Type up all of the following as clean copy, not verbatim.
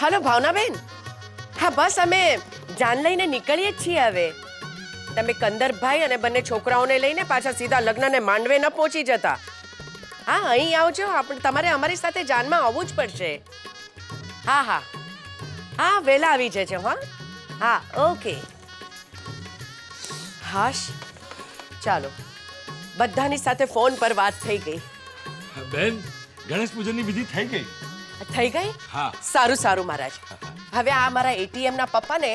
હાલો ભાવનાબેન. હા બસ અમે જાન લઈને નીકળીએ જ છીએ હવે. તમે કંદરભાઈ અને બંને છોકરાઓને લઈને પાછા સીધા લગ્નને માંડવે ન પહોંચી જતા. હા અહીં આવજો, તમારે અમારી સાથે જાનમાં આવવું જ પડશે. હા હા હા વહેલા આવી જજો. હા હા ઓકે. હાશ ચાલો, બધાની સાથે ફોન પર વાત થઈ ગઈ. બેન, ગણેશ પૂજનની વિધિ થઈ ગઈ. થઈ ગઈ? હા. સારું સારું મહારાજ. હવે આ મારા એટીએમ ના પપ્પાને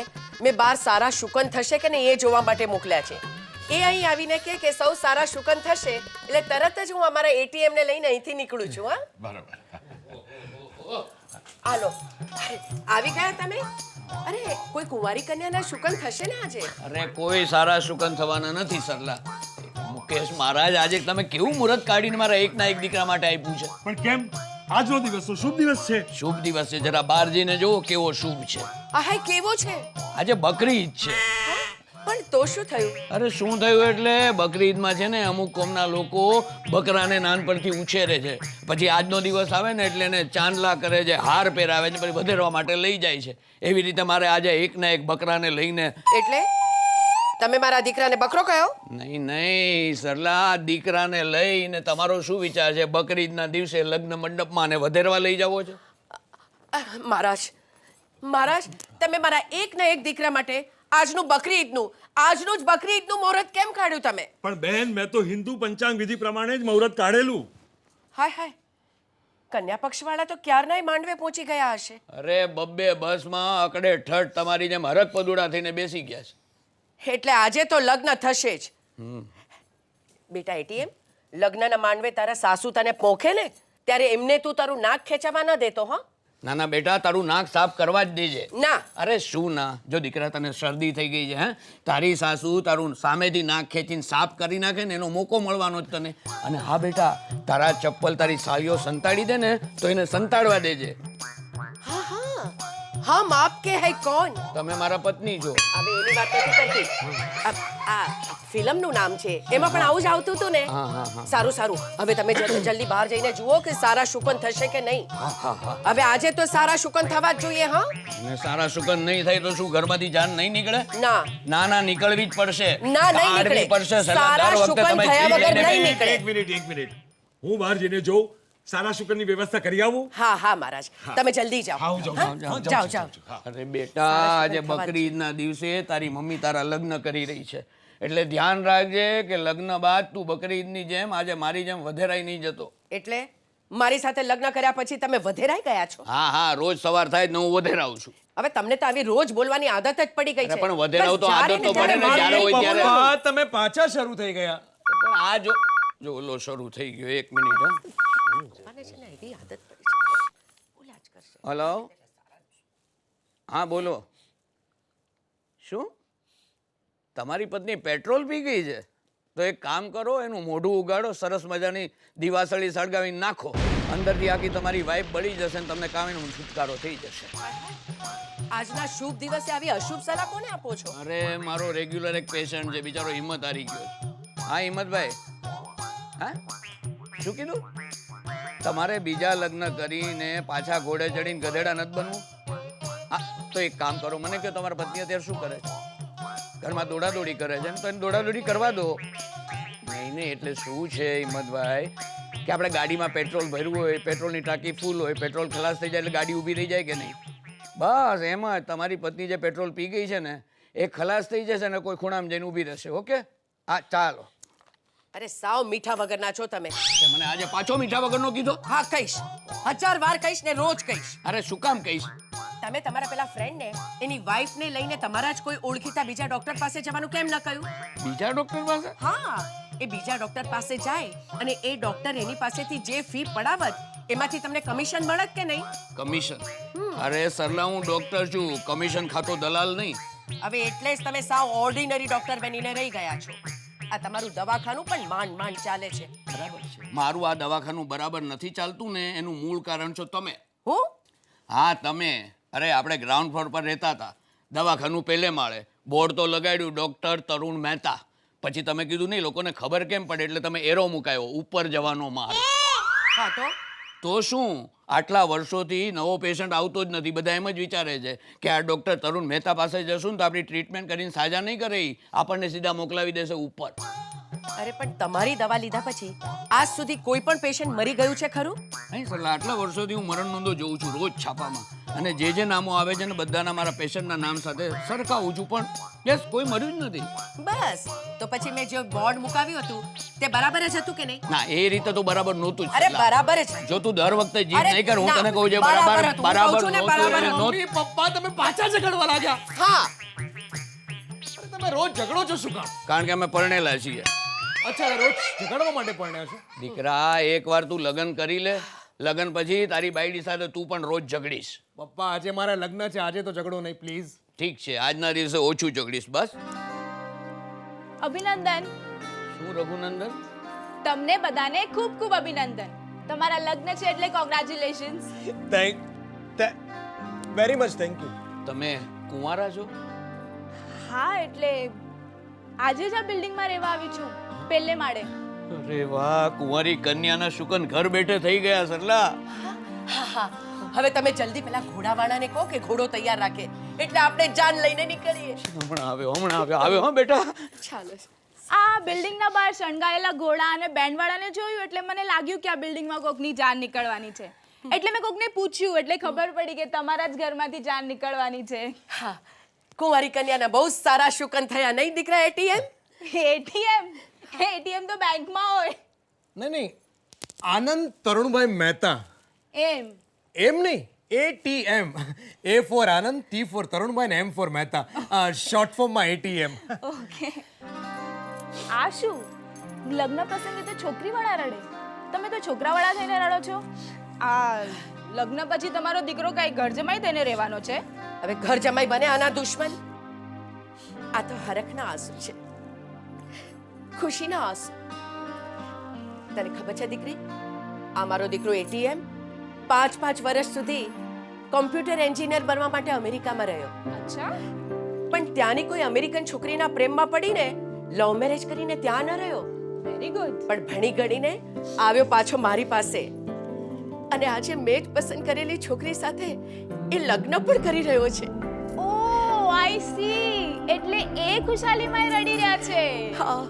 મેં બાર સારા શુકન થશે કે નહીં એ જોવા માટે મોકલ્યા છે. એ અહીં આવીને કે સૌ સારા શુકન થશે એટલે તરત જ હું અમારા એટીએમ ને લઈને અહીંથી નીકળું છું. હા બરાબર. હાલો. આવી ગયા તમે? અરે કોઈ કુંવારી કન્યાના શુકન થશે ને આજે? અરે કોઈ સારા શુકન થવાના નથી સરલા. મુકેશ મહારાજ, આજે તમે કેવું મુહૂર્ત કાઢીને મારા એકના એક દીકરા માટે આપ્યું છે. પણ કેમ? આજનો દિવસ તો શુભ દિવસ છે. શુભ દિવસ છે, જરા બહાર જઈને જુઓ કેવો શુભ છે. આ હાય કેવો છે? આજે બકરી ઈદ છે. પણ તો શું થયું? અરે શું થયું એટલે બકરી ઈદમાં છે ને અમુક કોમના લોકો બકરાને નાનપણથી ઉછેરે છે, પછી આજનો દિવસ આવે ને એટલે એને ચાંદલા કરે છે, હાર પહેરાવે છે, પછી વધેરવા માટે લઈ જાય છે. એવી રીતે મારે આજે એકના એક બકરાને લઈને. એટલે તમે મારા દીકરાને બકરો કહ્યો? નહીં નહીં સરલા, દીકરાને લઈને તમારો શું વિચાર છે? બકરી ઈદના દિવસે લગ્ન મંડપમાં ને વધેરવા લઈ જવો છે? મહારાજ મહારાજ, તમે મારા એક ને એક દીકરા માટે આજનું બકરી ઈદનું મુહૂર્ત કેમ કાઢ્યું તમે? પણ બેન, મેં તો હિન્દુ પંચાંગ વિધિ પ્રમાણે જ મુહૂર્ત કાઢેલું. હાય હાય, કન્યા પક્ષવાળા તો ક્યારનાય માંડવે પહોંચી ગયા હશે. અરે બબ્બે બસમાં અકડે ઠઠ તમારી જેમ હરક પદુડા થઈને બેસી ગયા છે. એટલે આજે તો લગ્ન થશે જ. બેટા એટીએમ, લગ્નના માંડવે તારા સાસુ તને પોખે ને ત્યારે એમને તું તારું નાક ખેંચાવા ન દેતો. હા ના ના બેટા, તારું નાક સાફ કરવા જ દેજે. ના. અરે શું ના? જો દીકરા તને શરદી થઈ ગઈ છે, હે, તારી સાસુ તારું સામેથી નાક ખેંચીને સાફ કરી નાખે ને એનો મોકો મળવાનો જ તને. અને હા બેટા, તારા ચપ્પલ તારી સાળીઓ સંતાડી દે ને તો એને સંતાડવા દેજે. હા હા હમ આપકે હૈ કોણ? તમે મારા પત્ની છો. હવે એની વાત નથી કરતી. આ ફિલ્મનું નામ છે, એમાં પણ આવું જ આવતું હતું ને. હા હા હા. સારું સારું, હવે તમે જલ્દી બહાર જઈને જુઓ કે સારા શુકન થશે કે નહીં. હા હા હા. હવે આજે તો સારા શુકન થવા જ જોઈએ. હા અને સારા શુકન નહીં થાય તો શું ઘરમાંથી જાન નહીં નીકળે? ના ના ના, નીકળવી જ પડશે. ના, નહીં કાઢવી નીકળે. પડશે. સારા દર વખતે શુકન તમે થયા ચીજ વગર લઈને નહીં બેસી. નીકળે. એક મિનિટ. હું બહાર જઈને જોઉં, સારા શુકનની વ્યવસ્થા કરી આવું. હા હા મહારાજ, તમે જલ્દી જાઓ. હા, હું જાઉં, હા? જાઉં. જાઓ જાઓ. અરે બેટા, આજે બકરી ઈદના દિવસે તારી મમ્મી તારા લગ્ન કરી રહી છે, એટલે ધ્યાન રાખજે કે લગ્ન બાદ તું બકરી ઈદની જેમ આજે મારી જેમ વધેરાઈ નહીં જતો. એટલે મારી સાથે લગ્ન કર્યા પછી તમે વધેરાઈ ગયા છો? હા હા, રોજ સવાર થાય જ હું વધેરાઉં છું. હવે તમને તો આવી રોજ બોલવાની આદત જ પડી ગઈ અરે છે. પણ વધેરાવ તો બસ આદત જ્યારે તો ને પડે ને, જ્યારે જ્યારે હોય ત્યારે. પપ્પા, તમે પાછા શરૂ થઈ ગયા. પણ આ જો ઓલો શરૂ થઈ ગયો. એક મિનિટ. આને છે ને એવી આદત પડી છે. બોલ્યા જ કરશે. હલો, હા બોલો. શું તમારી પત્ની પેટ્રોલ પી ગઈ છે? તો એક કામ કરો, એનું મોઢું ઉગાડો, સરસ મજાની દિવાસળી સળગાવીને નાખો, અંદરથી આખી તમારી વાઈફ બળી જશે ને તમને કામીનો છુટકારો થઈ જશે. આજના શુભ દિવસે આવી અશુભ સલાહ કોને આપો છો? અરે મારો રેગ્યુલર એક પેશન્ટ છે, બિચારો હિંમત હારી ગયો છે. હા હિંમતભાઈ, હા શું કીધું? તમારે બીજા લગ્ન કરીને પાછા ઘોડે ચડીને ગધેડા નથી બનવું? હા તો એક કામ કરો, મને કહો તમારા પત્ની અત્યારે શું કરે છે? ઘરમાં દોડાદોડી કરે છે ને, તો એને દોડાદોડી કરવા દો. નહીં નહીં, એટલે શું છે હિંમતભાઈ કે આપણે ગાડીમાં પેટ્રોલ ભરવું હોય, પેટ્રોલની ટાંકી ફૂલ હોય, પેટ્રોલ ખલાસ થઈ જાય એટલે ગાડી ઊભી રહી જાય કે નહીં? બસ એમ જ તમારી પત્ની જે પેટ્રોલ પી ગઈ છે ને એ ખલાસ થઈ જશે ને કોઈ ખૂણામાં જઈને ઊભી રહેશે. ઓકે હા ચાલો. અરે સાવ મીઠા વગરના છો તમે. તે મને આજે પાછો મીઠા વગરનો કીધો? હા કહીશ, 1000 વાર કહીશ ને રોજ કહીશ. અરે શું કામ કહીશ? તમે તમારા પેલા ફ્રેન્ડને એની વાઈફને લઈને તમારા જ કોઈ ઓળખીતા બીજા ડોક્ટર પાસે જવાનું કેમ ન કહ્યું? બીજા ડોક્ટર પાસે? હા, એ બીજા ડોક્ટર પાસે જાય અને એ ડોક્ટર એની પાસેથી જે ફી પડાવત એમાંથી તમને કમિશન મળત કે નહીં? કમિશન? અરે સરલા, હું ડોક્ટર છું, કમિશન ખાતો દલાલ નહીં. હવે એટલે જ તમે સાવ ઓર્ડિનરી ડોક્ટર બનીને રહી ગયા છો. આ તમારું દવાખાનું પણ માંડ ચાલે છે. બરાબર છે. મારું આ દવાખાનું બરાબર નથી ચાલતું ને એનું મૂળ કારણ છો તમે. હું? હા તમે. અરે આપણે ગ્રાઉન્ડ ફ્લોર પર રહેતા હતા, દવાખાનું પહેલે માળે, બોર્ડ તો લગાડ્યું ડોક્ટર તરુણ મહેતા. પછી તમે કીધું નહીં લોકોને ખબર કેમ પડે એટલે તમે એરો મુકાયો ઉપર જવાનો માળ. હા તો તો શું આટલા વર્ષોથી નવો પેશન્ટ આવતો જ નથી. બધા એમ જ વિચારે છે કે આ ડૉક્ટર તરુણ મહેતા પાસે જશું ને તો આપણી ટ્રીટમેન્ટ કરીને સાજા નહીં કરે ઈ. આપણને સીધા મોકલાવી દેશે ઉપર. અરે પણ તમારી દવા લીધા પછી આજ સુધી કોઈ પણ પેશન્ટ મરી ગયું છે ખરું? નહીં સરલા, આટલા વર્ષોથી હું મરણ નોંધો જોઉં છું રોજ છાપામાં, અને જે નામો આવે છે ને બધાના મારા પેશન્ટના નામ સાથે સરખાવું છું, પણ યસ કોઈ મર્યું જ નથી. બસ તો પછી મેં જે બોર્ડ મુકાવ્યું હતું તે બરાબર જ હતું કે નહીં? ના, એ રીતે તો બરાબર નહોતું જ અરે સરલા. બરાબર જ હતું. જો તું દર વખતે જીત અરે નહીં કર, હું ના, તને કહું છું બરાબર બરાબર હતું. હું બરાબર કહું છું ને નહોતું બરાબર એટલે હતું. નહોતું. મમ્મી પપ્પા તમે પાછા ઝઘડવા લાગ્યા. હા અરે તમે રોજ ઝઘડો છો શું કામ? કારણ કે અમે પરણેલા છીએ. અચ્છા, રોજ ઝઘડવા માટે પરણ્યા છો? દીકરા, એકવાર તું લગ્ન કરી લે, લગ્ન પછી તારી બાયડી સાથે તું પણ રોજ ઝઘડીશ. પપ્પા આજે મારા લગ્ન છે, આજે તો ઝઘડો નહીં પ્લીઝ. ઠીક છે, આજના દિવસે ઓછું ઝઘડીશ બસ. અભિનંદન. શું રઘુનંદન? તમને બધાને ખૂબ ખૂબ અભિનંદન. તમારા લગ્ન છે એટલે congratulations. Very much thank you. તમે કુંવારા છો? હા, એટલે આજે જ આ બિલ્ડિંગમાં રહેવા આવી છું, પહેલે માળે. અરે વાહ, કુંવારી કન્યાના શુકન ઘર બેઠે થઈ ગયા સરલા. હા હા હવે તમે જલ્દી પેલા ઘોડાવાળાને કહો કે ઘોડો તૈયાર રાખે એટલે આપણે જાન લઈને નીકળીએ. હમણાં આવ્યો હા બેટા. ચાલો. આ બિલ્ડિંગના બહાર શણગાયેલા ઘોડા અને બેન્ડવાળાને જોયું એટલે મને લાગ્યું કે આ બિલ્ડિંગમાં કોકની જાન નીકળવાની છે. એટલે મેં કોકને પૂછ્યું એટલે ખબર પડી કે તમારા જ ઘરમાંથી જાન નીકળવાની છે. હા કુંવારી કન્યાના બહુ સારા શુકન થયા નહીં દીકરા? એટીએમ એટીએમ તો બેંકમાં હોય. નહીં, આનંદ તરુણભાઈ મહેતા. એમ નહીં, ATM. A for Anand, T for Tarunbhai ને M ફોર મહેતા. શોર્ટ ફોર્મમાં ATM. ઓકે. આ શું લગ્ન પ્રસંગે તો છોકરીવાળા રડે, તમે તો છોકરાવાળા થઈને રડો છો. આ લગ્ન પછી તમારો દીકરો કઈ ઘર જમાઈ થઈને રહેવાનો છે? હવે ઘર જમાઈ બને આના દુશ્મન? આ તો હરખના આંસુ છે, ખુશીના આંસુ. તને ખબર છે દીકરી, આ મારો દીકરો એટીએમ 5 વર્ષ સુધી કોમ્પ્યુટર એન્જિનિયર બનવા માટે અમેરિકામાં રહ્યો. અચ્છા. પણ ત્યાંની કોઈ અમેરિકન છોકરીના પ્રેમમાં પડીને લવ મેરેજ કરીને ત્યાં ન રહ્યો, વેરી ગુડ. પણ ભણી ગણીને આવ્યો પાછો મારી પાસે, અને આજે મેં જ પસંદ કરેલી છોકરી સાથે એ લગ્ન પણ કરી રહ્યો છે. ઓ આઈ સી. એટલે એ ખુશાલીમાં રડી રહ્યા છે. હા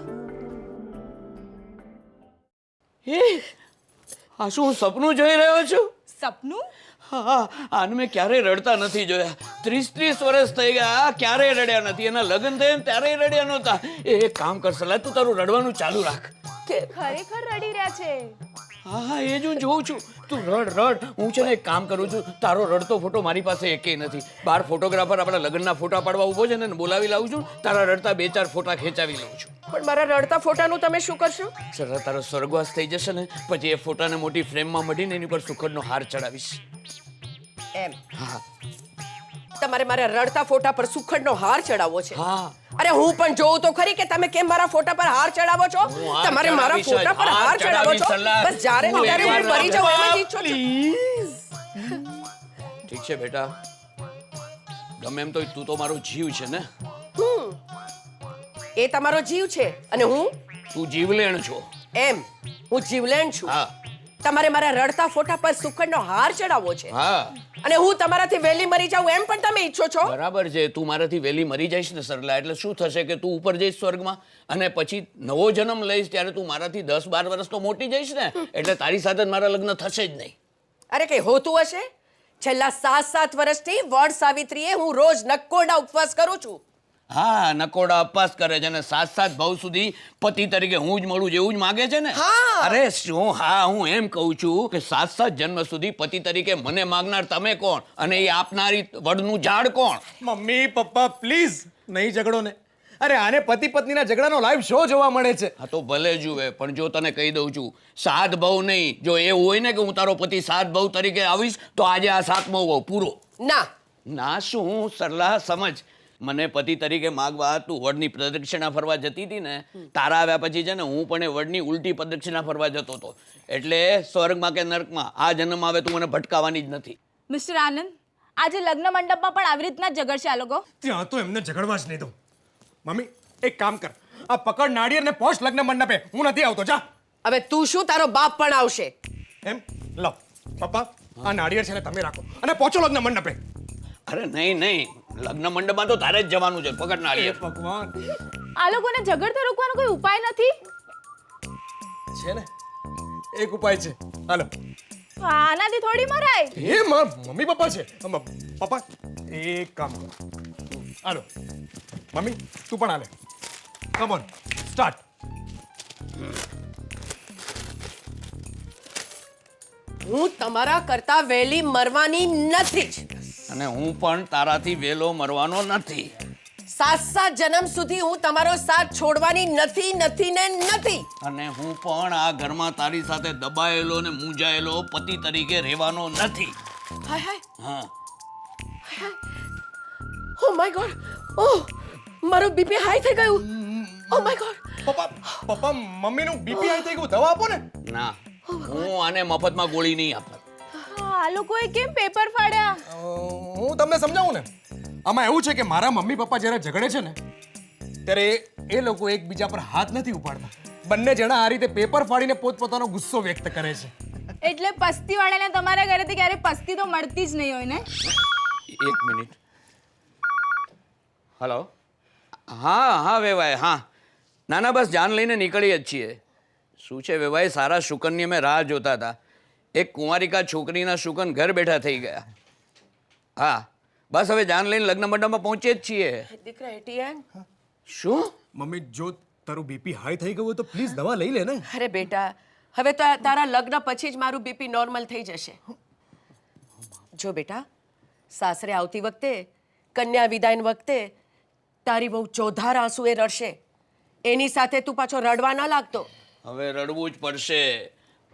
આ શું હું સપનું જોઈ રહ્યો છું? સપનું? હા, આને મેં ક્યારેય રડતા નથી જોયા. 30 વર્ષ થઈ ગયા, ક્યારેય રડ્યા નથી. એના લગ્ન થયા ને ત્યારે રડ્યા નહોતા. એક કામ કર સલાહ, તું તારું રડવાનું ચાલુ રાખ. ખરેખર રડી રહ્યા છે. હા, એ જ હું જોઉં છું. તું રડ. હું છે ને એક કામ કરું છું, તારો રડતો ફોટો મારી પાસે એકેય નથી. બાર ફોટોગ્રાફર આપણા લગ્નના ફોટા પાડવા ઊભો છે ને, બોલાવી લાવું છું. તારા રડતા 2-4 ફોટા ખેંચાવી લઉં છું. પણ મારા રડતા ફોટાનું તમે શું કરશો? સર, તારો સ્વર્ગવાસ થઈ જશે ને પછી એ ફોટાને મોટી ફ્રેમમાં મઢીને એની પર સુખડનો હાર ચડાવીશ. એમ હા તમારે મારા રડતા ફોટા પર સુખડનો હાર ચડાવવો છે? હા. અરે હું પણ જોઉં તો ખરી કે તમે કેમ મારા ફોટા પર હાર ચડાવો છો. હું હાર તમારે મારા ચડાવીશ જ. ફોટા પર હાર હાર ચડાવો છો. ચડાવીશ, સલાહ. બસ જ્યારે ને હું ત્યારે હું એકવાર મરી જાઉં એમ જ ઈચ્છો છો. ઠીક છે બેટા, ગમે એમ તો તું તો મારો જીવ છે ને. એ તમારો જીવ છે અને હું તું જીવલેણ છો. એમ હું જીવલેણ છું. હા તમારે મારા રડતા ફોટા પર સુખડનો હાર ચડાવવો છે હા અને હું તમારાથી વહેલી મરી જાઉં એમ પણ તમે ઈચ્છો છો? બરાબર છે. તું મારાથી વહેલી મરી જઈશ ને સરલા, એટલે શું થશે કે તું ઉપર જઈશ સ્વર્ગમાં, અને પછી નવો જન્મ લઈશ ત્યારે તું મારાથી 10-12 વર્ષ તો મોટી જઈશ ને, એટલે તારી સાથે જ મારા લગ્ન થશે જ નહીં. અરે કઈ હોતું હશે? છેલ્લા 7 વર્ષથી વડ સાવિત્રીએ હું રોજ નકોરડા ઉપવાસ કરું છું. હા, નકોડા અપવાસ કરે છે અને 7 ભાવ સુધી પતિ તરીકે હું જ મળું જેવું જ માગે છે ને. હા. અરે શું, હા હું એમ કહું છું કે 7 જન્મ સુધી પતિ તરીકે મને માગનાર તમે કોણ, અને એ આપનારી વડનું ઝાડ કોણ? મમ્મી પપ્પા પ્લીઝ નહીં ઝઘડો ને. અરે આને પતિ પત્નીના ઝઘડાનો લાઈવ શો જોવા મળે છે. હા તો ભલે જુએ, પણ જો તને કહી દઉં છું 7 ભાવ નહીં, જો એ હોય ને કે હું તારો પતિ 7 ભાવ તરીકે આવીશ તો આજે આ 7મો ભાવ પૂરો. ના શું સરલા, સમજ. મને પતિ તરીકે માગવા તું વડની પ્રદક્ષિણા ફરવા જતી હતી ને, તારા આવ્યા પછી છે ને હું પણ એ વડની ઉલટી પ્રદક્ષિણા ફરવા જતો હતો. એટલે સ્વર્ગમાં કે નર્કમાં આ જન્મ આવે તું મને ભટકાવાની જ નથી. મિસ્ટર આનંદ, આજે લગ્ન મંડપમાં પણ આવી રીતના જ ઝઘડશે આ લોકો? ત્યાં તો એમને ઝઘડવા જ નહીં દઉં. મમ્મી એક કામ કર, આ પકડ નાળિયેર ને પહોંચ લગ્ન મંડપે. હું નથી આવતો, જા. હવે તું શું, તારો બાપ પણ આવશે. એમ લો પપ્પા આ નાળિયેર છે ને તમે રાખો અને પહોંચો લગ્ન મંડપે. અરે નહીં લગ્ન મંડપમાં તો તારે જ જવાનું છે. પકડ નાળિયેર. ભગવાન આ લોકોને ઝઘડતા રોકવાનો કોઈ ઉપાય નથી? છે ને એક ઉપાય છે. હાલો. આનાથી થોડી મરાય. એ મમ્મી પપ્પા છે. પપ્પા એક કામ કરો. હાલો મમ્મી તું પણ હાલે. Come on start. હું તમારા કરતા વહેલી મરવાની નથી જ. અને હું પણ તારાથી વેલો મરવાનો નથી. 7 જન્મ સુધી હું તમારો સાથ છોડવાની નથી ને નથી. અને હું પણ આ ઘરમાં તારી સાથે દબાયેલો ને મૂંઝાયેલો પતિ તરીકે રહેવાનો નથી. હાય હાય હા ઓ માય ગોડ. ઓહ મારું બીપી હાઈ થઈ ગયું. Oh my God. પપ્પા મમ્મીનું બીપી હાઈ થઈ ગયું. દવા આપો ને. ના હું આને મફતમાં ગોળી નહીં આપત. આ લોકોએ કેમ પેપર ફાડ્યા? હું તમને સમજાવું ને. આમાં એવું છે કે મારા મમ્મી પપ્પા જ્યારે ઝઘડે છે ને ત્યારે એ લોકો એકબીજા પર હાથ નથી ઉપાડતા. બંને જણા આ રીતે પેપર ફાડીને પોતપોતાનો ગુસ્સો વ્યક્ત કરે છે. એટલે પસ્તી વાળાને તમારા ઘરેથી ક્યારે પસ્તી તો મળતી જ નહીં હોય ને? એક મિનિટ. હલો. હા વેવાય. હા ના બસ જાન લઈને નીકળીએ જ છીએ. શું છે વેવાય, સારા શુકનની અમે રાહ જોતા હતા. એક કુંવારિકા છોકરીના શુકન ઘર બેઠા થઈ ગયા. હા બસ હવે જાન લઈને લગ્ન મંડપમાં પહોંચીએ જ છીએ. દીકરા એટીએમ. શું? મમ્મી જો તારું બીપી હાઈ થઈ ગયું હોય તો પ્લીઝ દવા લઈ લે ને. અરે બેટા હવે તો તારા લગ્ન પછી જ મારું બીપી નોર્મલ થઈ જશે. જો બેટા સાસરે આવતી વખતે કન્યા વિદાય વખતે તારી બહુ ચોધાર આંસુ એ રડશે. એની સાથે તું પાછો રડવા ન લાગતો. હવે રડવું જ પડશે.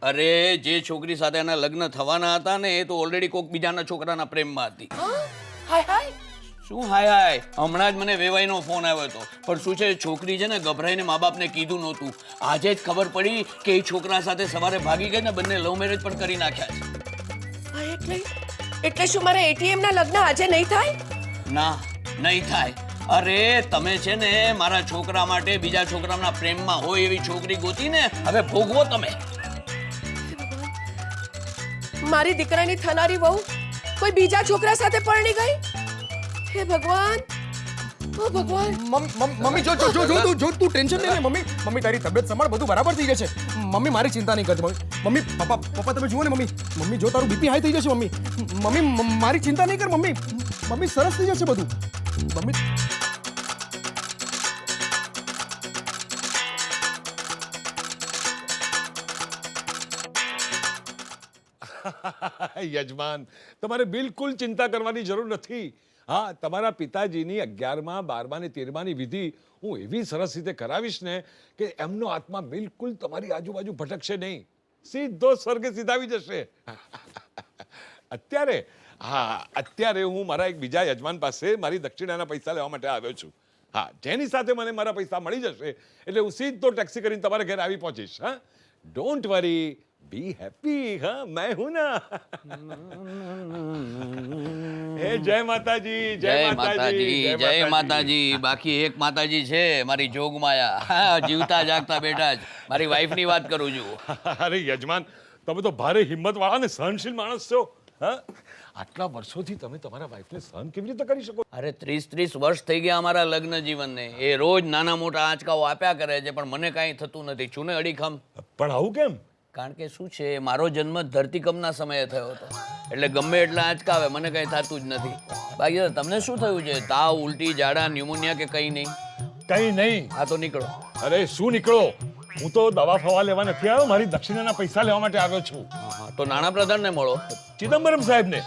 અરે જે છોકરી સાથે એના લગ્ન થવાના હતા ને એ તો ઓલરેડી કોઈક બીજાના છોકરાના પ્રેમમાં હતી. હાય હાય. શું હાય હમણાં જ મને વેવાઈનો ફોન આવ્યો હતો. પણ શું છે છોકરી છે ને ગભરાઈને મા બાપને કીધું નહોતું. આજે જ ખબર પડી કે એ છોકરા સાથે સવારે ભાગી ગઈ ને બંને લવ મેરેજ પણ કરી નાખ્યા છે. એટલે શું મારા એટીએમ ના લગ્ન આજે નહીં થાય? ના નહીં થાય. અરે તમે છે ને મારા છોકરા માટે બીજા છોકરાના પ્રેમમાં હોય એવી છોકરી ગોતી ને હવે ભોગવો તમે. મારી દીકરાની થનારી વહુ કોઈ બીજા છોકરા સાથે પરણી ગઈ? હે ભગવાન. ઓ ભગવાન. મમ્મી જો તું ટેન્શન નહીં લે. મમ્મી તારી તબિયત સંભાળ, બધું બરાબર થઈ જશે. મમ્મી મારી ચિંતા નહીં કરજો. મમ્મી પપ્પા તમે જુઓ ને. મમ્મી જો તારું બીપી હાઈ થઈ જશે. મમ્મી મારી ચિંતા નહીં કર. મમ્મી સરસ થઈ જશે બધું. મમ્મી યજમાન તમારે બિલકુલ ચિંતા કરવાની જરૂર નથી. હા તમારા પિતાજીની 11મા 12મા ને 13માની વિધિ હું એવી સરસ રીતે કરાવીશ ને કે એમનો આત્મા બિલકુલ તમારી આજુબાજુ ભટકશે નહીં. સીધો સ્વર્ગે સીધાવી જશે. અત્યારે હું મારા એક બીજા યજમાન પાસે મારી દક્ષિણાના પૈસા લેવા માટે આવ્યો છું. હા જેની સાથે મને મારા પૈસા મળી જશે એટલે હું સીધો ટેક્સી કરીને તમારા ઘરે આવી પહોંચીશ. હા ડોન્ટ વરી, બી હેપી. હા મેં હું ના. જય માતાજી. જય માતાજી. બાકી એક માતાજી છે મારી જોગમાયા. જીવતા જાગતા બેઠા જ મારી વાઈફની વાત કરું છું. અરે યજમાન તમે તો ભારે હિંમત વાળા ને સહનશીલ માણસ છો. હા આટલા વર્ષોથી તમે તમારા વાઈફને સહન કેવી રીતે કરી શકો? અરે 30 વર્ષ થઈ ગયા અમારા લગ્ન જીવનને. એ રોજ નાના મોટા આંચકાઓ આપ્યા કરે છે પણ મને કાંઈ થતું નથી. છું ને અડીખમ. પણ આવું કેમ? કારણ કે શું છે મારો જન્મ ધરતીકંપના સમયે થયો હતો એટલે ગમે એટલા આંચકાવે મને કંઈ થતું જ નથી. બાકી તમને શું થયું છે? તાવ, ઉલટી, ઝાડા, ન્યુમોનિયા કે કંઈ નહીં? કંઈ નહીં. હા તો નીકળો. અરે શું નીકળો? હું તો દવા ફવા લેવા નથી આવ્યો, મારી દક્ષિણાના પૈસા લેવા માટે આવ્યો છું. તો નાણાપ્રધાનને મળો. ચિદમ્બરમ સાહેબને.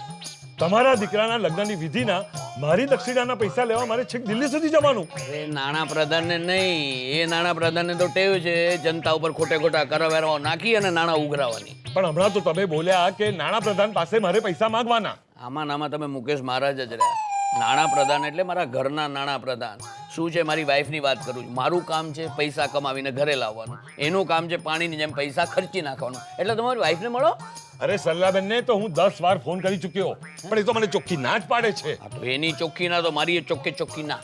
તમારા દીકરાના લગ્નની વિધિના મારી દક્ષિણાના પૈસા લેવા મારે છેક દિલ્હી સુધી જવાનું. અરે નાણાપ્રધાનને નહીં, એ નાણાપ્રધાનને તો ટેવ છે જનતા ઉપર ખોટે ખોટા કરવેરાઓ નાખી અને નાણાં ઉઘરાવાની. પણ હમણાં તો તમે બોલ્યા કે નાણાપ્રધાન પાસે મારે પૈસા માંગવાના. આમાં તમે મુકેશ મહારાજ જ રહ્યા. નાણાપ્રધાન એટલે મારા ઘરના નાણાપ્રધાન. શું છે મારી વાઈફની વાત કરું છું. મારું કામ છે પૈસા કમાવીને ઘરે લાવવાનું, એનું કામ છે પાણીની જેમ પૈસા ખર્ચી નાખવાનું. એટલે તમારી વાઈફને મળો. અરે સલ્લાબેનને તો હું 10 વાર ફોન કરી ચૂક્યો પણ એ તો મને ચોખ્ખી ના જ પાડે છે. તો એની ચોખ્ખી ના તો મારી ચોખ્ખી ના.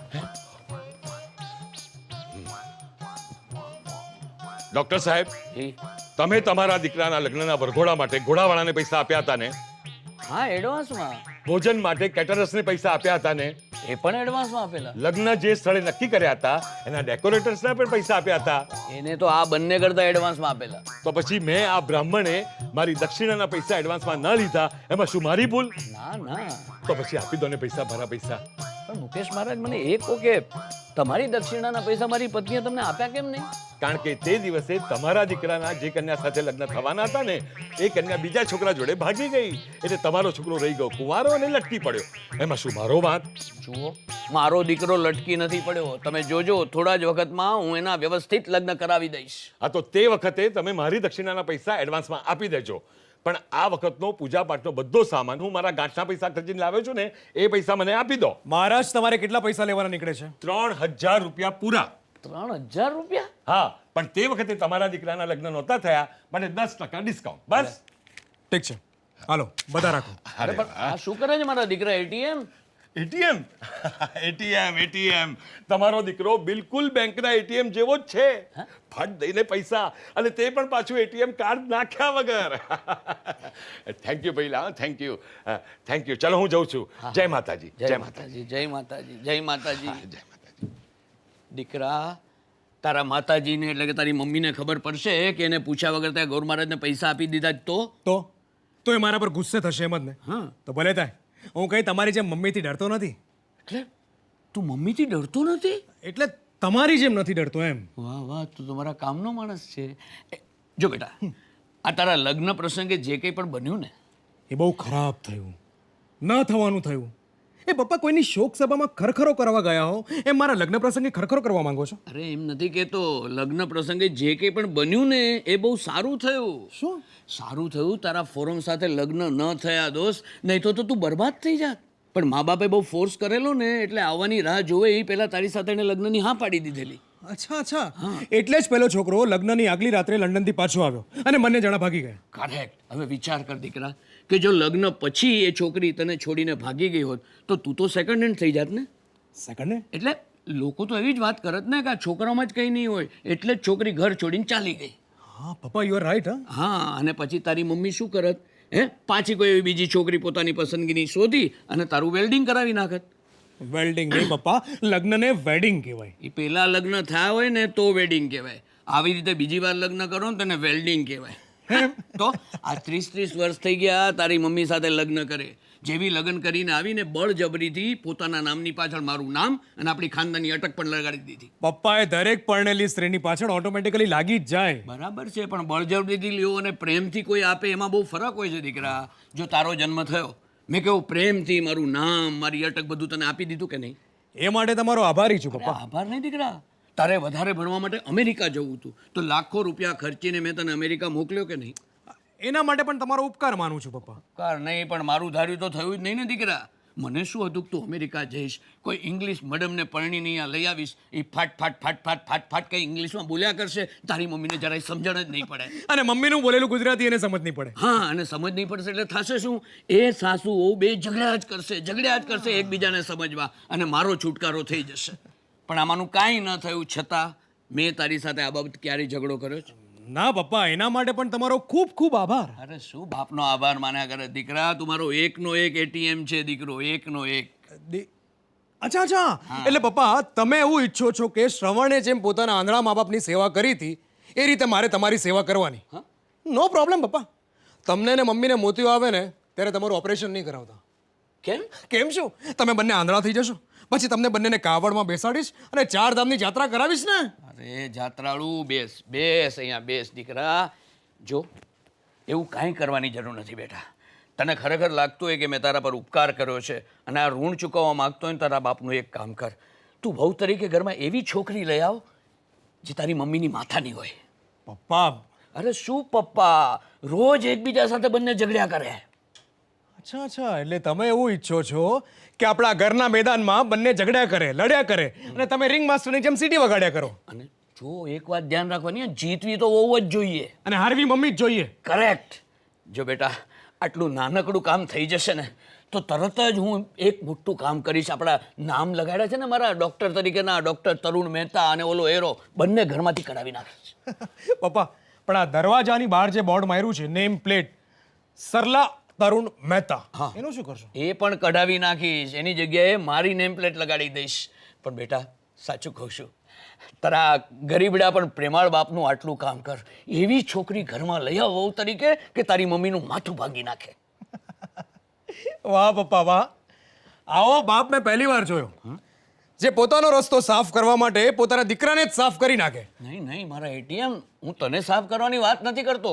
ડોક્ટર સાહેબ, જી તમે તમારા દીકરાના લગ્નના વરઘોડા માટે ઘોડાવાળાને પૈસા આપ્યા હતા ને? હા એડવાન્સમાં ભોજન માટે કેટરર્સને પૈસા આપ્યા હતા ને? એ પણ એડવાન્સમાં આપેલા. લગ્ન જે સ્થળે નક્કી કર્યા હતા એના ડેકોરેટર્સને પણ પૈસા આપ્યા હતા. એને તો આ બંને કરતા એડવાન્સમાં આપેલા. તો પછી મેં આ બ્રાહ્મણે મારી દક્ષિણાના પૈસા એડવાન્સમાં ન લીધા, એમાં શું મારી ભૂલ? ના ના, તો પછી આપી દો ને પૈસા, ભરા પૈસા. પણ મુકેશ મહારાજ મને એ કહો કે તમારી દક્ષિણાના પૈસા મારી પત્નીએ તમને આપ્યા કેમ નહીં? કારણ કે તે દિવસે તમારા દીકરાના જે કન્યા સાથે લગ્ન થવાના હતા ને એ કન્યા બીજા છોકરા જોડે ભાગી ગઈ, એટલે તમારો છોકરો રહી ગયો કુંવારો અને લટકી પડ્યો. એમાં શું મારો વાત? જુઓ, મારો દીકરો લટકી નથી પડ્યો. તમે જોજો, થોડા જ વખતમાં હું એના વ્યવસ્થિત લગ્ન કરાવી દઈશ. આ તો તે વખતે તમે મારી દક્ષિણાના પૈસા એડવાન્સમાં આપી દેજો, પણ આ વખતનો પૂજા પાઠનો બધો સામાન હું મારા ગાંઠના પૈસા ખર્ચીને લાવ્યો છું ને એ પૈસા મને આપી દો. મહારાજ તમારે કેટલા પૈસા લેવાના નીકળે છે? 3000 રૂપિયા પૂરા. 3000 રૂપિયા? હા, પણ તે વખતે તમારા દીકરાના લગ્ન નહોતા થયા, મને 10% ડિસ્કાઉન્ટ. બસ. ઠીક છે, હાલો બધા રાખો. અરે પણ આ શું કરે છે મારા દીકરા? એટીએમ? એટીએમ એટીએમ તમારો દીકરો બિલકુલ બેંકના એટીએમ જેવો જ છે. ફટ દઈને પૈસા, અને તે પણ પાછું એટીએમ કાર્ડ નાખ્યા વગર. થેન્ક યુ પહેલા, થેન્ક યુ. ચલો હું જઉં છું. જય માતાજી. જય માતાજી, જય માતાજી, જય માતાજી. જય માતાજી. દીકરા, તારા માતાજીને એટલે કે તારી મમ્મીને ખબર પડશે કે એને પૂછ્યા વગર ત્યાં ગૌર મહારાજને પૈસા આપી દીધા તો એ મારા પર ગુસ્સે થશે એમ જ ને? હા. તો ભલે થાય. હું કઈ તમારી જેમ મમ્મીથી ડરતો નથી. એટલે તું મમ્મીથી ડરતો નથી? એટલે તમારી જેમ નથી ડરતો એમ. વાહ વાહ, તું તમારા કામનો માણસ છે. જો બેટા, આ તારા લગ્ન પ્રસંગે જે કંઈ પણ બન્યું ને એ બહુ ખરાબ થયું, ન થવાનું થયું. એ પપ્પા કોઈની શોક સભામાં ખરખરો કરવા ગયા હો એમ મારા લગ્ન પ્રસંગે ખરખરો કરવા માંગો છો? અરે એમ નથી કહેતો, લગ્ન પ્રસંગે જે કંઈ પણ બન્યું ને એ બહુ સારું થયું. શું સારું થયું તારા ફોરમ સાથે લગ્ન ન થયા દોસ્ત, નહીં તો તું બરબાદ થઈ જાત. પણ મા બાપે બહુ ફોર્સ કરેલો ને એટલે આવવાની રાહ જોવે એ પહેલા તારી સાથે એને લગ્નની હા પાડી દીધેલી. અચ્છા, એટલે જ પેલો છોકરો લગ્નની આગલી રાત્રે લંડનથી પાછો આવ્યો અને મને જણા ભાગી ગયા. કરેક્ટ. હવે વિચાર કર દીકરા, કે જો લગ્ન પછી એ છોકરી તને છોડીને ભાગી ગઈ હોત તો તું તો સેકન્ડ હેન્ડ થઈ જાત ને. સેકન્ડ ને એટલે લોકો તો એવી જ વાત કરત ને કે આ છોકરામાં જ કંઈ નહીં હોય, એટલે જ છોકરી ઘર છોડીને ચાલી ગઈ. હા પપ્પા, યુ આર રાઈટ. હા, અને પછી તારી મમ્મી શું કરત? પાછી કોઈ એવી બીજી છોકરી પોતાની પસંદગીની શોધી અને તારું વેલ્ડિંગ કરાવી નાખત. વેલ્ડિંગ નહીં પપ્પા, લગ્નને વેડિંગ કહેવાય. એ પહેલા લગ્ન થયા હોય ને તો વેડિંગ કહેવાય. આવી રીતે બીજી વાર લગ્ન કરો ને તેને વેલ્ડિંગ કહેવાય. તો આ 30 વર્ષ થઈ ગયા તારી મમ્મી સાથે લગ્ન કરે. જેવી લગ્ન કરીને આવીને બળજબરીથી પોતાના નામની પાછળ મારું નામ અને આપણી ખાનદાની અટક પણ લગાડી દીધી. પપ્પાએ દરેક પરણેલી સ્ત્રીની પાછળ ઓટોમેટિકલી લાગી જ જાય. બરાબર છે, પણ બળજબરીથી લ્યો અને પ્રેમથી કોઈ આપે એમાં બહુ ફરક હોય છે દીકરા. જો તારો જન્મ થયો, મેં કેવું પ્રેમથી મારું નામ, મારી અટક બધું તને આપી દીધું કે નહીં? એ માટે તમારો આભારી છું અરે પપ્પા. આભાર નહીં દીકરા, તારે વધારે ભણવા માટે અમેરિકા જવું હતું તો લાખો રૂપિયા ખર્ચીને મેં તને અમેરિકા મોકલ્યો કે નહીં? એના માટે પણ તમારો ઉપકાર માનું છું પપ્પા. કાર નહીં, પણ મારું ધાર્યું તો થયું જ નહીં ને દીકરા. મને શું હતું કે તું અમેરિકા જઈશ, કોઈ ઇંગ્લિશ મેડમને પરણીને અહીંયા લઈ આવીશ, એ ફાટ કંઈ ઇંગ્લિશમાં બોલ્યા કરશે, તારી મમ્મીને જરાય સમજણ જ નહીં પડે. અને મમ્મીનું બોલેલું ગુજરાતી એને સમજ નહીં પડે. હા, અને સમજ નહીં પડશે એટલે થશે શું? એ સાસુઓ બે ઝઘડ્યા જ કરશે એકબીજાને સમજવા, અને મારો છુટકારો થઈ જશે. પણ આમાંનું કાંઈ ન થયું છતાં મેં તારી સાથે આ બાબત ક્યારેય ઝઘડો કર્યો છે? ના પપ્પા, એના માટે પણ તમારો ખૂબ ખૂબ આભાર. અરે શું બાપનો આભાર માન્યા કરે દીકરા, તું મારો એકનો એક એટીએમ છે દીકરો, એકનો એક. અચ્છા, એટલે પપ્પા તમે એવું ઈચ્છો છો કે શ્રવણે જેમ પોતાના આંધળા મા બાપની સેવા કરી હતી એ રીતે મારે તમારી સેવા કરવાની? નો પ્રોબ્લેમ પપ્પા. તમને ને મમ્મીને મોતિયો આવે ને ત્યારે તમારું ઓપરેશન નહીં કરાવતા. કેમ શું? તમે બંને આંધળા થઈ જશો, પછી તમને બંનેને કાવડમાં બેસાડીશ અને 4 ધામની યાત્રા કરાવીશ ને. અરે જાત્રાળુ, બેસ અહીંયા બેસ દીકરા. જો એવું કાંઈ કરવાની જરૂર નથી બેટા. તને ખરેખર લાગતું હોય કે મેં તારા પર ઉપકાર કર્યો છે અને આ ઋણ ચૂકવવા માંગતો હોય ને તારા બાપનું એક કામ કર. તું વહુ તરીકે ઘરમાં એવી છોકરી લઈ આવ જે તારી મમ્મીની માથાની હોય. પપ્પા. અરે શું પપ્પા, રોજ એકબીજા સાથે બંને ઝઘડ્યા કરે. અચ્છા, એટલે તમે એવું ઈચ્છો છો કે આપણા ઘરના મેદાનમાં બંને ઝઘડ્યા કરે, લડ્યા કરે અને તમે રિંગ માસ્ટરની જેમ સીટી વગાડ્યા કરો. અને જો એક વાત ધ્યાન રાખવાની, જીતવી તો વહુ જ જોઈએ અને હારવી મમ્મી જ જોઈએ. કરેક્ટ. જો બેટા આટલું નાનકડું કામ થઈ જશે ને તો તરત જ હું એક મોટું કામ કરીશ. આપણા નામ લગાડ્યા છે ને મારા ડૉક્ટર તરીકેના, ડૉક્ટર તરુણ મહેતા અને ઓલો એરો, બંને ઘરમાંથી કઢાવી નાખીશ. પપ્પા પણ આ દરવાજાની બહાર જે બોર્ડ માર્યું છે નેમ પ્લેટ સરલા તરુણ મહેતા, એનું શું કરશો? એ પણ કઢાવી નાખીશ. એની જગ્યાએ મારી નેમ પ્લેટ લગાડી દઈશ. પણ બેટા સાચું કહું છું, તારા ગરીબડા પણ પ્રેમાળ બાપનું આટલું કામ કર. એવી છોકરી ઘરમાં લઈ આવ વહુ તરીકે કે તારી મમ્મીનું માથું ભાંગી નાખે. વાહ પપ્પા વાહ, આવો બાપ મેં પહેલી વાર જોયો જે પોતાનો રસ્તો સાફ કરવા માટે પોતાના દીકરાને જ સાફ કરી નાખે. નહીં મારા એટીએમ, હું તને સાફ કરવાની વાત નથી કરતો.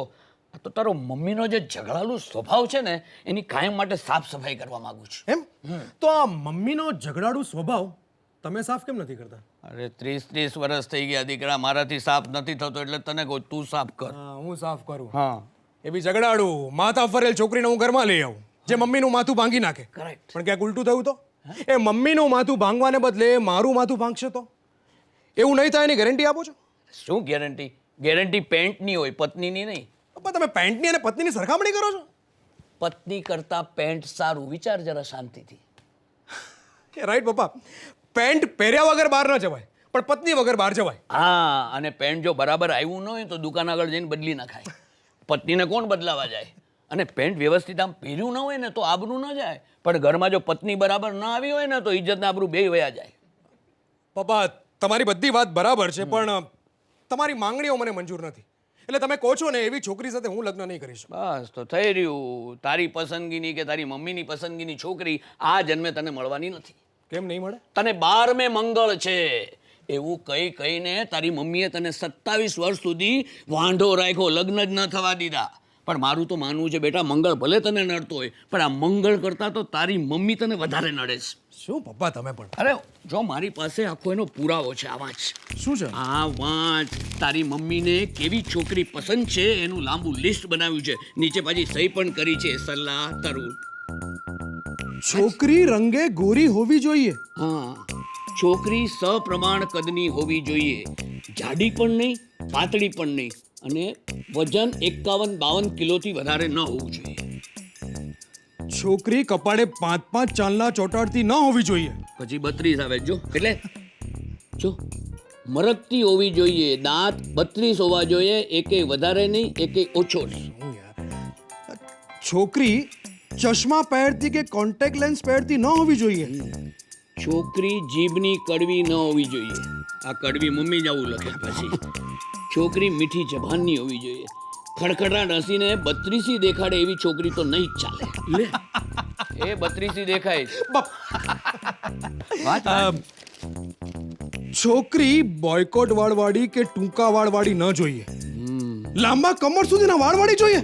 આ તો તારો મમ્મીનો જે ઝઘડાલું સ્વભાવ છે ને, એની કાયમ માટે સાફ સફાઈ કરવા માંગુ છું. એમ તો આ મમ્મીનો ઝઘડાળુ સ્વભાવ તમે સાફ કેમ નથી કરતા? અરે 30 વર્ષ થઈ ગયા દીકરા, મારાથી સાફ નથી થતો એટલે તને કહું તું સાફ કર. હા, હું સાફ કરું. હા એ બી ઝઘડાળું માથા ફરેલ છોકરીને હું ઘરમાં લઈ આવું જે મમ્મીનું માથું ભાંગી નાખે. કરેક્ટ. પણ ક્યાંક ઉલટું થયું તો એ મમ્મીનું માથું ભાંગવાને બદલે મારું માથું ભાંગશે તો એવું નહીં થાય એની ગેરંટી આપો છો? શું ગેરંટી? ગેરંટી પેન્ટની હોય, પત્નીની નહીં. પપ્પા તમે પેન્ટની અને પત્નીની સરખામણી કરો છો? પત્ની કરતા પેન્ટ સારું, વિચાર જરા શાંતિથી. રાઈટ પપ્પા, પેન્ટ પહેર્યા વગર બહાર ન જવાય પણ પત્ની વગર બહાર જવાય. હા, અને પેન્ટ જો બરાબર આવ્યું ન હોય તો દુકાન આગળ જઈને બદલી નાખાય. પત્નીને કોણ બદલાવા જાય? અને પેન્ટ વ્યવસ્થિત આમ પહેર્યું ન હોય ને તો આબરૂ ન જાય, પણ ઘરમાં જો પત્ની બરાબર ન આવી હોય ને તો ઇજ્જતના આબરૂ બેય વયા જાય. પપ્પા તમારી બધી વાત બરાબર છે પણ તમારી માંગણીઓ મને મંજૂર નથી. એટલે તમે કહો છો ને એવી છોકરી સાથે હું લગ્ન નહીં કરીશ. બસ તો થઈ રહ્યું. તારી પસંદગીની કે તારી મમ્મીની પસંદગીની છોકરી આ જન્મે તને મળવાની નથી. કેમ નહીં મળે? તને 12મે મંગળ છે એવું કહીને તારી મમ્મીએ તને 27 વર્ષ સુધી વાંઢો રાખ્યો, લગ્ન જ ન થવા દીધા. પણ મારું તો માનવું છે બેટા, મંગળ ભલે તને નડતો હોય પણ આ મંગળ કરતાં તો તારી મમ્મી તને વધારે નડે છે. શું પપ્પા તમે પણ? અરે જો મારી પાસે આખો એનો પુરાવો છે, આ વાંચ. શું છે? આ વાંચ. તારી મમ્મીને કેવી છોકરી પસંદ છે એનું લાંબુ લિસ્ટ બનાવ્યું છે. નીચે પાછી સહી પણ કરી છે, સરલા તરુણ. છોકરી રંગે ગોરી હોવી જોઈએ. હા, છોકરી સપ્રમાણ કદની હોવી જોઈએ. જાડી પણ નહીં, પાતળી પણ નહીં, અને વજન 51-52 કિલોથી વધારે ન હોવું જોઈએ. છોકરી કપાળે 5-5 ચાંદલા ચોટાડતી ન હોવી જોઈએ. પછી 32 આવે જો, એટલે જો મરકતી હોવી જોઈએ. દાંત 32 હોવા જોઈએ, એકેય વધારે નહીં, એકેય ઓછો નહીં. છોકરી ચશ્મા પહેરતી કે કોન્ટેક્ટ લેન્સ પહેરતી ન હોવી જોઈએ. છોકરી જીભની કડવી ન હોવી જોઈએ. આ કડવી મમ્મી જ આવું લખે. પછી છોકરી મીઠી જબાનની હોવી જોઈએ. ખડખડાટ હસીને 32 દેખાડે એવી છોકરી તો નહીં જ ચાલે. લે એ 32 દેખાય છે. છોકરી બોયકોટ વાળવાળી કે ટૂંકા વાળવાળી ન જોઈએ. લાંબા કમર સુધીના વાળવાળી જોઈએ.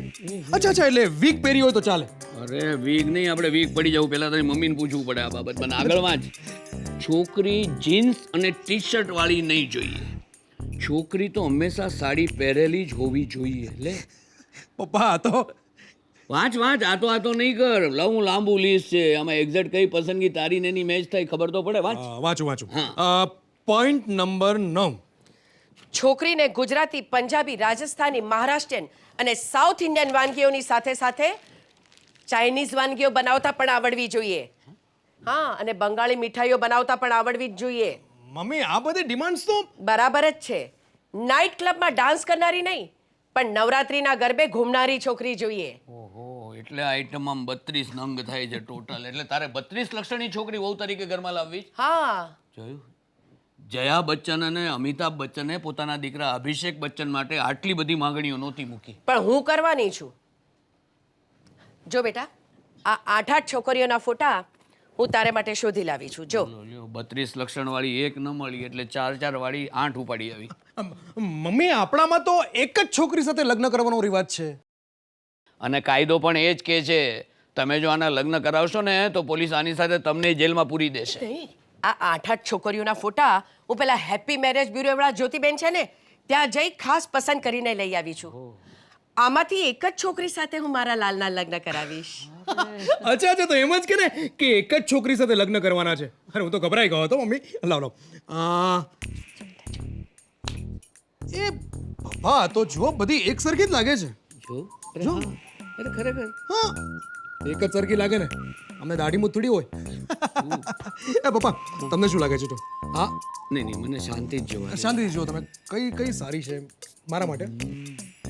અચ્છા એટલે વીક પહેરી હોય તો ચાલે. અરે વીક નહીં, આપણે વીક પડી જવું પહેલા તારી મમ્મીને પૂછવું પડે આ બાબત. મને આગળ વાંચ. છોકરી જીન્સ અને ટી શર્ટ વાળી નહીં જોઈએ. છોકરી તો હંમેશા સાડી પહેરેલી જ હોવી જોઈએ. લે પપ્પા આ તો વાંચ. આ તો નહીં કર. લઉં લાંબુ લિસ્ટ છે, આમાં એક્ઝેક્ટ કઈ પસંદગી તારી ને એની મેચ થાય ખબર તો પડે. વાંચું. Point number 9. છોકરીને ગુજરાતી, પંજાબી, રાજસ્થાની, મહારાષ્ટ્રીયન અને સાઉથ ઇન્ડિયન વાનગીઓની સાથે સાથે ચાઇનીઝ વાનગીઓ બનાવતા પણ આવડવી જોઈએ. હા, અને બંગાળી મીઠાઈઓ બનાવતા પણ આવડવી જ જોઈએ. મમ્મી આ બધી ડિમાન્ડ્સ તો બરાબર જ છે. નાઇટ ક્લબમાં ડાન્સ કરનારી નહીં, પણ નવરાત્રીના ગરબે ઘૂમનારી છોકરી જોઈએ. ઓહો, એટલે આઈટમમાં 32 નંગ થાય છે ટોટલ. એટલે તારે 32 લક્ષણની છોકરી વહુ તરીકે ઘરમાં લાવવી. હા, જોયું? જયા બચ્ચન અને અમિતાભ બચ્ચને પોતાના દીકરા અભિષેક બચ્ચન માટે આટલી બધી માંગણીઓ નહોતી મૂકી. પણ હું કરવાની છું. જો બેટા, આ 8 છોકરીઓના ફોટા હું તારે માટે શોધી લાવી છું. જો 32 લક્ષણ વાળી એક ન મળી એટલે 4 વાળી 8 ઉપાડી આવી. મમ્મી આપણામાં તો એક જ છોકરી સાથે લગ્ન કરવાનો રિવાજ છે. અને કાયદો પણ એ જ કહે છે, તમે જો આના લગ્ન કરાવશો ને તો પોલીસ આની સાથે તમને જેલમાં પૂરી દેશે. નહીં, આ 8 છોકરીઓના ફોટા હું પેલા હેપી મેરેજ બ્યુરો વાળા જ્યોતિબેન છે ને ત્યાં જઈ ખાસ પસંદ કરીને લઈ આવી છું. આમાંથી એક જ છોકરી સાથે હું મારા લાલના લગ્ન કરાવીશ. અચ્છા તો એમ જ કે ને કે એક જ છોકરી સાથે લગ્ન કરવાના છે. અરે હું તો ગભરાઈ ગયો હતો મમ્મી. લાવ એ પપ્પા તો જો બધી એક સરખી જ લાગે છે. જો અરે ખરેખર હા એક જ સરખી લાગે ને અમને દાઢી મૂત થોડી હોય એ પપ્પા તમને શું લાગે છે તો હા નહીં મને શાંતિ જ જોવા શાંતિથી જુઓ તમે કઈ કઈ સારી છે મારા માટે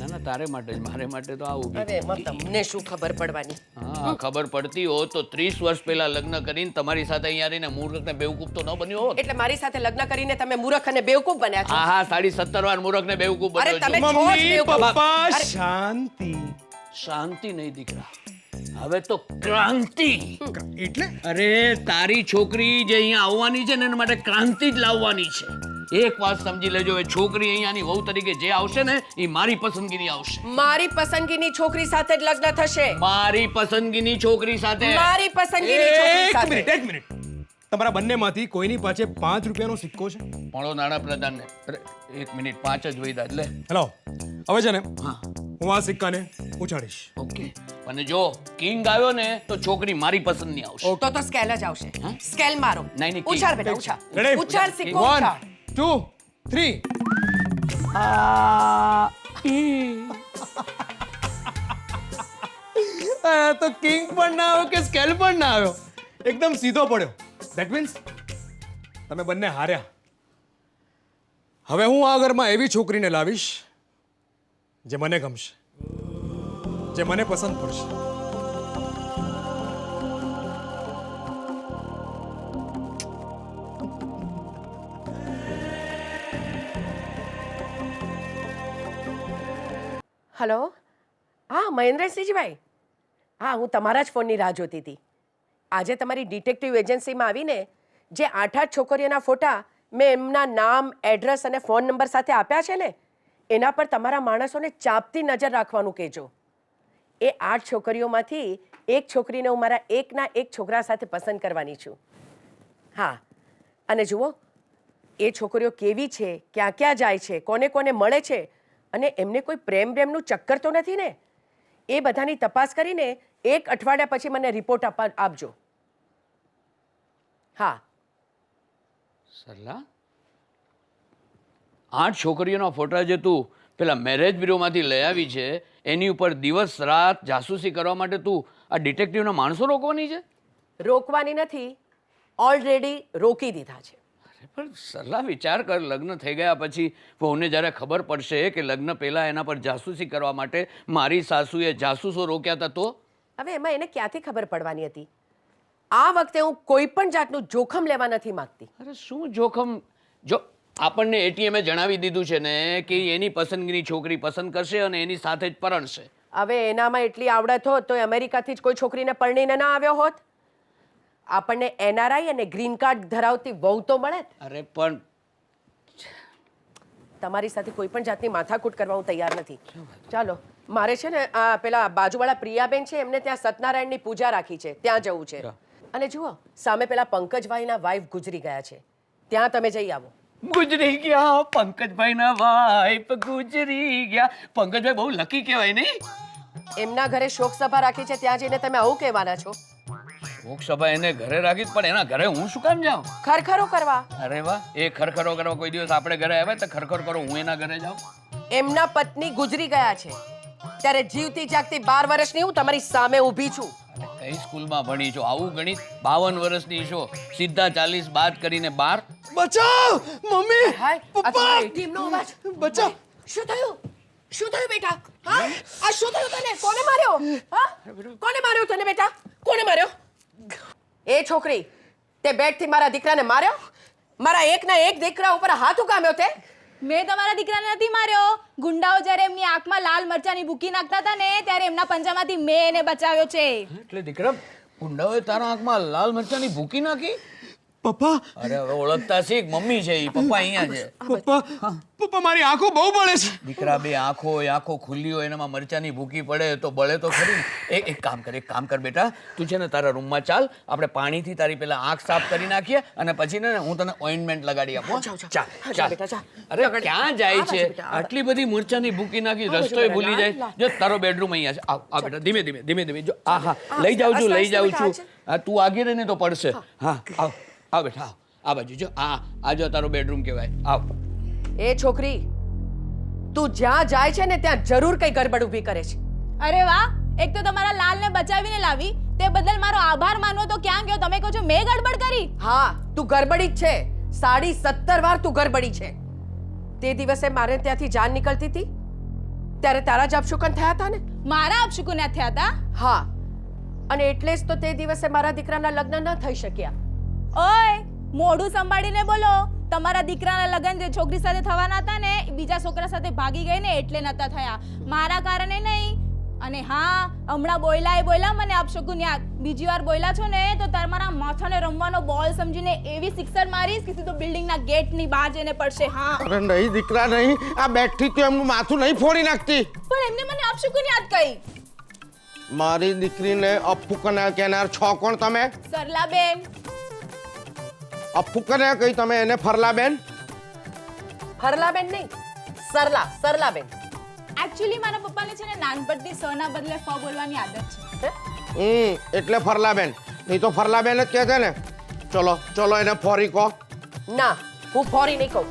ના તારે માટે જ મારે માટે તો આવું હવે એમાં તમને શું ખબર પડવાની હા ખબર પડતી હોત તો 30 વર્ષ પહેલા લગ્ન કરીને તમારી સાથે અહીંયા રહીને મૂર્ખને બેવકૂફ તો ન બન્યો હોત. એટલે મારી સાથે લગ્ન કરીને તમે મૂર્ખ અને બેવકૂફ બન્યા છો હા 17.5 વાર મૂર્ખને બેવકૂફ અરે બન્યો તમે છું. છો જ બેવકૂફ. પપ્પા શાંતિ શાંતિ નહીં દીકરા હવે તો ક્રાંતિ. એટલે અરે તારી છોકરી જે અહીંયા આવવાની છે ને એના માટે ક્રાંતિ જ લાવવાની છે. એક વાત સમજી લેજો એ છોકરી અહીંયાની વહુ તરીકે જે આવશે ને એ મારી પસંદગીની આવશે. મારી પસંદગીની છોકરી સાથે જ લગ્ન થશે મારી પસંદગીની છોકરી સાથે. મારી પસંદગીની છોકરી એક સાથે મિનિટ એક મિનિટ તમારા બંનેમાંથી કોઈની પાસે 5 રૂપિયાનો સિક્કો છે મળો નાણાપ્રધાનને. અરે 1 મિનિટ 5 જ વૈદા એટલે હેલો હવે છે ને હા હું આ સિક્કાને ઉછાળીશ ઓકે અને જો કિંગ આવ્યો ને તો છોકરી મારી પસંદની આવશે. તો સ્કેલ જ આવશે સ્કેલ મારો નહીં, નહીં, ઉછાળ king. બેટા ઉછાળ Ready? ઉછાળ સિક્કો 1 ઉછાળ 2 3 તો કિંગ પણ ના આવ્યો કે સ્કેલ પણ ના આવ્યો એકદમ સીધો પડ્યો ધેટ મીન્સ તમે બંને હાર્યા હવે હું આ ઘરમાં એવી છોકરીને લાવીશ જે મને ગમશે જે મને પસંદ પડશે હલો હા મહેન્દ્રસિંહજીભાઈ હા હું તમારા જ ફોનની રાહ જોતી હતી આજે તમારી ડિટેક્ટિવ એજન્સીમાં આવીને જે 8 છોકરીઓના ફોટા મેં એમના નામ એડ્રેસ અને ફોન નંબર સાથે આપ્યા છે ને એના પર તમારા માણસોને ચાંપતી નજર રાખવાનું કહેજો એ 8 છોકરીઓમાંથી એક છોકરીને હું મારા એકના એક છોકરા સાથે પસંદ કરવાની છું હા અને જુઓ એ છોકરીઓ કેવી છે ક્યાં ક્યાં જાય છે કોને કોને મળે છે અને એમને કોઈ પ્રેમનું ચક્કર તો નથી ને એ બધાની તપાસ કરીને 1 અઠવાડિયા પછી મને રિપોર્ટ આપજો હા સરલા 8 છોકરીઓના ફોટા જે તું પેલા મેરેજ બ્યુરોમાંથી લઈ આવી છે એની ઉપર દિવસ રાત જાસૂસી કરવા માટે તું આ ડિટેક્ટિવના માણસો રોકવાની છે. રોકવાની નથી ઓલરેડી રોકી દીધા છે અરે પણ સરલા વિચાર કર લગ્ન થઈ ગયા પછી વહુને જ્યારે ખબર પડશે કે લગ્ન પહેલા એના પર જાસૂસી કરવા માટે મારી સાસુએ જાસૂસો રોક્યા હતા તો હવે એમાં એને ક્યાંથી ખબર પડવાની હતી આ વખતે હું કોઈ પણ જાતનું જોખમ લેવા નથી માંગતી અરે શું જોખમ જો આપણને એટીએમે જણાવી દીધું છે ને કે એની પસંદગીની છોકરી પસંદ કરશે અને એની સાથે જ પરણશે. હવે એનામાં એટલી આવડત હોત તો અમેરિકાથી જ કોઈ છોકરીને પરણીને ના આવ્યો હોત આપણને એનઆરઆઈ અને ગ્રીન કાર્ડ ધરાવતી વહુ તો મળે અરે પણ તમારી સાથે કોઈ પણ જાતની માથાકૂટ કરવા હું તૈયાર નથી ચાલો મારે છે ને આ પેલા બાજુવાળા પ્રિયાબેન છે એમને ત્યાં સત્યનારાયણની પૂજા રાખી છે ત્યાં જવું છે અને જુઓ સામે પેલા પંકજભાઈના વાઈફ ગુજરી ગયા છે ત્યાં તમે જઈ આવો ગુજરી ગયા પંકજભાઈના વાઈફ ગુજરી ગયા. પંકજભાઈ બહુ લકી કહેવાય નહીં. એમના ઘરે શોક સભા રાખી છે ત્યાં જઈને તમે આવું કહેવાના છો લોકસભા એને ઘરે રાખી પણ એના ઘરે હું શું કામ જાઉં? ખરખરો કરવા અરે વાહ એ ખરખરો કરવા કોઈ દિવસ આપણે ઘરે આવે તો ખરખર કરો હું એના ઘરે જાઉં. એમના પત્ની ગુજરી ગયા છે ત્યારે જીવતી જાગતી 12 વર્ષની હું તમારી સામે ઊભી છું કઈ સ્કૂલમાં ભણી છો આવું ગણિત 52 વર્ષની છો સીધા 40 બાદ કરીને 12. બચાવ મમ્મી હાય આ તમારા ATM નો અવાજ બચાવ શું થયું બેટા હા આ શું થયું તને કોને માર્યો હા કોને માર્યો તને બેટા કોને માર્યો એ છોકરી તે બેટથી મારા દીકરાને માર્યો મારા એકના એક દીકરા ઉપર હાથ ઉગામ્યો તે મેં તમારા દીકરાને નથી માર્યો ગુંડાઓ જ્યારે એમની આંખમાં લાલ મરચાની ભૂકી નાખતા હતા ને ત્યારે એમના પંજામાંથી મેં એને બચાવ્યો છે. એટલે દીકરા ગુંડાઓએ તારા આંખમાં લાલ મરચાની ભૂકી નાખી? પપ્પા અરે હવે ઓળખતા શીખ મમ્મી છે ઈ પપ્પા અહીંયા છે. પપ્પા મારી આંખો બહુ બળે છે દીકરા બે આંખો ખુલ્લી હોય એનામાં મરચાની ભૂકી પડે તો બળે તો ખરી ને. એક કામ કર બેટા તું છે ને તારા રૂમમાં ચાલ આપણે પાણીથી તારી પેલા આંખ સાફ કરી નાખીએ અને પછી ને હું તને ઓઇન્ટમેન્ટ લગાડી આપું. ચાલ બેટા, જા. અરે ક્યાં જાય છે બેટા, આટલી બધી મરચાની ભૂકી નાખી રસ્તોય ભૂલી જાય. જો તારો બેડરૂમ અહીંયા છે આવ બેટા ધીમે જો હા લઈ જાઉં છું હા તું આગી રહીને તો પડશે. હા આવ બેટા આવ આ બાજુ જો આ જો તારો બેડરૂમ કહેવાય આવ. એ છોકરી તું જ્યાં જાય છે ને ત્યાં જરૂર કઈ ગડબડ ઊભી કરે છે અરે વાહ એક તો તમારા લાલને બચાવીને લાવી તે બદલ મારો આભાર માનવો તો ક્યાં ગયો? તમે કહો છો મેં ગડબડ કરી? હા તું ગરબડી જ છે. 17.5 વાર તું ગરબડી છે. તે દિવસે મારે ત્યાંથી જાન નીકળતી હતી ત્યારે તારા જ અપશુકન થયા હતા ને? મારા અપશુકન્યા થયા હતા? હા, અને એટલે જ તો તે દિવસે મારા દીકરાના લગ્ન ન થઈ શક્યા. ઓય, મોઢું સંભાળીને બોલો. તમારા દીકરાના લગ્ન જે છોકરી સાથે થવાના હતા ને એ બીજા છોકરા સાથે ભાગી ગઈ ને એટલે નતા થયા, મારા કારણે નહીં. અને હા, હમણાં બોયલા મને અપશુકન યાદ. બીજી વાર બોયલા છો ને તો તમારા માથાને રમવાનો બોલ સમજીને એવી સિક્સર મારીશ કે સીધો બિલ્ડિંગના ગેટની બહાર જઈને પડશે. હા, અરે નહીં દીકરા નહીં, આ બેઠી તો એમનું માથું નહીં ફોડી નાખતી. પણ એમને મને અપશુકન યાદ કહી. મારી દીકરીને અપુકના કહેનાર છો કોણ તમે? સરલાબેન. અપુકને કઈ તમે એને ફરલાબેન? ફરલાબેન નહીં, સરલાબેન. એકચ્યુઅલી મારા પપ્પાને છે ને નાનપણથી સના બદલે ફ બોલવાની આદત છે. એટલે ફરલાબેન, નહીં તો ફરલાબેન જ કહે છે ને. ચલો એને ફોરી કહો. ના, હું ફોરી નહીં કહું.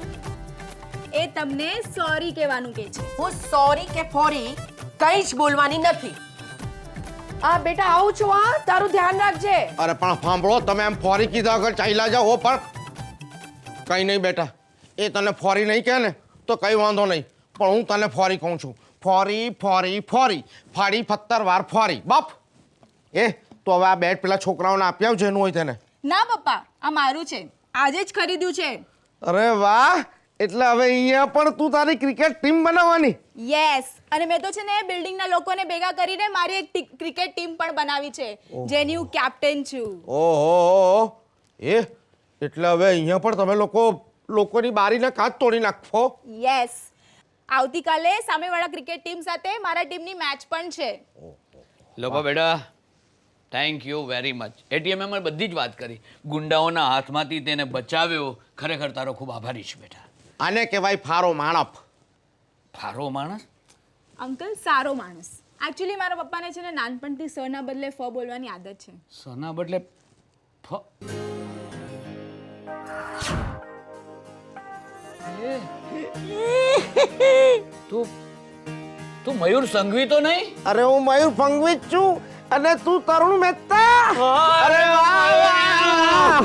એ તમને સોરી કહેવાનું કહે છે. હું સોરી કે ફોરી કંઈ જ બોલવાની નથી. આ બેટા આવું છું, હા તારું ધ્યાન રાખજે. અરે પણ સાંભળો, તમે એમ ફોરી કીધા વગર ચાલ્યા જાઓ. પણ કઈ નહીં બેટા, એ તને ફોરી નહીં કહે ને તો કઈ વાંધો નહીં, પણ હું તને ફોરી કહું છું. ફોરી ફાડી 17 વાર ફોરી. બાપ તો હવે આ બેટ પેલા છોકરાઓને આપી આવજો એનું હોય તેને. ના પપ્પા, આ મારું છે, આજે જ ખરીદ્યું છે. અરે વાહ, એટલે હવે અહીંયા પણ તું તારી ક્રિકેટ ટીમ બનાવવાની? યસ, અને મેં તો છે ને બિલ્ડિંગના લોકોને ભેગા કરીને મારી એક ક્રિકેટ ટીમ પણ બનાવી છે જેની હું કેપ્ટન છું. ઓહો, એટલે હવે અહીંયા પણ તમે લોકોની બારીના કાચ તોડી નાખો? યસ, આવતીકાલે સામેવાળા ક્રિકેટ ટીમ સાથે મારા ટીમની મેચ પણ છે. લોકો બેટા, thank you very much. ATM માં બધી જ વાત કરી, ગુંડાઓના હાથમાંથી તેને બચાવ્યો. ખરેખર તારો ખૂબ આભારી છું બેટા. આને કહેવાય ફારો માણપ. ફારો માણસ? અંકલ સારો માણસ. એકચ્યુઅલી મારા પપ્પાને છે ને નાનપણથી સના બદલે ફ બોલવાની આદત છે. સના બદલે ફ? તું મયુર સંઘવી તો નહીં? અરે હું મયુર ફંગવી જ છું, અને તું તરુણ મહેતા. અરે વાહ!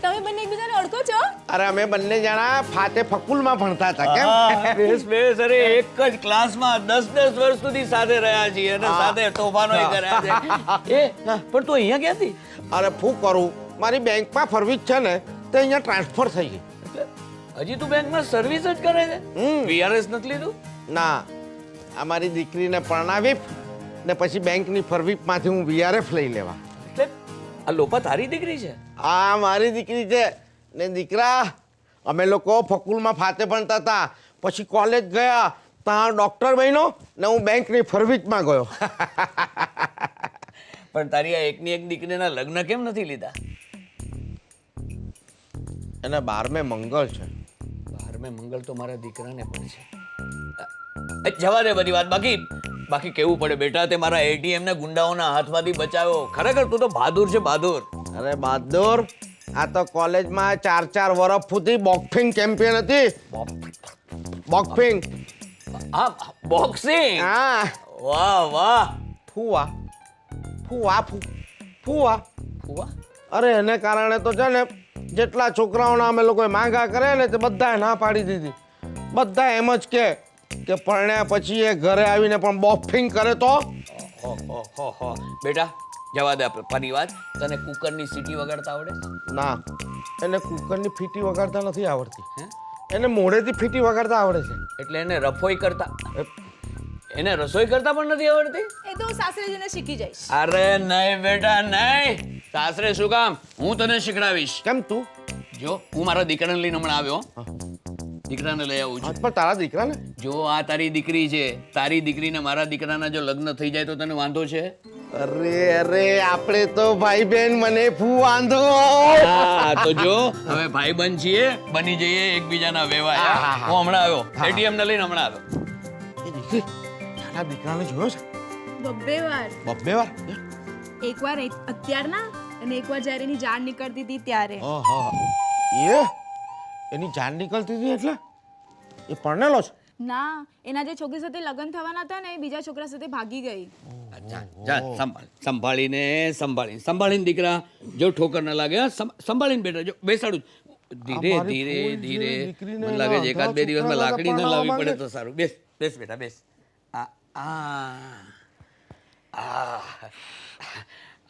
તમે બંને એકબીજાને ઓળખો છો? અરે અમે બંને જણા ફાતે ફકુલમાં ભણતા હતા. કેમ? બેસ. અરે એક જ ક્લાસમાં 10 વર્ષ સુધી સાથે રહ્યા છીએ અને સાથે તોફાનો કર્યા છે. પણ તું અહીંયા ક્યાંથી? અરે શું કરું, મારી બેંકમાં ફરવી જ છે ને તે અહીંયા ટ્રાન્સફર થઈ ગઈ. હજી તું બેંકમાં સર્વિસ જ કરે છે? વીઆરએસ નથી લીધું? ના, અમારી દીકરીને પરણાવી ને પછી બેંકની ફરવીપમાંથી હું વીઆરએફ લઈ લેવા. એટલે આ લોપા તારી દીકરી છે? આ મારી દીકરી છે ને દીકરા. અમે લોકો ફકુલમાં ફાતે ભણતા હતા, પછી કોલેજ ગયા, ત્યાં ડૉક્ટર બન્યો ને હું બેંકની ફરવીપમાં ગયો. પણ તારી આ એકની એક દીકરીના લગ્ન કેમ નથી લીધા? એને 12મે મંગળ છે. 12મે મંગળ તો મારા દીકરાને પણ છે. જવા દે બધી વાત. બાકી કેવું પડે બેટા, તે મારા એટીએમ ને ગુંડાઓના હાથમાંથી બચાવ્યો. ખરેખર તું તો બહાદુર છે, બહાદુર. અરે બહાદુર, આ તો કોલેજમાં 4 વર્ષ સુધી બોક્સિંગ ચેમ્પિયન હતી. બોક્સિંગ? હા, બોક્સિંગ. હા. વાહ. ફુવા. અરે એને કારણે તો છે ને જેટલા છોકરાઓના અમે લોકોએ માંગા કરે ને તે બધાએ ના પાડી દીધી. બધા એમ જ કે પરણ્યા પછી એ ઘરે આવીને પણ બોક્સિંગ કરે તો? બેટા જવા દે પપ્પાની વાત. તને કુકરની સીટી વગાડતા આવડે? ના, એને કુકરની ફીટી વગાડતા નથી આવડતી. એને મોઢેથી ફીટી વગાડતા આવડે છે. એટલે એને રસોઈ કરતા પણ નથી આવડતી? એ તો સાસરેજીને શીખી જઈશ. અરે નહીં બેટા નહીં. સાસરે શું કામ, હું તને શીખડાવીશ. કેમ તું? જો હું મારા દીકરાને લઈને હમણાં આવ્યો, દીકરાને લઈ આવું છું. પણ તારા દીકરાને? જો આ તારી દીકરી છે, તારી દીકરીને મારા દીકરાના જો લગ્ન થઈ જાય તો તને વાંધો છે? અરે આપણે તો ભાઈ બહેન, મને ફૂ વાંધો. તો જો હવે ભાઈ બંધ છીએ, બની જઈએ એકબીજાના વેવાય. હું હમણાં આવ્યો, એટીએમ ને લઈને હમણાં આવ્યો. તારા દીકરાને જોયો છે? 2 વાર. 2 વાર? એકવાર અત્યારના અને એકવાર જ્યારે એની જાન નીકળતી હતી ત્યારે. એની જાન નીકળતી હતી એટલે એ પરણેલો છે? ના, એના જે છોકરી સાથે લગ્ન થવાના હતા ને એ બીજા છોકરા સાથે ભાગી ગઈ. અચ્છા જા સંભાળીને દીકરા જો ઠોકર ન લાગે હા? સંભાળીને બેટા જો બેસાડું ધીરે ધીરે ધીરે મને લાગે છે એકાદ બે દિવસમાં લાકડી ન લાવવી પડે તો સારું બેસ બેસ બેટા બેસ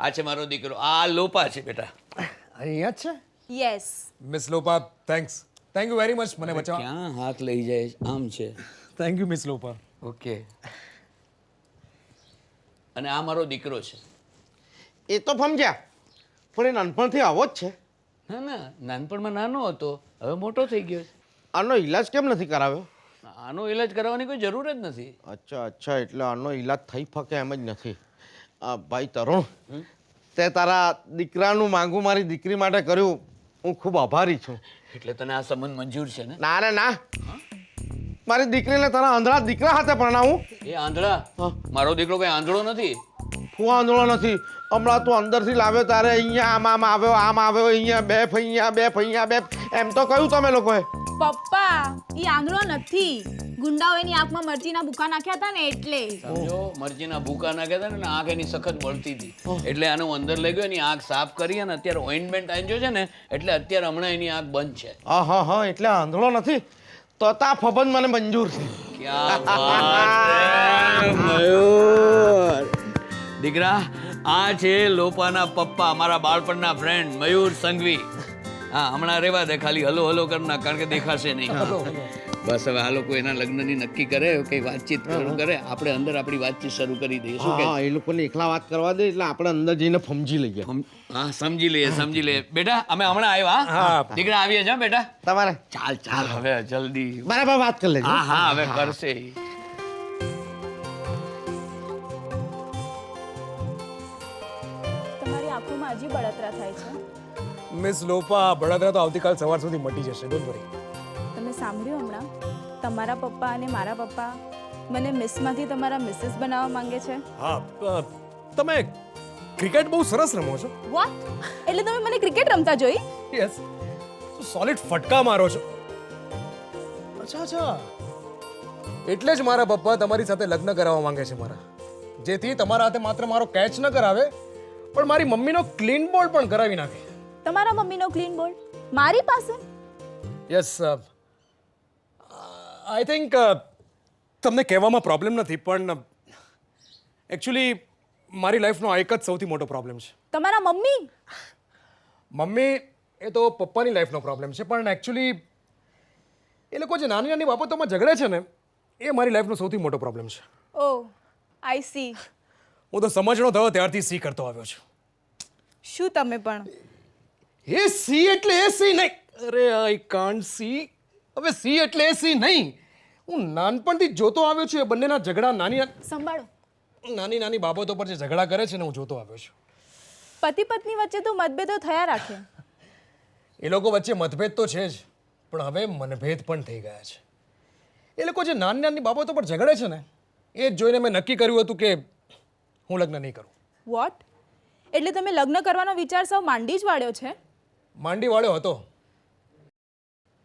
આ છે મારો દીકરો આ લોપા છે બેટા અહીંયા જ છે yes. Miss Lopa thank you very much મને બચાવવા ક્યાં હાથ લઈ જાય છે? આમ છે thank you miss Lopa okay અને આ મારો દીકરો છે એ તો સમજ્યા પણ એ નાનપણથી આવો જ છે. ના ના નાનપણમાં નાનો હતો હવે મોટો થઈ ગયો છે આનો ઈલાજ કેમ નથી કરાવ્યો? આનો ઈલાજ કરાવવાની કોઈ જરૂર જ નથી અચ્છા અચ્છા એટલે આનો ઈલાજ થઈ શકે એમ જ નથી. ભાઈ તરુણ, તે તારા દીકરાનું માંગુ મારી દીકરી માટે કર્યું, હું ખૂબ આભારી છું. એટલે તને આ સંબંધ મંજૂર છે ને ના રે ના, મારી દીકરીને તારા આંધળા દીકરા હાથે પરણાવું. એ આંધળા મારો દીકરો કઈ આંધળો નથી. હું આંધળો નથી. હમણાં તું અંદરથી લાવ્યો તારે અહીંયા આમ આવ્યો અહીંયા બે ફૈયા બે એમ તો કહ્યું તમે લોકોએ. પપ્પા, ઈ આંધળો નથી. ગુંડાઓ એની આંખમાં મરચીના ભૂકા નાખ્યા હતા ને એટલે. સમજો મરજીના ભૂકા નાખ્યા હતા ને આંખ એની સખત બળતી હતી એટલે આને હું અંદર લઈ ગયો એની આંખ સાફ કરી અને અત્યારે ઓઇન્ટમેન્ટ આંજો છે ને એટલે અત્યારે હમણાં એની આંખ બંધ છે. હા એટલે આંધળો નથી તો તા ફબન મને મંજૂર છે. ક્યાં વાત છે, મયુર દીકરા આ છે લોપાના પપ્પા મારા બાળપણના ફ્રેન્ડ મયુર સંઘવી. હા હમણાં રેવા દે ખાલી હલો હલો કરના કારણ કે દેખાશે નહીં. બસ હવે આ લોકો એના લગ્નની નક્કી કરે કઈ વાતચીત શરૂ કરે આપણે અંદર આપણી વાતચીત શરૂ કરી દઈએ શું કે હા એ લોકોને એકલા વાત કરવા દે એટલે આપણે અંદર જઈને સમજી લઈએ. હા સમજી લઈએ બેટા અમે હમણાં આવ્યા હા દીકરા આવીએ છે બેટા તમારે ચાલ હવે જલ્દી બરાબર વાત કરી લેજો. હા હવે કરશે તમારી આંખોમાં હજી બળતરા થાય છે. મિસ લોપા બળાદરા તો આવતીકાલ સવાર સુધી મટી જશે ડોન્ટ વરી. તમે સાંભળ્યું હમણાં? તમારા પપ્પા અને મારા પપ્પા મને મિસમાંથી તમારા મિસિસ બનાવવા માંગે છે. હા તમે ક્રિકેટ બહુ સરસ રમો છો. વોટ? એટલે તમે મને ક્રિકેટ રમતા જોઈ? યસ સોલિડ ફટકા મારો છો. અચ્છા એટલે જ મારા પપ્પા તમારી સાથે લગ્ન કરાવવા માંગે છે મારા, જેથી તમારા હાથે માત્ર મારો કેચ ન કરાવે પણ મારી મમ્મીનો ક્લીન બોલ પણ કરાવી નાખે. તમારા મમ્મીનો ક્લીન બોલ મારી પાસે? યસ આઈ થિંક તમને કહેવામાં પ્રોબ્લેમ નથી પણ એકચ્યુઅલી મારી લાઈફનો આ એક જ સૌથી મોટો પ્રોબ્લેમ છે. તમારા મમ્મી? મમ્મી એ તો પપ્પાની લાઈફનો પ્રોબ્લેમ છે પણ એકચ્યુઅલી એ લોકો જે નાની નાની બાબતોમાં ઝઘડે છે ને એ મારી લાઈફનો સૌથી મોટો પ્રોબ્લેમ છે. ઓ આઈ સી. હું તો સમજણો થયો ત્યારથી સી કરતો આવ્યો છું. શું તમે પણ? એ સી એટલે એ સી નહીં. અરે આઈ કાન્ટ સી. હવે સી એટલે એ સી નહીં. હું નાનપણથી જોતો આવ્યો છું એ બંનેના ઝઘડા સંભાળો. નાની બાબતો પર જે ઝઘડા કરે છે ને હું જોતો આવ્યો છું. પતિ પત્ની વચ્ચે તો મતભેદો થયા રાખે. એ લોકો વચ્ચે મતભેદ તો છે જ પણ હવે મનભેદ પણ થઈ ગયા છે. એ લોકો જે નાની બાબતો પર ઝઘડે છે ને એ જ જોઈને મેં નક્કી કર્યું હતું કે હું લગ્ન નહીં કરું. વોટ? એટલે તમે લગ્ન કરવાનો વિચાર સાવ માંડી જ વાળ્યો છે? માંડી વાળ્યો હતો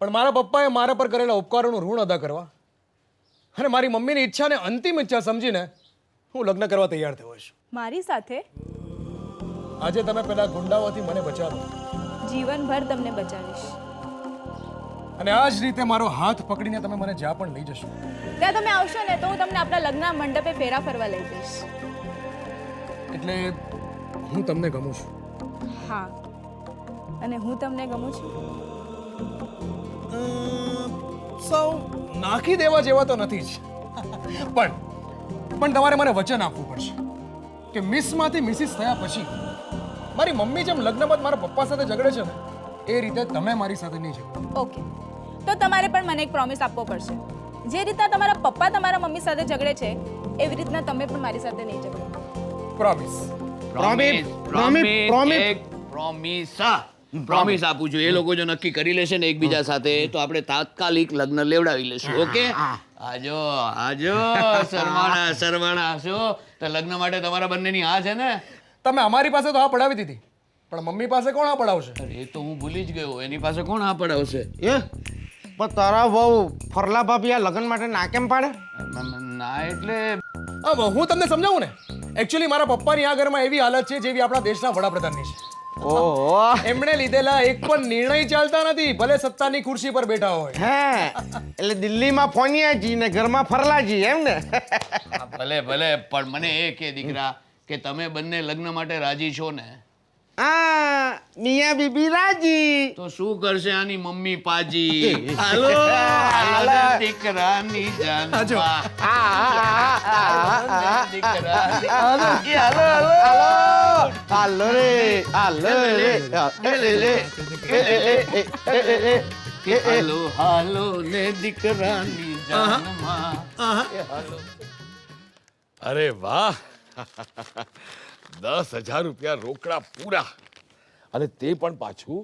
પણ મારા પપ્પાએ મારા પર કરેલા ઉપકારોનું ઋણ અદા કરવા અને મારી મમ્મીની ઈચ્છાને અંતિમ ઈચ્છા સમજીને હું લગ્ન કરવા તૈયાર થયો છું. મારી સાથે? આજે તમે પેલા ગુંડાઓથી મને બચાવો જીવનભર તમને બચાવીશ. અને આ જ રીતે મારો હાથ પકડીને તમે મને જ્યાં પણ લઈ જશો ત્યાં તમે આવશો ને તો હું તમને આપણા લગ્ન મંડપે ફેરા ફરવા લઈ જઈશ. એટલે હું તમને ગમું છું. હા, અને હું તમને ગમું છું. સૌ નાખી દેવા જેવા તો નથી જ પણ તમારે મને વચન આપવું પડશે કે મિસમાંથી મિસિસ થયા પછી મારી મમ્મી જેમ લગ્ન બાદ મારા પપ્પા સાથે ઝઘડે છે ને એ રીતે તમે મારી સાથે નહીં ઝઘડો. ઓકે, તો તમારે પણ મને એક પ્રોમિસ આપવો પડશે. જે રીતના તમારા પપ્પા તમારા મમ્મી સાથે ઝઘડે છે એવી રીતના તમે પણ મારી સાથે નહીં ઝઘડો. પ્રોમિસ. પ્રોમિસ આપું છું. એ લોકો જો નક્કી કરી લેશે ને એકબીજા સાથે તો આપણે તાત્કાલિક લગ્ન લેવડાવી લેશું. ઓકે આજો સરવાણા શું તો લગ્ન માટે તમારા બંનેની હા છે ને? તમે અમારી પાસે તો હા પડાવી દીધી પણ મમ્મી પાસે કોણ હા પડાવશે? અરે એ તો હું ભૂલી જ ગયો એની પાસે કોણ હા પડાવશે? પણ તારા બહુ ફરલા ભાભી આ લગ્ન માટે ના કેમ પાડે ના એટલે હવે હું તમને સમજાવું ને એકચ્યુઅલી મારા પપ્પાની આ ઘરમાં એવી હાલત છે જેવી આપણા દેશના વડાપ્રધાનની છે ઓહો એમણે લીધેલા એક પણ નિર્ણય ચાલતા નથી ભલે સત્તાની ખુરશી પર બેઠા હોય હે એટલે દિલ્હીમાં ફોનિયાજી ને ઘરમાં ફરલાજી એમ ને ભલે ભલે પણ મને એ કે દીકરા કે તમે બંને લગ્ન માટે રાજી છો ને આ મિયા બીબી રાજી તો શું કરશે આની મમ્મી પાજી હાલો હાલો ને દીકરાની જાનમાં. દીકરાની હાલો રે હાલો રે હાલો હાલો ને દીકરાની જાનમાં. હાલો. અરે વાહ 10,000 રૂપિયા રોકડા પૂરા અને તે પણ પાછું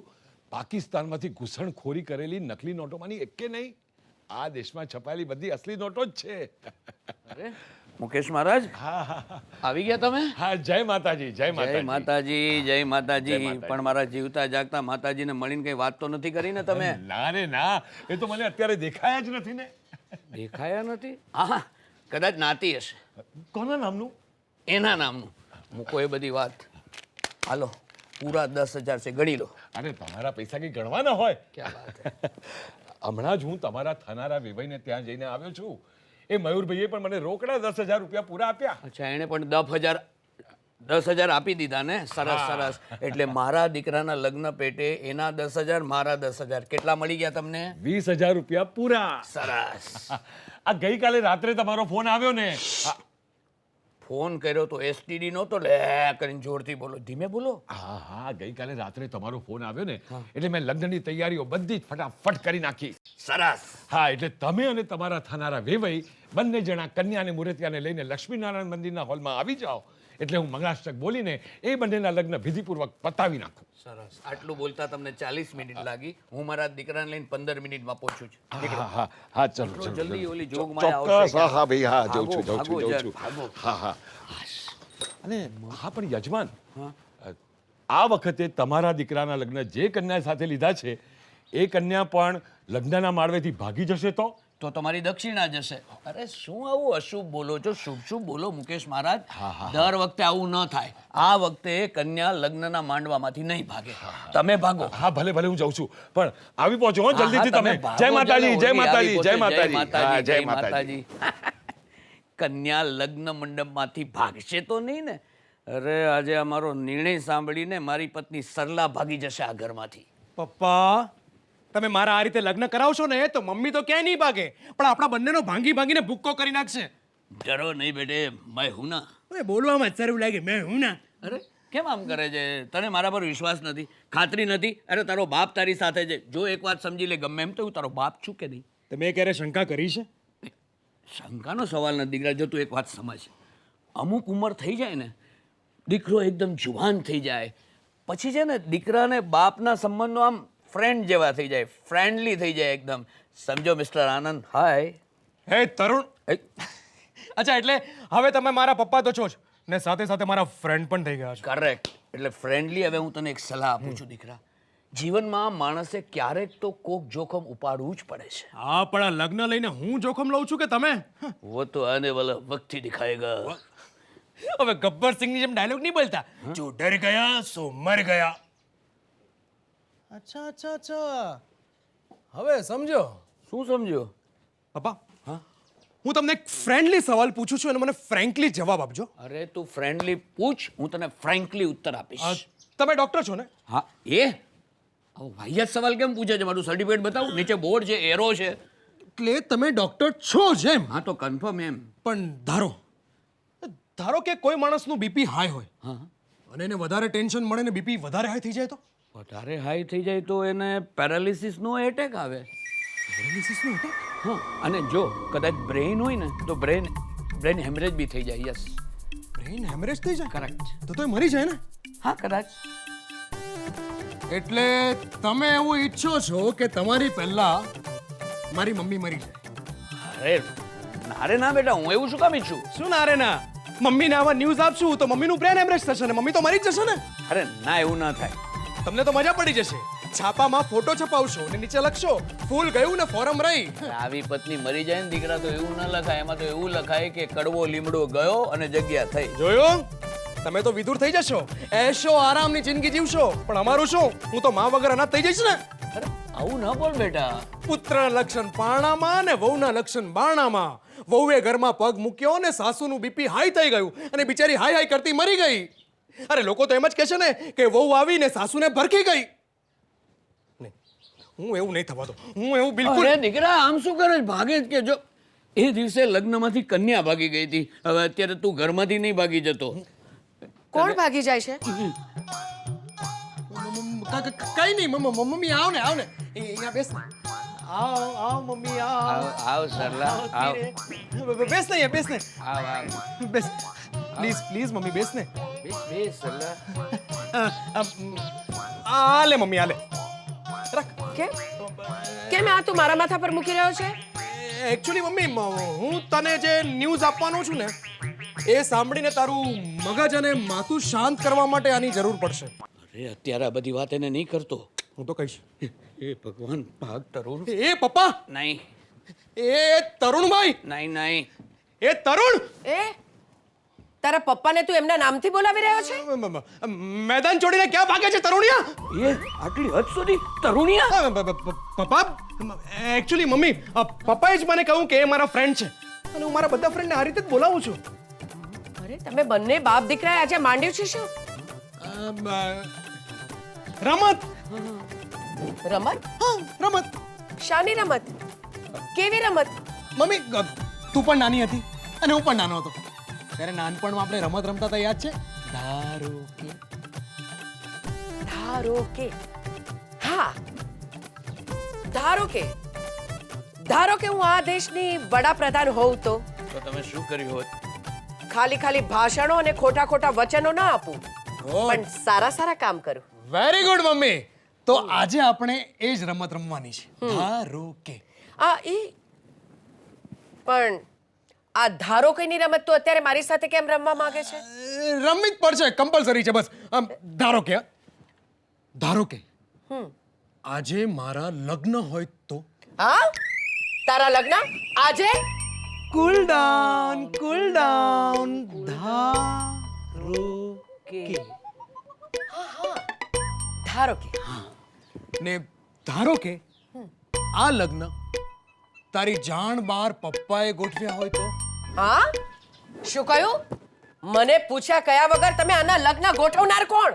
પાકિસ્તાનમાંથી ઘૂસણખોરી કરેલી નકલી નોટોમાંની એકે નહીં આ દેશમાં છપાયેલી બધી અસલી નોટો જ છે અરે મુકેશ મહારાજ આવી ગયા તમે હા જય માતાજી જય જય માતાજી માતાજી જય માતાજી જય માતાજી. પણ મારા જીવતા જાગતા માતાજીને મળીને કઈ વાત તો નથી કરી ને તમે ના રે ના એ તો મને અત્યારે દેખાયા જ નથી ને દેખાયા નથી હા કદાચ નાતી હશે કોના નામનું એના નામનું મૂકો એ બધી વાત હાલો પૂરા 10,000 છે ગણી લો અરે તમારા પૈસા કઈ ગણવાના હોય ક્યાં વાત હે. હમણાં જ હું તમારા થનારા વેવાઈને ત્યાં જઈને આવ્યો છું એ મયુરભાઈએ પણ મને રોકડા 10,000 રૂપિયા પૂરા આપ્યા અચ્છા એણે પણ 10,000 આપી દીધા ને સરસ સરસ એટલે મારા દીકરાના લગ્ન પેટે એના 10,000 મારા 10,000 કેટલા મળી ગયા તમને 20,000 રૂપિયા પૂરા સરસ આ ગઈકાલે રાત્રે તમારો ફોન આવ્યો ને ફોન કર્યો તો એસટીડી નહોતો લે કરીને જોરથી બોલો ધીમે બોલો હા હા ગઈકાલે રાત્રે તમારો ફોન આવ્યો ને એટલે મેં લગ્નની તૈયારીઓ બધી જ ફટાફટ કરી નાખી સરસ હા એટલે તમે અને તમારા થનારા વેવાઈ બંને જણા કન્યા અને મુરતિયાને લઈને લક્ષ્મીનારાયણ મંદિરના હોલમાં આવી જાઓ એટલે હું મંગળાષ્ટક બોલીને એ બંનેના લગ્ન વિધિપૂર્વક પતાવી નાખું સરસ આટલું બોલતા તમને 40 મિનિટ લાગી હું મારા દીકરાને લઈને 15 મિનિટમાં પહોંચું છું હા હા હા ચલો ચલો જલ્દી ઓલી જોગમાયા ચોક્કસ આવશે હા હા ભાઈ હા ભાગો, જઉં છું ભાગો જઉં યાર, છું ભાગો. હા હા અને હા પણ યજમાન આ વખતે તમારા દીકરાના લગ્ન જે કન્યા સાથે લીધા છે એ કન્યા પણ લગ્નના માળવેથી ભાગી જશે તો તમારી દક્ષિણા જશે અરે શું આવું અશુભ બોલો છો શુભ બોલો મુકેશ મહારાજ દર વખતે આવું ન થાય આ વખતે કન્યા લગ્નના માંડવામાંથી નહીં ભાગે તમે ભાગો હા ભલે ભલે હું જાઉં છું પણ આવી પહોંચો હો જલ્દીથી હા, તમે ભાગો, જય માતાજી જલ્દી, જય ઓલી માતાજી આવી જય પહોંચો, માતાજી હા જય માતાજી કન્યા લગ્ન મંડપમાંથી ભાગશે તો નહીં ને અરે આજે અમારો નિર્ણય સાંભળીને મારી પત્ની સરલા ભાગી જશે આ ઘરમાંથી પપ્પા તમે મારા આ રીતે લગ્ન કરાવશો ને તો મમ્મી તો ક્યાંય નહીં ભાગે પણ આપણા બંનેનો ભાંગી ભાંગીને ભૂક્કો કરી નાખશે ડરો નહીં બેટે મેં હું ના હવે બોલવામાં જ સારું લાગે મેં હું ના અરે કેમ આમ કરે છે તને મારા પર વિશ્વાસ નથી ખાતરી નથી અરે તારો બાપ તારી સાથે છે જો એક વાત સમજી લે ગમે એમ તો હું તારો બાપ છું કે નહીં તમે ક્યારે શંકા કરી છે શંકાનો સવાલ નથી દીકરા જો તું એક વાત સમજ અમુક ઉંમર થઈ જાય ને દીકરો એકદમ જુવાન થઈ જાય પછી છે ને દીકરાને બાપના સંબંધો આમ ફ્રેન્ડ જેવા થઈ જાય ફ્રેન્ડલી થઈ જાય એકદમ સમજો મિસ્ટર આનંદ હાય હે તરુણ અચ્છા એટલે હવે તમે મારા પપ્પા તો છો જ ને સાથે સાથે મારા ફ્રેન્ડ પણ થઈ ગયા છો કરેક્ટ એટલે ફ્રેન્ડલી હવે હું તને એક સલાહ આપું છું દીકરા જીવનમાં માણસે ક્યારેક તો કોક જોખમ ઉપાડવું જ પડે છે હા પણ આ લગ્ન લઈને હું જોખમ લઉં છું કે તમે વો તો આને વાલા વક્ત ही दिखाएगा હવે ગબ્બર સિંહની જેમ ડાયલોગ નહીં બોલતા જો ડર ગયા સો મર ગયા અચ્છા અચ્છા અચ્છા હવે સમજો શું સમજો પપ્પા હું તમને એક ફ્રેન્ડલી સવાલ પૂછું છું અને મને ફ્રેન્કલી જવાબ આપજો અરે તું ફ્રેન્ડલી પૂછ હું તને ફ્રેન્કલી ઉત્તર આપીશ તમે ડોક્ટર છો ને હા એ આવો વાહિયાત સવાલ કેમ પૂછે છે મારું સર્ટિફિકેટ બતાવું નીચે બોર્ડ છે એરો છે એટલે તમે ડોક્ટર છો જ એમ હા તો કન્ફર્મ એમ પણ ધારો કે કોઈ માણસનું બીપી હાઈ હોય હા અને એને વધારે ટેન્શન મળે ને બીપી વધારે હાઈ થઈ જાય તો વધારે હાઈ થઈ જાય તો એને પેરાલિસિસનો એટેક આવે પેરાલિસિસનો એટેક હા અને જો કદાચ બ્રેઇન હોય ને તો બ્રેન હેમરેજ બી થઈ જાય યસ બ્રેઇન હેમરેજ થઈ જાય કરેક્ટ તો એ મરી જાય ને હા કદાચ એટલે તમે એવું ઈચ્છો છો કે તમારી પહેલા મારી મમ્મી મરી જાય અરે નારે ના બેટા હું એવું શું કામ ઈચ્છું શું ના રે ના મમ્મીને આવા ન્યૂઝ આપશું તો મમ્મીનું બ્રેન હેમરેજ થશે ને મમ્મી તો મરી જ જશે ને અરે ના એવું ના થાય તમને તો મજા પડી જશે છાપામાં ફોટો છપાવશો ને નીચે લખશો ફૂલ ગયું ને ફોરમ રહી. આવી પત્ની મરી જાય ને દીકરા તો એવું ન લખાય, એમાં તો એવું લખાય કે કડવો લીમડો ગયો અને જગ્યા થઈ. જોયું? તમે તો વિદુર થઈ જશો, એશો આરામની જિંદગી જીવશો, પણ અમારું શું? હું તો માં વગર અનાથ થઈ જઈશ ને. અરે આવું ન બોલ બેટા. પુત્રના લક્ષણ પારણામાં ને વહુના લક્ષણ બારણામાં. વહુએ ઘરમાં પગ મૂક્યો ને સાસુનું બીપી હાઈ થઈ ગયું અને બિચારી હાઈ હાઈ કરતી મરી ગઈ. અરે લોકો તો એમ જ કહેશે ને કે વહુ આવીને સાસુને ભરખી ગઈ. નહીં, હું એવું નહીં થવા દઉં. હું એવું બિલકુલ. અરે દીકરા આમ શું કરે છે? ભાગે જ કે જો એ દિવસે લગ્નમાંથી કન્યા ભાગી ગઈ હતી, હવે અત્યારે તું ઘરમાંથી નહીં ભાગી જતો. કોણ ભાગી જાય છે? કઈ નહીં મમ્મી આવ ને અહીંયા બેસ ને. આવ મમ્મી આવ. આવ સરલા આવ બેસ ને અહીંયા બેસ ને. આવ આવ બેસ પ્લીઝ મમ્મી બેસ ને. બેસ સરલા. આ લે મમ્મી આ લે. કેમ આ તું મારા માથા પર મૂકી રહ્યો છે? એકચ્યુઅલી મમ્મી હું તને જે ન્યૂઝ આપવાનો છું ને એ સાંભળીને તારું મગજ અને માથું શાંત કરવા માટે આની જરૂર પડશે. અરે અત્યારે આ બધી વાત એને નહીં કરતો. હું તો કહીશ. એ ભગવાન ભાગ તરુણ. એ પપ્પા, નહીં એ તરુણભાઈ, નહીં નહીં. એ તરુણ. એ તારા પપ્પાને તું એમના નામથી બોલાવી રહ્યો છે? મેદાન છોડીને ક્યાં ભાગે છે તરુણિયા? એ આટલી હદ સુધી તરુણિયા? પપ્પા એકચ્યુઅલી મમ્મી પપ્પાએ જ મને કહ્યું કે એ મારા ફ્રેન્ડ છે અને હું મારા બધા ફ્રેન્ડને આ રીતે જ બોલાવું છું. અરે તમે બંને બાપ દીકરાએ આજે માંડ્યું છે શું? રમત. રમત? હા રમત. શાની રમત? કેવી રમત? મમ્મી તું પણ નાની હતી અને હું પણ નાનો હતો ત્યારે નાનપણમાં આપણે રમત રમતા હતા, યાદ છે? ધારો કે હા, ધારો કે હું આ દેશની વડાપ્રધાન હોઉં તો તો તમે શું કર્યું હોત? ખાલી ભાષણો અને ખોટા વચનો ના આપું, પણ સારા કામ કરું. Very good mummy. તો આજે આપણે એ જ રમત રમવાની છે, ધારો કે. પણ આ ધારો કઈની રમત તો અત્યારે મારી સાથે કેમ રમવા માંગે છે? રમવી જ પડશે, કમ્પલસરી છે. બસ ધારો કે આજે મારા લગ્ન હોય તો. હા, તારા લગ્ન આજે? કુલ ડાઉન ધારો કે. ધારો કે ને ધારો કે આ લગ્ન તારી જાણ બાર પપ્પાએ ગોઠવ્યા હોય તો. હા, શું કહ્યું? મને પૂછ્યા કયા વગર તમે આના લગ્ન ગોઠવનાર કોણ?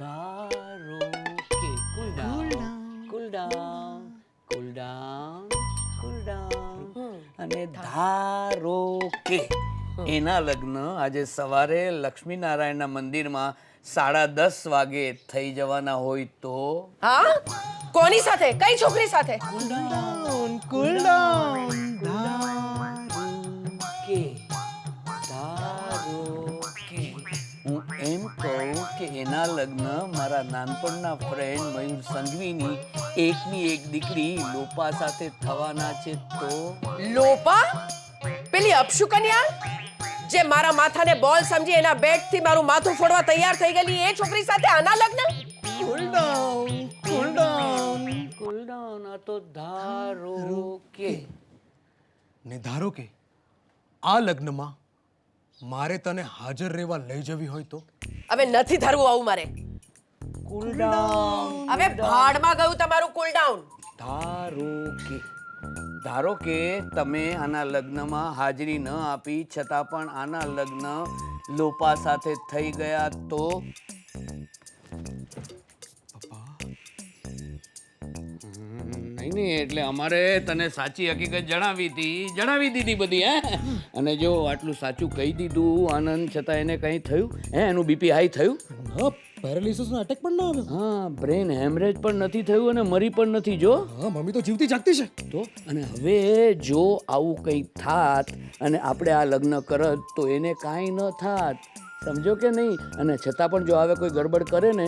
ધારો કે કુલ ડાઉન અને ધારો કે એના લગ્ન આજે સવારે લક્ષ્મીનારાયણના મંદિરમાં 10:30 વાગે થઈ જવાના હોય તો. હા, કોની સાથે? કઈ છોકરી સાથે? કુલ ડાઉન ધારો કે હું એમ કહું કે એના લગ્ન મારા નાનપણના ફ્રેન્ડ મયુર સંઘવીની એકની એક દીકરી લોપા સાથે થવાના છે તો. લોપા? પેલી અપશુ કન્યા જે મારા માથાને બોલ સમજી એના બેટથી મારું માથું ફોડવા તૈયાર થઈ ગયેલી એ છોકરી સાથે આના લગ્ન? કુલ ડાઉન આ તો ધારો કે. ને ધારો કે આ લગ્નમાં મારે તને હાજર રહેવા લઈ જવી હોય તો. હવે નથી ધરવું આવું મારે. કુલ ડાઉન. હવે ભાડમાં ગયું તમારું કુલ ડાઉન. ધારો કે તમે આના લગ્નમાં હાજરી ન આપી છતાં પણ આના લગ્ન લોપા સાથે થઈ ગયા તો. નહીં એટલે અમારે તને સાચી હકીકત જણાવી દીધી બધી. હે અને જો આટલું સાચું કહી દીધું આનંદ છતાં એને કંઈ થયું? એનું બીપી હાઈ થયું? પેરાલિસિસનો અટેક પણ ના આવ્યો. હા, બ્રેન હેમરેજ પણ નથી થયું અને મરી પણ નથી. જો હા, મમ્મી તો જીવતી જાગતી છે. તો અને હવે જો આવું કંઈ થાત અને આપણે આ લગ્ન કરત તો એને કાંઈ ન થાત, સમજો કે નહીં? અને છતાં પણ જો હવે કોઈ ગડબડ કરે ને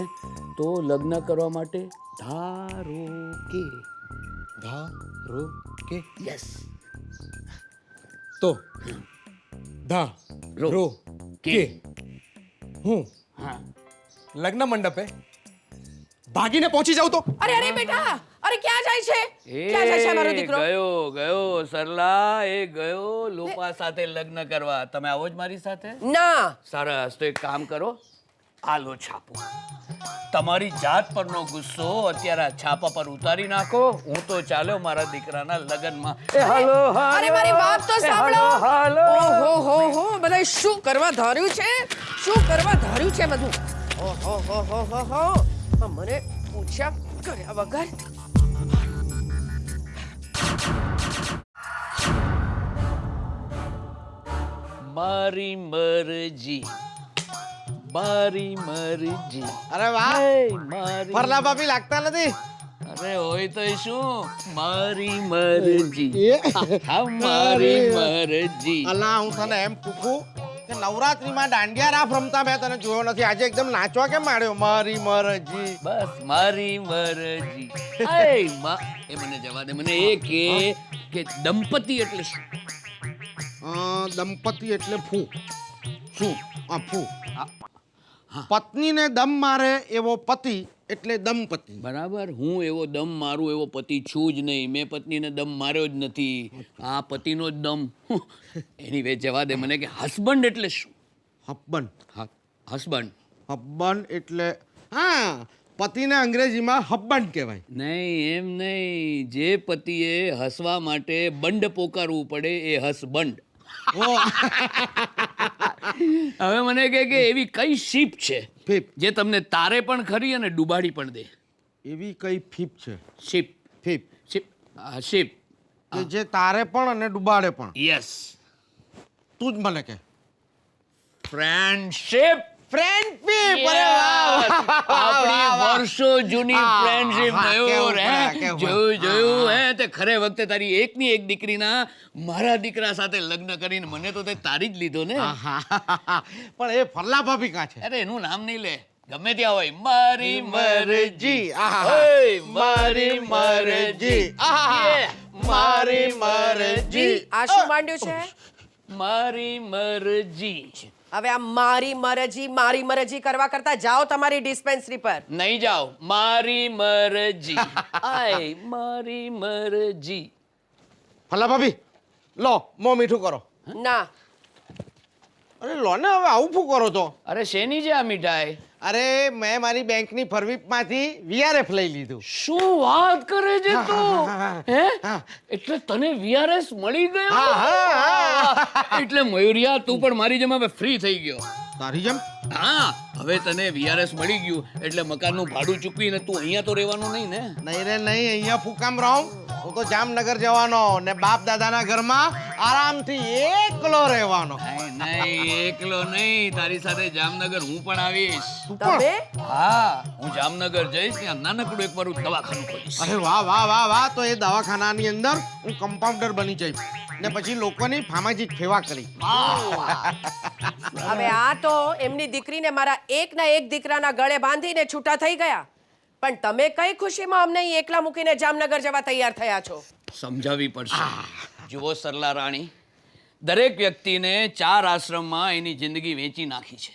તો લગ્ન કરવા માટે ધારો કે યસ તો ધારો કે હું હા લગ્ન મંડપે ભાગીને પહોંચી જાઉં તો અરે અરે બેટા, અરે ક્યાં જાય છે? ક્યાં જાય છે મારો દીકરો? ગયો સરલા, એ ગયો લોપા સાથે લગ્ન કરવા. તમે આવો જ મારી સાથે? ના. સરસ, તો એક કામ કરો, આ લો છાપો. તમારી જાત પરનો ગુસ્સો અત્યારે આ છાપા પર ઉતારી નાખો. હું તો ચાલ્યો મારા દીકરાના લગ્નમાં. એ હાલો અરે મારી વાત તો સાંભળો. હાલો. ઓહો હો હો, બધાય શું કરવા ધાર્યું છે? શું કરવા ધાર્યું છે બધું? ઓહો હો હો હો હો, આ મને પૂછ્યા કર્યા વગર. મારી મરજી, મારી મરજી. અરે વાહ હે, મારી ફરલા ભાભી લાગતા નથી. અરે હોય તો શું, મારી મરજી. હા, મારી મરજી. અલા હું તને એમ પૂછું કે નવરાત્રીમાં દાંડિયા રાસ રમતા મેં તને જોયો નથી, આજે એકદમ નાચવા કેમ માંડ્યો? મારી મરજી. બસ મારી મરજી. એ મને જવા દે, મને એ કે દંપતિ એટલે શું? દંપતિ એટલે ફૂ. શું? ફૂ. પત્નીને દમ મારે એવો પતિ એટલે દંપતિ. બરાબર, હું એવો દમ મારું એવો પતિ છું જ નહીં. મેં પત્નીને દમ માર્યો જ નથી. આ પતિનો જ દમ. એની વે જવા દે, મને કે હસબન્ડ એટલે શું? હબ્બન. હા, હસબન્ડ હબ્બન એટલે હા, પતિને અંગ્રેજીમાં હબ્બન કહેવાય. નહીં, એમ નહીં. જે પતિએ હસવા માટે બંડ પોકારવું પડે એ હસબન્ડ. હવે મને કે એવી કઈ શીપ છે ફીપ. જે તમને તારે પણ ખરી અને ડૂબાડી પણ દે? એવી કઈ ફીપ છે? શીપ, ફીપ શીપ, શીપ. કે જે તારે પણ અને ડુબાડે પણ. યસ, તું જ મને કે ફ્રેન્ડશિપ. ફ્રેન્ડશિપ. આપણી વર્ષો જૂની ફ્રેન્ડશિપ. જોયું હે તે ખરે વખતે તારી એકની એક દીકરીના મારા દીકરા સાથે લગ્ન કરીને મને તો તે તારી જ લીધો ને. પણ એ ફરલા ભાભી કાં છે? અરે એનું નામ નહીં લે, ગમે ત્યાં હોય. મારી મરજી. ઓય, મારી મરજી. મારી મરજી. આ શું માંડ્યું છે? મારી મરજી. હવે આ મારી મરજી કરવા કરતા જાઓ તમારી ડિસ્પેન્સરી પર. નહીં જાઓ, મારી મરજી. આય મારી મરજી. ફરલા ભાભી લો મોં મીઠું કરો. ના. અરે લો ને, હવે આવું શું કરો છો? અરે શેની છે આ મીઠાઈ? અરે મેં મારી બેંકની ફરવીપમાંથી વીઆરએફ લઈ લીધું. શું વાત કરે છે તું? હે, એટલે તને વીઆરએસ મળી ગયો? એટલે મયુરિયા તું પણ મારી જેમ હવે ફ્રી થઈ ગયો. તારી જેમ? હા, હવે તને વીઆરએસ મળી ગયું એટલે મકાનનું ભાડું ચૂકવીને તું અહીંયા તો રહેવાનું નહીં ને? નહીં રે નહીં, અહીંયા ફૂકામ રહું. હું તો જામનગર જવાનો ને બાપ દાદાના ઘરમાં આરામથી એકલો રહેવાનો. નહીં, એકલો નહીં, તારી સાથે જામનગર હું પણ આવીશ. તમે? હા, હું જામનગર જઈશ, ત્યાં નાનકડું એક મારું દવાખાનું ખોલીશ. અરે વાહ વાહ વાહ વાહ! તો એ દવાખાનાની અંદર હું કમ્પાઉન્ડર બની જઈશ ને પછી લોકોની સામાજિક સેવા કરી. હવે આ તો એમની દીકરીને મારા એકના એક દીકરાના ગળે બાંધીને છૂટા થઈ ગયા, પણ તમે કઈ ખુશીમાં અમને અહીં એકલા મૂકીને જામનગર જવા તૈયાર થયા છો? સમજાવવી પડશે. જુઓ સરલા રાણી, દરેક વ્યક્તિને 4 આશ્રમમાં એની જિંદગી વેચી નાખી છે.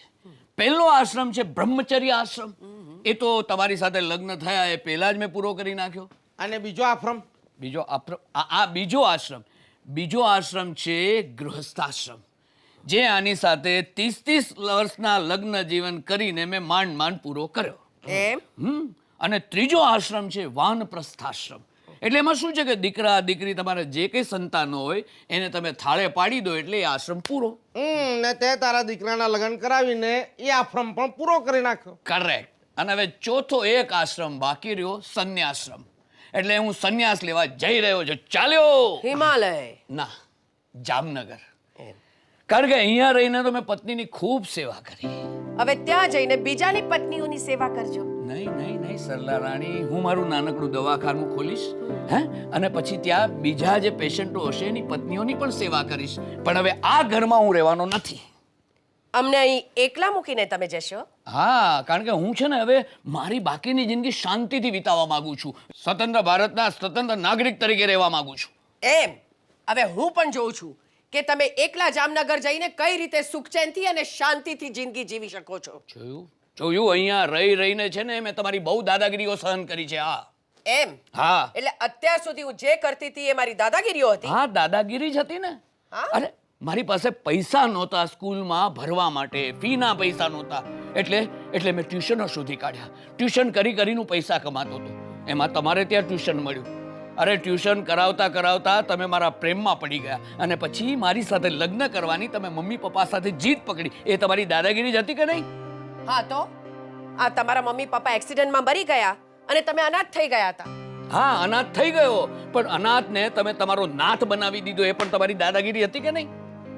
પહેલો આશ્રમ છે બ્રહ્મચર્ય આશ્રમ. એ તો તમારી સાથે લગ્ન થયા એ પહેલા જ મેં પૂરો કરી નાખ્યો. અને બીજો આશ્રમ? બીજો આશ્રમ છે ગૃહસ્થાશ્રમ, જે આની સાથે 30 વર્ષના લગ્ન જીવન કરીને મેં માંડ પૂરો કર્યો. એમ? અને ત્રીજો આશ્રમ છે વાનપ્રસ્થાશ્રમ. એટલે એમાં શું છે કે દીકરા દીકરી તમારે જે કંઈ સંતાનો હોય એને તમે થાળે પાડી દો એટલે એ આશ્રમ પૂરો. ને તે તારા દીકરાના લગ્ન કરાવીને એ આશ્રમ પણ પૂરો કરી નાખ્યો. કરેક્ટ. અને હવે ચોથો એક આશ્રમ બાકી રહ્યો, સંન્યાશ્રમ. એટલે હું સંન્યાસ લેવા જઈ રહ્યો છું. ચાલ્યો હિમાલય? ના, જામનગર. કારણ કે અહીંયા રહીને તો મેં પત્નીની ખૂબ સેવા કરી. હવે ત્યાં જઈને બીજાની પત્નીઓની સેવા કરજો. નહીં સરલા રાણી, હું મારું નાનકડું દવાખાનું ખોલીશ, હે, અને પછી ત્યાં બીજા જે પેશન્ટો હશે એની પત્નીઓની પણ સેવા કરીશ. પણ હવે આ ઘરમાં હું રહેવાનો નથી. અમને અહીં એકલા મૂકીને તમે જશો? હા, કારણ કે હું છે ને હવે મારી બાકીની જિંદગી શાંતિથી વિતાવવા માંગુ છું. સ્વતંત્ર ભારતના સ્વતંત્ર નાગરિક તરીકે રહેવા માંગુ છું. એમ? હવે હું પણ જોઉં છું કે તમે એકલા જામનગર જઈને કઈ રીતે સુખચેનથી અને શાંતિથી જિંદગી જીવી શકો છો. જોયું અહીંયા રહી રહીને છે ને મેં તમારી બહુ દાદાગીરીઓ સહન કરી છે. એમ હા એટલે અત્યાર સુધી હું જે કરતી હતી એ મારી દાદાગીરીઓ હતી. હા દાદાગીરી જ હતી ને. હા? અરે મારી પાસે પૈસા નહોતા સ્કૂલમાં ભરવા માટે, ફીના પૈસા નહોતા, એટલે મેં ટ્યુશનો શોધી કાઢ્યા. ટ્યુશન કરીને પૈસા કમાતો હતો. એમાં તમારે ત્યાં ટ્યુશન મળ્યું. અરે ટ્યુશન કરાવતા કરાવતા તમે મારા પ્રેમમાં પડી ગયા અને પછી મારી સાથે લગ્ન કરવાની તમે મમ્મી પપ્પા સાથે જીદ પકડી. એ તમારી દાદાગીરી જ હતી કે નહીં? હા તો આ તમારા મમ્મી પપ્પા એક્સિડન્ટમાં મરી ગયા અને તમે અનાથ થઈ ગયા હતા. હા અનાથ થઈ ગયો, પણ અનાથને તમે તમારો નાથ બનાવી દીધો એ પણ તમારી દાદાગીરી હતી કે નહીં?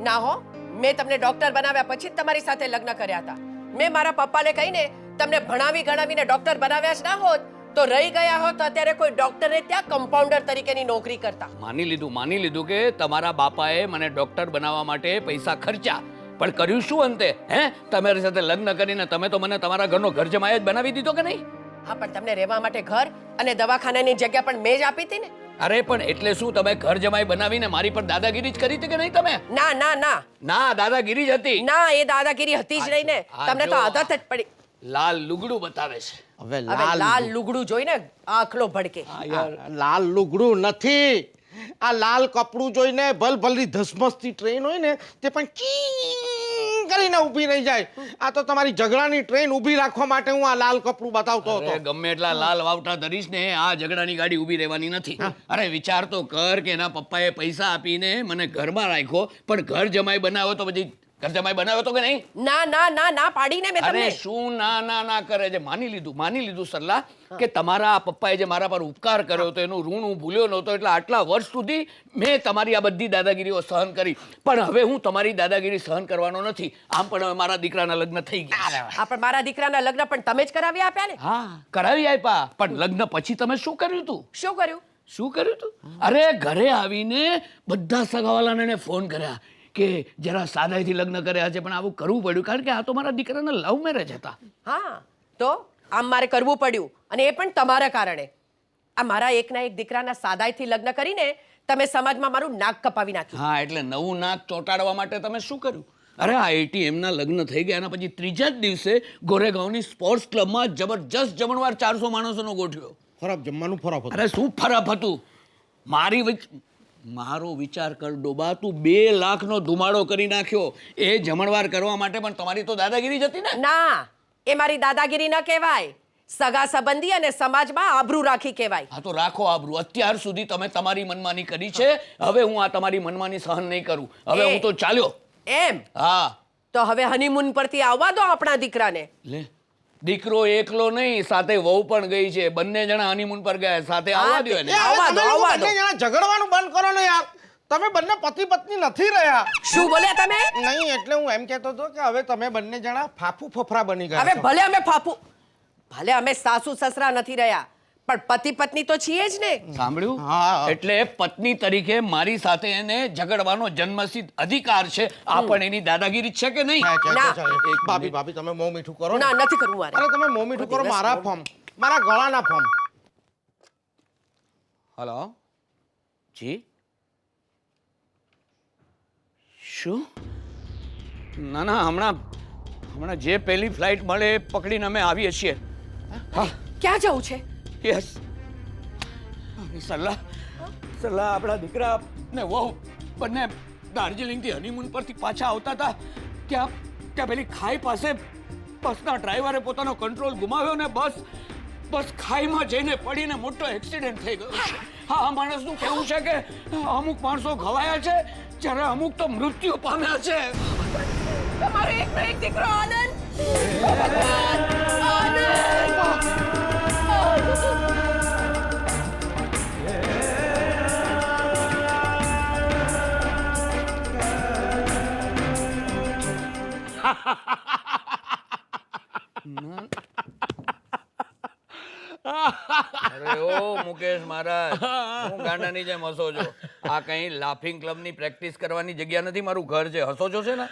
ના હો, મેં તમને ડોક્ટર બનાવ્યા પછી જ તમારી સાથે લગ્ન કર્યા હતા. મેં મારા પપ્પાને કહીને તમને ભણાવી ગણાવીને ડોક્ટર બનાવ્યા જ ના હોત તો રહી ગયા હોત તો અત્યારે કોઈ ડોક્ટરે ત્યાં કમ્પાઉન્ડર તરીકેની નોકરી કરતા. માની લીધું કે તમારા બાપાએ મને ડોક્ટર બનાવવા માટે પૈસા ખર્ચ્યા, પણ કર્યું શું અંતે? હે, તમારી સાથે લગ્ન કરીને તમે તો મને તમારા ઘરનો ઘર જમાઈ જ બનાવી દીધો કે નહીં? હા, પણ તમને રહેવા માટે ઘર અને દવાખાનાની જગ્યા પણ મેં જ આપી હતી ને. અરે પણ એટલે શું તમે ઘર જમાઈ બનાવીને મારી પર દાદાગીરી જ કરી હતી કે નહીં તમે? ના ના ના ના, દાદાગીરી જ હતી. ના, એ દાદાગીરી હતી જ નહીં ને. તમને તો આદત જ પડી. લાલ લુગડું બતાવે છે. હવે હવે લાલ લુગડું જોઈને આંખલો ભડકે. લાલ લુગડું નથી, આ લાલ કપડું જોઈને ભલભલી ધસમસતી ટ્રેન હોય ને તે પણ ચીં કરીને ઊભી રહી જાય. આ તો તમારી ઝઘડાની ટ્રેન ઊભી રાખવા માટે હું આ લાલ કપડું બતાવતો હતો. અરે ગમે એટલા લાલ વાવટા ધરીશ ને આ ઝઘડાની ગાડી ઊભી રહેવાની નથી. અરે વિચાર તો કર કે એના પપ્પાએ પૈસા આપીને મને ઘરમાં રાખ્યો, પણ ઘર જમાઈ બનાવ્યો તો પછી ઘર જમાઈ બનાવ્યો તો કે નહીં? ના ના ના ના પાડીને મેં અરે તમને. શું ના ના ના કરે છે? માની લીધું સરલા કે તમારા પપ્પાએ જે મારા પર ઉપકાર કર્યો હતો એનું ઋણ હું ભૂલ્યો નહોતો, એટલે આટલા વર્ષ સુધી મેં તમારી આ બધી દાદાગીરીઓ સહન કરી. પણ હવે હું તમારી દાદાગીરી સહન કરવાનો નથી. આમ પણ હવે મારા દીકરાના લગ્ન થઈ ગયા. આ પણ મારા દીકરાના લગ્ન પણ તમે જ કરાવી આપ્યા ને. હા કરાવી આપ્યા, પણ લગ્ન પછી તમે શું કર્યું તું? શું કર્યું? શું કર્યું તું? અરે ઘરે આવીને બધા સગાવાલાને ફોન કર્યા કે જરા સાદાઈથી લગ્ન કર્યા છે, પણ આવું કરવું પડ્યું કારણ કે આ તો મારા દીકરાના લવ મેરેજ હતા. હા તો આમ મારે કરવું પડ્યું અને એ પણ તમારા કારણે. આ મારા એકના એક દીકરાના સાદાઈથી લગ્ન કરીને તમે સમાજમાં મારું નાક કપાવી નાખ્યું. હા એટલે નવું નાક ચોંટાડવા માટે તમે શું કર્યું? અરે આ એટીએમના લગ્ન થઈ ગયા એના પછી ત્રીજા જ દિવસે ગોરેગાંવની સ્પોર્ટ્સ ક્લબમાં જબરજસ્ત જમણવાર 400 માણસોનો ગોઠવ્યો. ખરાબ જમવાનું ખરાબ હતું. અરે શું ફરક હતું? મારો વિચાર કર ડોબા, તું 2 લાખનો ધુમાડો કરી નાખ્યો એ જમણવાર કરવા માટે, પણ તમારી તો દાદાગીરી જ હતી ને. ના, એ મારી દાદાગીરી ન કહેવાય, સગા સંબંધી અને સમાજમાં આબરૂ રાખી કહેવાય. હા તો રાખો આબરૂ. અત્યાર સુધી તમે તમારી મનમાની કરી છે, હવે હું આ તમારી મનમાની સહન નહીં કરું. હવે હું તો ચાલ્યો. એમ? હા તો હવે હનીમૂન પરથી આવવા દો આપણા દીકરાને. લે, દીકરો એકલો નહીં, સાથે વહુ પણ ગઈ છે. બંને જણા હનીમૂન પર ગયા, સાથે આવવા દો એને. એ હવે આવવા દો, તમે લોકો આવવા દો. બંને જણા ઝઘડવાનું બંધ કરો ને યાર. તમે બંને પતિ પત્ની નથી રહ્યા. શું બોલ્યા તમે? નહીં એટલે હું એમ કહેતો હતો કે હવે તમે બંને જણા ફાફુ ફફરા બની ગયા હવે છો. ભલે અમે સાસુ સસરા નથી રહ્યા, પણ પતિ પત્ની તો છીએ જ ને. સાંભળ્યું? હા. એટલે પત્ની તરીકે મારી સાથે એને ઝઘડવાનો જન્મસિદ્ધ અધિકાર છે. આ પણ એની દાદાગીરી છે કે નહીં? ભાભી તમે મોં મીઠું કરો ને. ના, નથી કરવું મારે. અરે તમે મોં મીઠું કરો મારા ફોર્મ, મારા ગળાના ફોર્મ. હલો જી, શું? ના ના, હમણાં જે પહેલી ફ્લાઇટ મળે એ પકડીને અમે આવીએ છીએ. હા ક્યાં જવું છે? યસ. સલાહ આપણા દીકરા ને વહુ બંને દાર્જિલિંગથી હનીમૂન પરથી પાછા આવતા હતા. ત્યાં પેલી ખાઈ પાસે બસના ડ્રાઈવરે પોતાનો કંટ્રોલ ગુમાવ્યો ને બસ ખાઈમાં જઈને પડીને મોટો એક્સિડન્ટ થઈ ગયો છે. હા, આ માણસનું કહેવું છે કે અમુક માણસો ઘવાયા છે જ્યારે અમુક તો મૃત્યુ પામ્યા છે. તમારો એકનો એક દીકરો આનંદ. આનંદ. અરે ઓ મુકેશ મહારાજ, હું ગાંડાની જેમ હસો છો. આ કઈ લાફિંગ ક્લબની પ્રેક્ટિસ કરવાની જગ્યા નથી, મારું ઘર છે. હસો છો છે ને?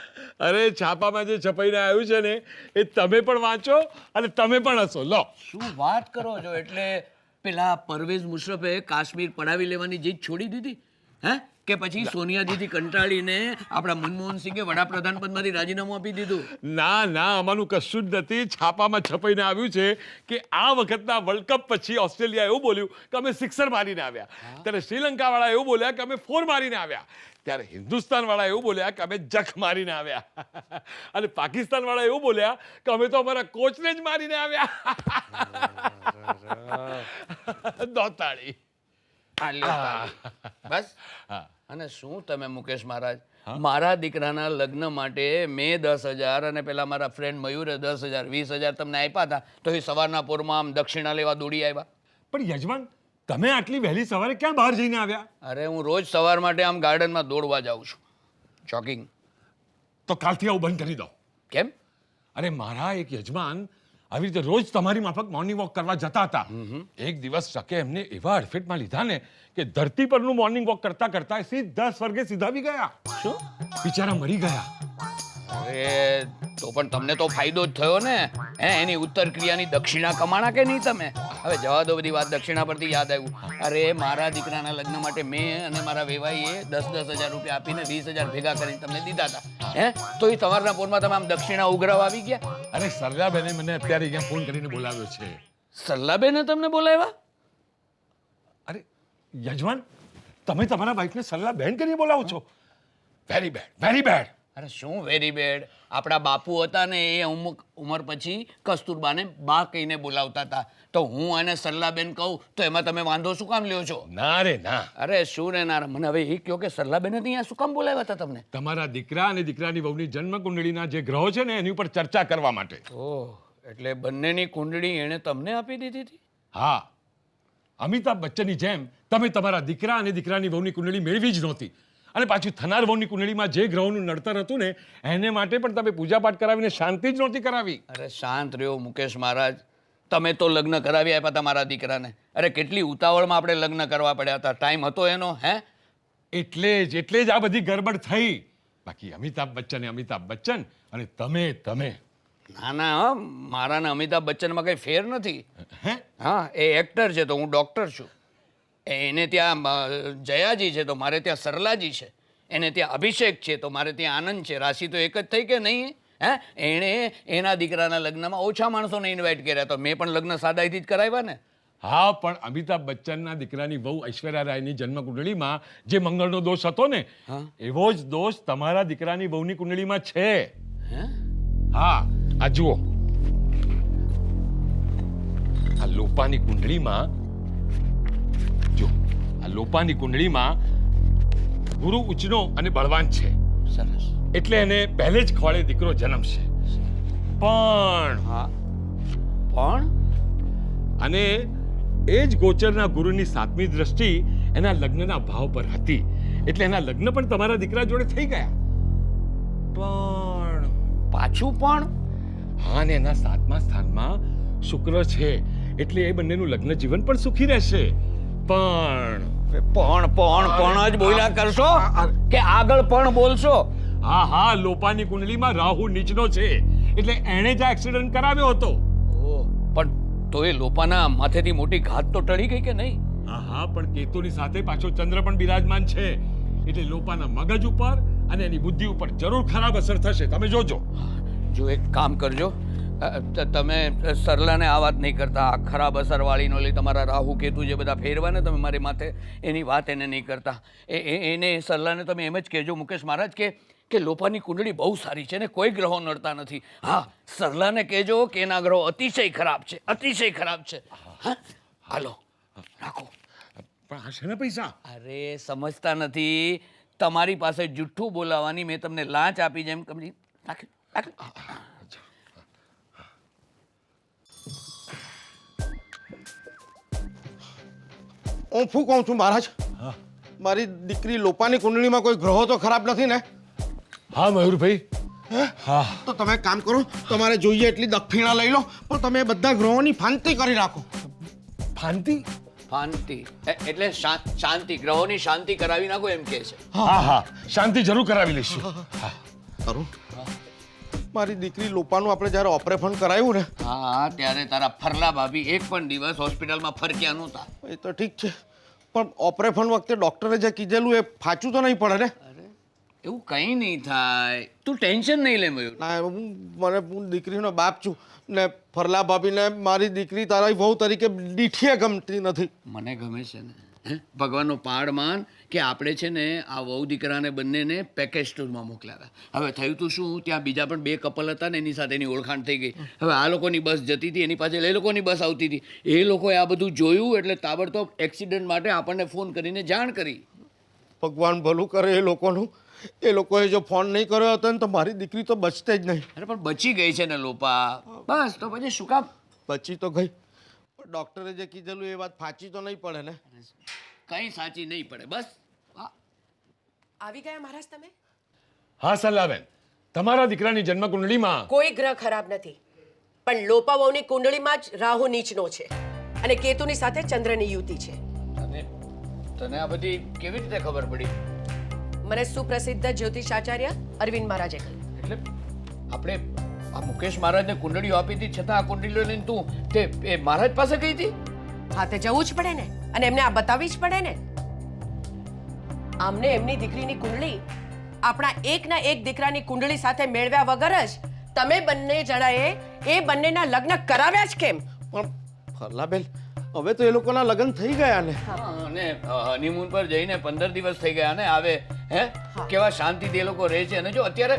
અરે છાપામાં જે છપાઈને આવ્યું છે ને એ તમે પણ વાંચો અને તમે પણ હસો. લો. શું વાત કરો છો? એટલે પેલા પરવેઝ મુશરફે કાશ્મીર પડાવી લેવાની જીદ છોડી દીધી? હે કે પછી સોનિયાજીથી કંટાળીને આપણા મનમોહન સિંહે વડાપ્રધાન પદમાંથી રાજીનામું આપી દીધું? ના ના, આમાંનું કશું જ નથી. છાપામાં છપાઈને આવ્યું છે કે આ વખતના વર્લ્ડ કપ પછી ઓસ્ટ્રેલિયા એવું બોલ્યું કે અમે સિક્સર મારીને આવ્યા, ત્યારે શ્રીલંકા વાળા એવું બોલ્યા કે અમે 4 મારીને આવ્યા, ત્યારે હિન્દુસ્તાન વાળા એવું બોલ્યા કે અમે જખ મારીને આવ્યા, અને પાકિસ્તાન વાળા એવું બોલ્યા કે અમે તો અમારા કોચને જ મારીને આવ્યા. દોતાળી. આ લ્યો તાળી. બસ. અને શું તમે મુકેશ મહારાજ, મારા દીકરાના લગ્ન માટે મેં 10,000 અને પેલા મારા ફ્રેન્ડ મયુરે 10,000 20,000 તમને આપ્યા હતા, તો એ સવારના પોરમાં આમ દક્ષિણા લેવા દોડી આવ્યા? પણ યજમાન, તમે આટલી વહેલી સવારે ક્યાં બહાર જઈને આવ્યા? અરે હું રોજ સવાર માટે આમ ગાર્ડનમાં દોડવા જાઉં છું, જોગિંગ. તો કાલથી આવું બંધ કરી દો. કેમ? અરે મારા એક યજમાન આવી રીતે રોજ તમારી માફક મોર્નિંગ વોક કરવા જતા હતા. એક દિવસ શકે એમને એવા અડફેટમાં લીધા ને કે ધરતી પરનું મોર્નિંગ વોક કરતા કરતા સીધા સ્વર્ગે સીધા આવી ગયા. શું? બિચારા મરી ગયા. અરે તો પણ તમને તો ફાયદો જ થયો ને, એની ઉત્તર ક્રિયાની દક્ષિણા કમાણા કે નહીં તમે? હવે જવા દો બધી વાત. દક્ષિણા પરથી યાદ આવ્યું, અરે મારા દીકરાના લગ્ન માટે મેં અને મારા વેવાઈએ 10,000 રૂપિયા આપીને 20,000 ભેગા કરીને તમને દીધા હતા, તો એ સવારના પોરમાં તમે આમ દક્ષિણા ઉઘરાવા આવી ગયા? અરે સરલાબેને મને અત્યારે અહીંયા ફોન કરીને બોલાવ્યો છે. સલ્લાબેને તમને બોલાવ્યા? અરે યજમાન, તમે તમારા વાઈફને સરલાબેન કરીને બોલાવો છો? Very bad, very bad. અરે શું વેરી બેડ? આપણા બાપુ હતા ને એ અમુક ઉંમર પછી કસ્તુરબાને બા કહીને બોલાવતા હતા, તો હું એને સરલાબેન કહું તો એમાં તમે વાંધો શું કામ લ્યો છો? ના રે ના. અરે શું ને ના. મને હવે એ કહો કે સરલાબેને અહીંયા શું કામ બોલાવ્યા હતા તમને? તમારા દીકરા અને દીકરાની વહુની જન્મ કુંડળીના જે ગ્રહો છે ને એની ઉપર ચર્ચા કરવા માટે. ઓહ, એટલે બંનેની કુંડળી એણે તમને આપી દીધી હતી? હા, અમિતાભ બચ્ચનની જેમ તમે તમારા દીકરા અને દીકરાની વહુની કુંડળી મેળવી જ નહોતી, અને પાછી થનાર વહુની કુંડળીમાં જે ગ્રહોનું નડતર હતું ને એને માટે પણ તમે પૂજાપાઠ કરાવીને શાંતિ જ નહોતી કરાવી. અરે શાંત રહ્યો મુકેશ મહારાજ, તમે તો લગ્ન કરાવી આપ્યા હતા મારા દીકરાને. અરે કેટલી ઉતાવળમાં આપણે લગ્ન કરવા પડ્યા હતા, ટાઈમ હતો એનો? એટલે જ આ બધી ગરબડ થઈ. બાકી અમિતાભ બચ્ચન એ અમિતાભ બચ્ચન અને તમે. ના ના, મારા ને અમિતાભ બચ્ચનમાં કઈ ફેર નથી. હે? હા, એ એક્ટર છે તો હું ડોક્ટર છું. એને ત્યાં જયાજી છે તો મારે ત્યાં સરલાજી છે, એને ત્યાં અભિષેક છે તો મારે ત્યાં આનંદ છે. રાશિ તો એક જ થઈ કે નહીં? એણે એના દીકરાના લગ્નમાં ઓછા માણસોને ઇન્વાઇટ કર્યા, તો મેં પણ લગ્ન સાદાઈથી જ કરાવ્યા ને. હા, પણ અમિતાભ બચ્ચનના દીકરાની વહુ ઐશ્વર્યા રાયની જન્મ કુંડળીમાં જે મંગળનો દોષ હતો ને, એવો જ દોષ તમારા દીકરાની વહુની કુંડળીમાં છે. હા, આ જુઓ, આ લોપાની કુંડળીમાં લોપાની કુંડળીમાં ગુરુ ઉચનો અને બળવાન છે. સરસ. એટલે એને પહેલે જ ખોળે દીકરો જન્મશે. પણ અને એ જ ગોચરના ગુરુની 7મી દ્રષ્ટિ એના લગ્નના ભાવ પર હતી, એટલે એના લગ્ન પણ તમારા દીકરા જોડે થઈ ગયા. પણ પાછું પણ? હા, ને એના 7મા સ્થાનમાં શુક્ર છે, એટલે એ બંનેનું લગ્ન જીવન પણ સુખી રહેશે. પણ જ બોલ્યા કરશો કે આગળ પણ બોલશો? હા, લોપાની કુંડલીમાં રાહુ નીચનો છે, એટલે એણે જ આ એક્સિડન્ટ કરાવ્યો હતો. પણ તો એ લોપાના માથેથી મોટી ઘાત તો ટળી ગઈ કે નહીં? હા, પણ કેતુની સાથે પાછો ચંદ્ર પણ બિરાજમાન છે, એટલે લોપાના મગજ ઉપર અને એની બુદ્ધિ ઉપર જરૂર ખરાબ અસર થશે. તમે જોજો. જો એક કામ કરજો, તમે સરલાને આ વાત નહીં કરતા. આ ખરાબ અસરવાળીનો લઈ તમારા રાહુ કેતુ જે બધા ફેરવા ને તમે મારી માથે, એની વાત એને નહીં કરતા. એને સરલાને તમે એમ જ કહેજો મુકેશ મહારાજ કે લોપાની કુંડળી બહુ સારી છે ને કોઈ ગ્રહો નડતા નથી. હા, સરલાને કહેજો કે એના ગ્રહો અતિશય ખરાબ છે, અતિશય ખરાબ છે. હા, હાલો રાખો. પણ આ શેના પૈસા? અરે સમજતા નથી, તમારી પાસે જુઠ્ઠું બોલાવવાની મેં તમને લાંચ આપી જેમ કમજી. હું શું કહું છું મહારાજ, મારી દીકરી લોપાની કુંડળીમાં કોઈ ગ્રહો તો ખરાબ નથી ને? હા મયુરભાઈ. હા, તો તમે એક કામ કરો, તમારે જોઈએ એટલી દક્ષિણા લઈ લો, પણ તમે બધા ગ્રહોની ફાંતિ કરી રાખો. ફાંતિ? એટલે શાંતિ, ગ્રહોની શાંતિ કરાવી નાખો એમ કહે છે. હા, શાંતિ જરૂર કરાવી લઈશું. કરું. મારી દીકરી લોપાનું આપણે જ્યારે ઓપરેશન કરાવ્યું ને, હા, ત્યારે તારા ફરલા ભાભી એક પણ દિવસ હોસ્પિટલમાં ફરક્યા નહોતા. એ તો ઠીક છે, પણ ઓપરેશન વખતે ડૉક્ટરે જે કીધેલું એ સાચું તો નહીં પડે ને? અરે એવું કંઈ નહીં થાય, તું ટેન્શન નહીં લે મયુર. ના હું દીકરીનો બાપ છું ને ફરલા ભાભીને મારી દીકરી તારા વહુ તરીકે દીઠીએ ગમતી નથી. મને ગમે છે ને, હે? ભગવાનનો પાડ માન કે આપણે છે ને આ વહુ દીકરાને બંનેને પેકેજ ટૂરમાં મોકલ્યા હતા. હવે થયું તું શું, ત્યાં બીજા પણ 2 કપલ હતા ને એની સાથે એની ઓળખાણ થઈ ગઈ. હવે આ લોકોની બસ જતી હતી, એની પાછળ એ લોકોની બસ આવતી હતી. એ લોકોએ આ બધું જોયું એટલે તાબડતોબ એક્સિડન્ટ માટે આપણને ફોન કરીને જાણ કરી. ભગવાન ભલું કરે એ લોકોનું. એ લોકોએ જો ફોન નહીં કર્યો હતો ને તો મારી દીકરી તો બચતે જ નહીં. અરે પણ બચી ગઈ છે ને લોપા, બસ તો પછી શું કામ? બચી તો ગઈ, પણ ડૉક્ટરે જે કીધેલું એ વાત સાચી તો નહીં પડે ને? કંઈ સાચી નહીં પડે, બસ. હા, આવી ગયા મહારાજ તમે? હા સલાહબેન, તમારા દીકરાની જન્મ કુંડળીમાં કોઈ ગ્રહ ખરાબ નથી, પણ લોપા વહુની કુંડળીમાં જ રાહુ નીચનો છે અને કેતુની સાથે ચંદ્રની યુતિ છે. તને આ બધી કેવી રીતે ખબર પડી? મને સુપ્રસિદ્ધ જ્યોતિષાચાર્ય અરવિંદ મહારાજે કહ્યું. એટલે આપણે આ મુકેશ મહારાજને કુંડળીઓ આપી હતી, છતાં આ કુંડળીઓ લઈને તું તે એ મહારાજ પાસે ગઈ હતી? હા, તે જવું જ પડે ને, અને એમને આ બતાવવી જ પડે ને. આમને એમની દીકરીની કુંડળી આપણા એકના એક દીકરાની કુંડળી સાથે મેળવ્યા વગર જ તમે બંને જણાએ એ બંનેના લગ્ન કરાવ્યા જ કેમ? પણ ફરલાબેન, હવે તો એ લોકોના લગ્ન થઈ ગયા ને. અને હનીમૂન પર જઈને 15 દિવસ થઈ ગયા ને આવે, હે? કેવા શાંતિથી એ લોકો રહે છે. અને જો અત્યારે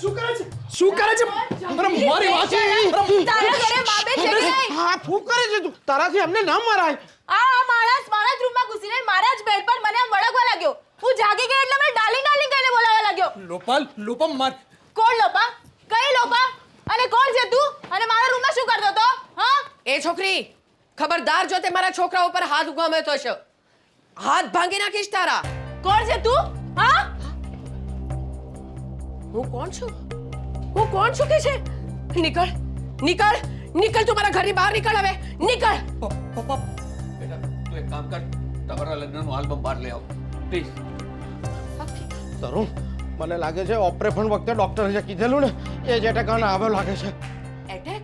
શું કરે છે? શું કરે છે? અરે મારી વાત છે. તારા ઘરે મા બેન છે કે નહીં? હા, શું કરે છે તું? તારાથી અમને ના મરાય. આ માણસ મારા જ રૂમમાં ઘૂસીને મારા જ બેડ પર મને આમ વળગવા લાગ્યો. હું જાગી ગઈ એટલે મને ડાર્લિંગ ડાર્લિંગ કહીને બોલાવવા લાગ્યો. લોપા માર. કોણ લોપા? કઈ લોપા? અને કોણ છે તું? અને મારા રૂમમાં શું કરતો હતો? હા? એ છોકરી, ખબરદાર જો તે મારા છોકરા ઉપર હાથ ઉગામ્યો તો છે, હાથ ભાંગી નાખીશ તારા. કોણ છે તું? હા? હું કોણ છું? હું કોણ છું કે છે? નીકળ, નીકળ, નીકળ, તું મારા ઘરની બહાર નીકળ હવે, નીકળ. પપ્પા, બેટા તું એક કામ કર, તમારા લગ્નનું આલ્બમ બહાર લઈ આવ પ્લીઝ. તરુણ, મને લાગે છે ઓપરેશન વખતે ડૉક્ટરે જે કીધેલું ને એ જ એટેક આવ્યો લાગે છે. એટેક?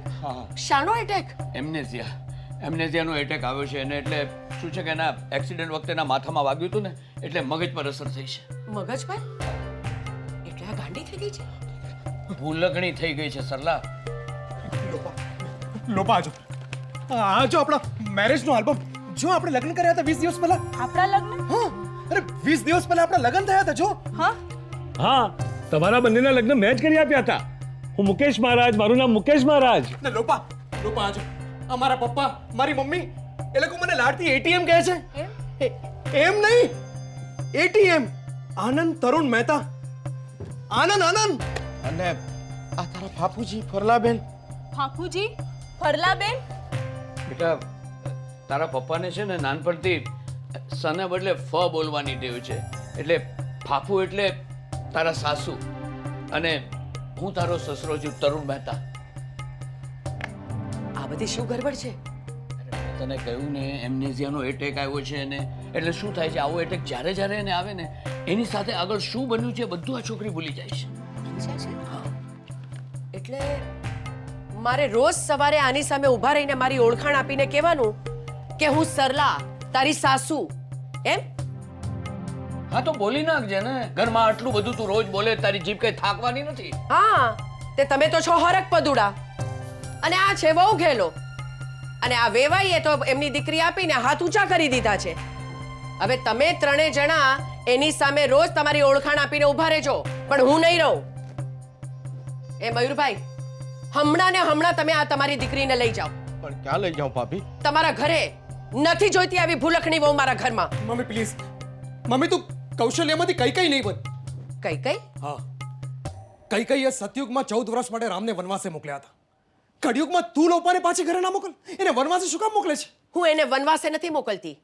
શાનો એટેક? એમનેઝિયાનો એટેક આવ્યો છે એને. એટલે શું છે કે એના એક્સિડન્ટ વખતે એના માથામાં વાગ્યું હતું ને એટલે મગજ પર અસર થઈ છે. મગજ પર? એટલે આ ગાંડી થઈ ગઈ છે? ભૂલગણી થઈ ગઈ છે સરલા. લોપા આજો. આ જો આપણા મેરેજનો આલ્બમ. જો આપણે લગ્ન કર્યા હતા 20 દિવસ પહેલા. આપણા લગ્ન? હા, અરે 20 દિવસ પહેલા આપણા લગ્ન થયા હતા. જો હા? હા, તમારા બંનેના લગ્ન મેં જ કરી આપ્યા હતા. હું મુકેશ મહારાજ, મારું નામ મુકેશ મહારાજ. ને લોપા આજો. અમારા પપ્પા, મારી મમ્મી એ લોકો મને લાડથી એટીએમ કહે છે. એમ નહીં, એટીએમ. આનંદ તરુણ મહેતા. આનંદ. અને આ તારા બાપુજી ફરલાબેન. ફાફુજી? ફરલાબેન? બેટા તારા પપ્પાને છે ને નાનપણથી સને બદલે ફ બોલવાની ટેવ છે. એટલે ફાફુ એટલે તારા સાસુ અને હું તારો સસરો છું તરુણ મહેતા. આ બધી શું ગરબડ છે? મેં તને કહ્યું ને એમનેઝિયાનો એટેક આવ્યો છે એને. એટલે શું થાય છે, આવો એટેક જ્યારે જ્યારે એને આવે ને એની સાથે આગળ શું બન્યું છે બધું આ છોકરી ભૂલી જાય છે. એટલે મારે રોજ સવારે આની સામે ઊભા રહીને મારી ઓળખાણ આપીને કહેવાનું કે હું સરલા, તારી સાસુ, એમ? હા તો બોલી નાખજે ને. ઘરમાં આટલું બધું તું રોજ બોલે, તારી જીભ કઈ થાકવાની નથી. હા, તે તમે તો છો હરક પદુડા અને આ છે વહુ ઘેલો. અને આ વેવાઈએ તો એમની દીકરી આપીને હાથ ઊંચા કરી દીધા છે. હવે તમે ત્રણે જણા એની સામે રોજ તમારી ઓળખાણ આપીને ઊભા રહેજો, પણ હું નહીં રહું. એ મયુરભાઈ, હમણાં ને હમણાં તમે આ તમારી દીકરીને લઈ જાઓ. પણ ક્યાં લઈ જાઉં ભાભી? તમારા ઘરે નથી જોઈતી આવી ભૂલકણી વહુ મારા ઘરમાં. Mummy please. મમ્મી તું કૌશલ્યમાંથી કઈ નહીં બન. કઈ? હા, કઈ સતયુગમાં 14 વર્ષ માટે રામને વનવાસે મોકલ્યા હતા. કળિયુગમાં તું લોપાને પાછી ઘરે ના મોકલ. એને વનવાસે શું કામ મોકલે છે? હું એને વનવાસે નથી મોકલતી,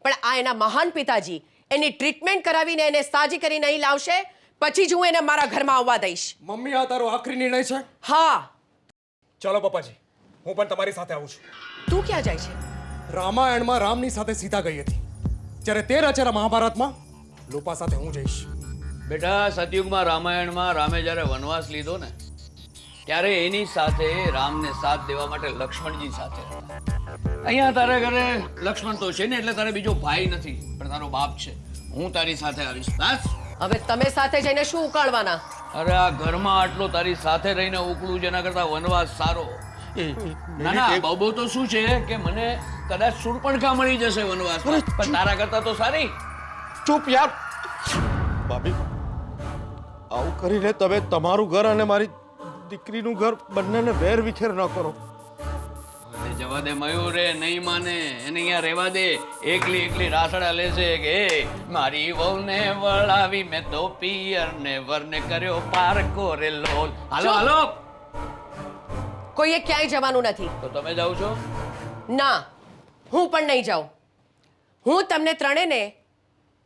પણ આ એના મહાન પિતાજી એની ટ્રીટમેન્ટ કરાવીને એને સાજી કરીને અહીં લાવશે, પછી જ હું એને મારા ઘરમાં આવવા દઈશ. મમ્મી, આ તારો આખરી નિર્ણય છે? હા. ચાલો પપ્પાજી, હું પણ તમારી સાથે આવું છું. તું ક્યાં જાય છે? રામાયણમાં રામની સાથે સીતા ગઈ હતી, જ્યારે તે રચેલા મહાભારતમાં લોપા સાથે હું જઈશ. બેટા સતયુગમાં રામાયણમાં રામે જ્યારે વનવાસ લીધો ને ત્યારે એની સાથે રામને સાથ દેવા માટે લક્ષ્મણજી સાથે હતા. અહીંયા તારા ઘરે લક્ષ્મણ તો છે ને એટલે તારે બીજો ભાઈ નથી પણ તારો બાપ છે. હું તારી સાથે આવીશ. બસ. હવે તમે સાથે જઈને શું ઉકાળવાના? અરે આ ઘરમાં આટલો તારી સાથે રહીને ઉકળું જેના કરતા વનવાસ સારો. ના ના બહુ તો શું છે કે મને કદાચ શૂર્પણખા મળી જશે વનવાસમાં પણ તારા કરતા તો સારી. ચૂપ યાર ભાભી, આવું કરીને તમે તમારું ઘર અને મારી દીકરીનું ઘર બંનેને વેર વિખેર ન કરો. અરે જવા દે મયુર, એ નહીં માને. એને અહીંયા રહેવા દે. એકલી એકલી રાસડા લેશે કે "એ મારી વહુને વળાવી મેં તો પિયર ને વરને કર્યો પારકો રે લોલ." હાલો હાલો. કોઈએ ક્યાંય જવાનું નથી. તો તમે જાઓ છો? ના, હું પણ નહીં જાઉં. હું તમને ત્રણેયને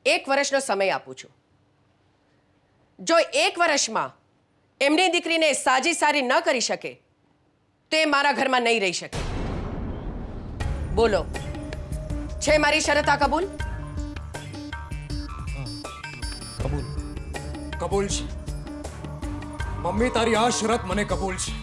1 વર્ષનો સમય આપું છું. જો 1 વર્ષમાં એમની દીકરીને સાજી સારી ન કરી શકે તો એ મારા ઘરમાં નહીં રહી શકે. બોલો, છે મારી શરત આ કબૂલ? કબૂલ કબૂલ છે મમ્મી, તારી આ શરત મને કબૂલ છે.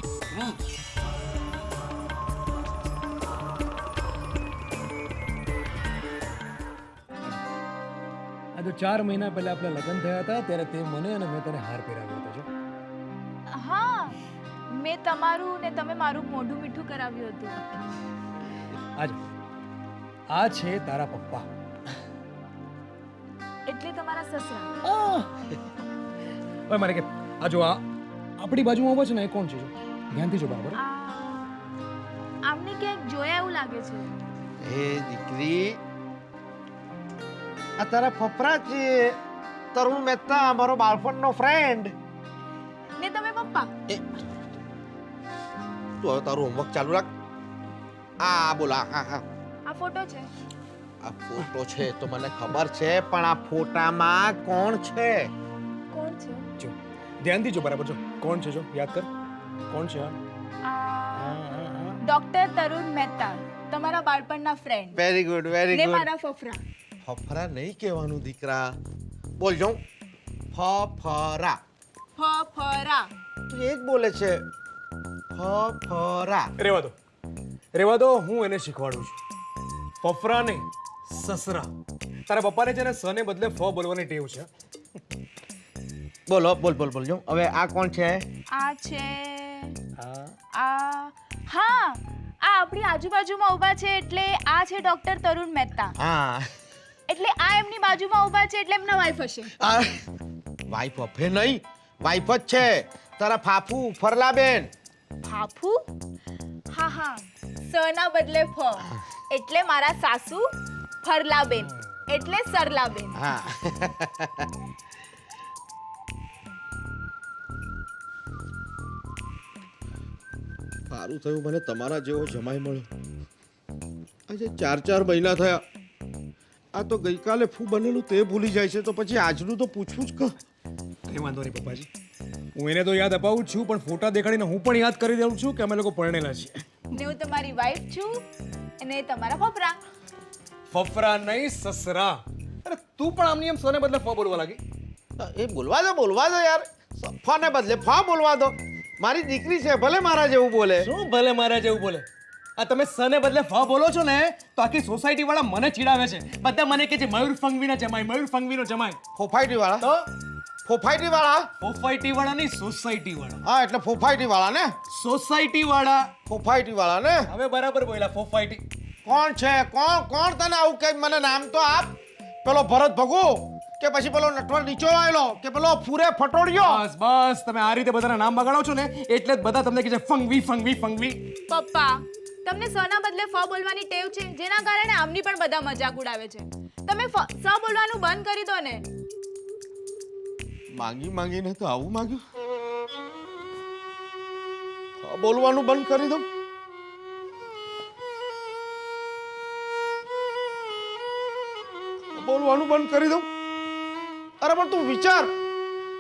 આ તો 4 મહિના પહેલા આપણા લગ્ન થયા હતા ત્યારે તે મને અને મેં તને હાર પહેરાવ્યો હતો જો. હા, મેં તમારું ને તમે મારું મોઢું મીઠું કરાવ્યું હતું. આજ આ છે તારા પપ્પા. એટલે તમારા સસરા. હવે મારે કે આ જો આ આપણી બાજુમાં ઊભા છે ને એ કોણ છે જો ધ્યાનથી જો બરાબર. આમને ક્યાંક જોયા એવું લાગે છે. એ દીકરી, આ તારા ફફરા છે તરુણ મહેતા, અમારો બાળપણનો ફ્રેન્ડ. ને તમે પપ્પા. તું હવે તારું હોમવર્ક ચાલુ રાખ. આ બોલા. હા હા, આ ફોટો છે. આ ફોટો છે તો મને ખબર છે પણ આ ફોટામાં કોણ છે? કોણ છે? જો ધ્યાનથી જો બરાબર જો કોણ છે જો યાદ કર કોણ છે આ? ડોક્ટર તરુણ મહેતા, તમારા બાળપણના ફ્રેન્ડ. વેરી ગુડ વેરી ને ગુડ. મારા ફફરા. ફફરા નહીં કહેવાનું દીકરા, બોલ જો. ફફરા. ફફરા. તું એ જ બોલે છે. ફફરા. રેવા દો હું એને શીખવાડું છું. ફફરા નહીં સસરા. તારા પપ્પાને છે ને સને બદલે ફ બોલવાની ટેવ છે. બોલો બોલ બોલ બોલ જો. હવે આ કોણ છે? આ છે હા આ હા આ આપણી આજુબાજુમાં ઊભા છે એટલે આ છે ડોક્ટર તરુણ મહેતા. હા, એટલે આ એમની બાજુમાં ઊભા છે એટલે એમના વાઈફ હશે. આ વાઈફ હફે નહીં, વાઈફ જ છે તારા ફાફુ ફરલાબેન. ફાફુ? હા હા, સ ના બદલે ફ એટલે મારા સાસુ ફરલાબેન એટલે સરલાબેન. હા. સારું થયું મને તમારા જેવો જમાઈ મળ્યો. આજે 4 મહિના થયા. આ તો ગઈકાલે ફૂ બનેલું તે ભૂલી જાય છે તો પછી આજનું તો પૂછવું જ કર. કંઈ વાંધો નહીં પપ્પાજી, હું એને તો યાદ અપાવું જ છું પણ ફોટા દેખાડીને હું પણ યાદ કરી દઉં છું કે અમે લોકો પરણેલા છીએ. ને હું તમારી વાઈફ છું અને એ તમારા ફફરા. ફફરા નહીં સસરા. અરે તું પણ આમની એમ સને બદલે ફ બોલવા લાગી. એ બોલવા દો યાર. ફને બદલે ફા બોલવા દો. મારી દીકરી છે ભલે મારા જેવું બોલે. શું ભલે મારા જેવું બોલે? આ તમે સને બદલે ફ બોલો છો ને તો આખી સોસાયટી વાળા મને ચીડાવે છે. બધા મને કહે છે મયુર ફંગવીનો જમાય, મયુર ફંગવીનો જમાય. ફોફાઈટી વાળા. તો ફોફાઈટી વાળા. સોસાયટી વાળા નહીં સોસાયટી વાળા. હા એટલે ફોફાઈટી વાળા ને. સોસાયટી વાળા. ફોફાઈટી વાળા ને. હવે બરાબર બોલ્યા ફોફાઈટી. કોણ છે? કોણ તને આવું કઈ મને નામ તો આપ. પેલો ભરત ભગુ કે પછી પેલો નટવર નીચો આવેલો કે પેલો ફૂરે ફટોડિયો? બસ તમે આ રીતે બધાના નામ બગાડો છો ને એટલે જ બધા તમને કહે છે ફંગવી ફંગવી ફંગવી. પપ્પા, તમને સ ના બદલે ફ બોલવાની ટેવ છે જેના કારણે આમની પણ બધા મજાક ઉડાવે છે. તમે સ બોલવાનું બંધ કરી દો ને. માંગીને તો આવું માંગ્યું. બોલવાનું બંધ કરી દઉં. બોલવાનું બંધ કરી દઉં. અરે પણ તું વિચાર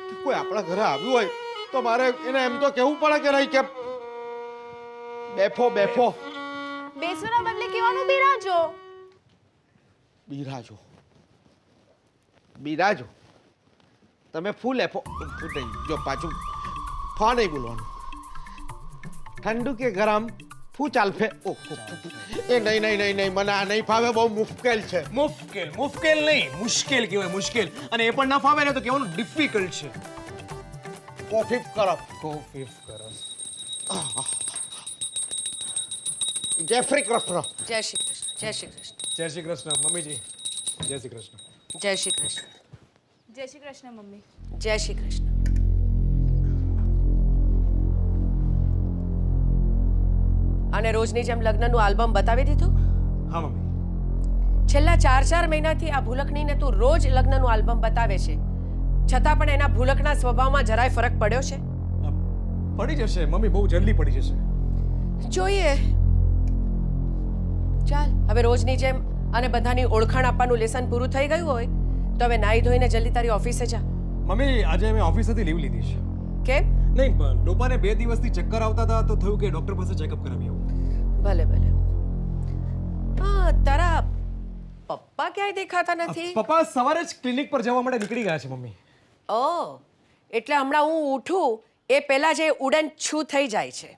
કે કોઈ આપણા ઘરે આવ્યું હોય તો મારે એને એમ તો કહેવું પડે કે નહીં કે બેફો બેસવાના બદલે કહેવાનું બિરાજો. બિરાજો. તમે ફૂલ એફો જો પાછું ફા નહીં બોલવાનું. ઠંડુ કે ગરમ શું ચાલશે એ નહીં નહીં નહીં નહીં મને આ નહીં ફાવે બહુ મુશ્કેલ છે મુશ્કેલ નહીં મુશ્કેલ કહેવાય મુશ્કેલ અને એ પણ ના ફાવે ને તો કહેવાનું ડિફિકલ્ટ છે કોફી કરો કોફી કરો જય શ્રી કૃષ્ણ જય શ્રી કૃષ્ણ જય શ્રી કૃષ્ણ જય શ્રી કૃષ્ણ મમ્મીજી જય શ્રી કૃષ્ણ જય શ્રી કૃષ્ણ જય શ્રી કૃષ્ણ મમ્મી. જય શ્રી કૃષ્ણ. અને રોજની જેમ લગ્નનું આલ્બમ બતાવી દીધું? હા મમ્મી છેલ્લા 4 મહિનાથી આ ભૂલકણીને તું રોજ લગ્નનું આલ્બમ બતાવે છે, છતાં પણ એના ભૂલકના સ્વભાવમાં જરાય ફરક પડ્યો છે? પડી જશે મમ્મી, બહુ જલ્દી પડી જશે. જોઈએ. ચાલ હવે રોજની જેમ અને બધાની ઓળખાણ આપવાનું લેસન પૂરું થઈ ગયું હોય તો હવે નાઈ ધોઈને જલ્દી તારી ઓફિસે જા. મમ્મી આજે મેં ઓફિસેથી લીવ લીધી છે. કેમ? નહીં પણ લોપાને 2 દિવસથી ચક્કર આવતા હતા તો થયું કે ડોક્ટર પાસે ચેકઅપ કરાવી આવું. ભલે ભલે. હા, તારા પપ્પા ક્યાંય દેખાતા નથી? પપ્પા સવારે જ ક્લિનિક પર જવા માટે નીકળી ગયા છે મમ્મી. ઓહ, એટલે હમણાં હું ઉઠું એ પહેલા જે ઉડન છું થઈ જાય છે.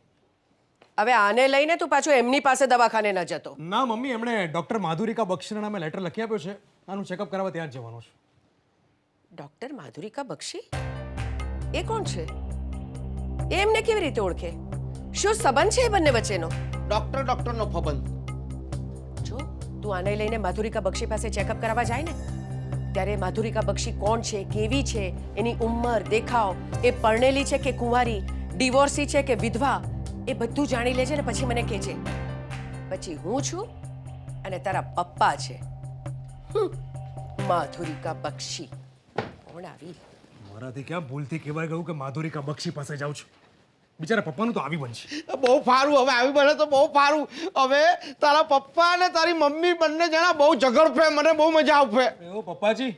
હવે આને લઈને તું પાછો એમની પાસે દવાખાને ન જતો. ના મમ્મી, એમણે ડોક્ટર માધુરિકા બક્ષીના નામે લેટર લખી આપ્યો છે, આનું ચેકઅપ કરાવવા ત્યાં જ જવાનું છે. ડોક્ટર માધુરિકા બક્ષી? એ કોણ છે? એ એમને કેવી રીતે ઓળખે? શું સંબંધ છે એ બંને વચ્ચેનો? ડોક્ટરનો સંબંધ. જો તું આને લઈને માધુરિકા બક્ષી પાસે ચેકઅપ કરાવવા જાય ને ત્યારે માધુરિકા બક્ષી કોણ છે, કેવી છે, એની ઉંમર, દેખાવ, એ પરણેલી છે કે કુંવારી, ડિવોર્સી છે કે વિધવા, એ બધું જાણી લેજે ને પછી મને કહેજે. પછી હું છું અને તારા પપ્પા છે. માધુરિકા બક્ષી કોણ આવી? મારાથી ક્યાં ભૂલથી કહેવાય ગયું કે માધુરિકા બક્ષી પાસે જાઉં છું. બિચારા પપ્પાનું તો આવી બનશે. બહુ સારું, હવે આવી બને તો બહુ સારું. હવે તારા પપ્પા અને તારી મમ્મી બંને જણા બહુ ઝઘડશે, મને બહુ મજા આવશે. એવો પપ્પાજી,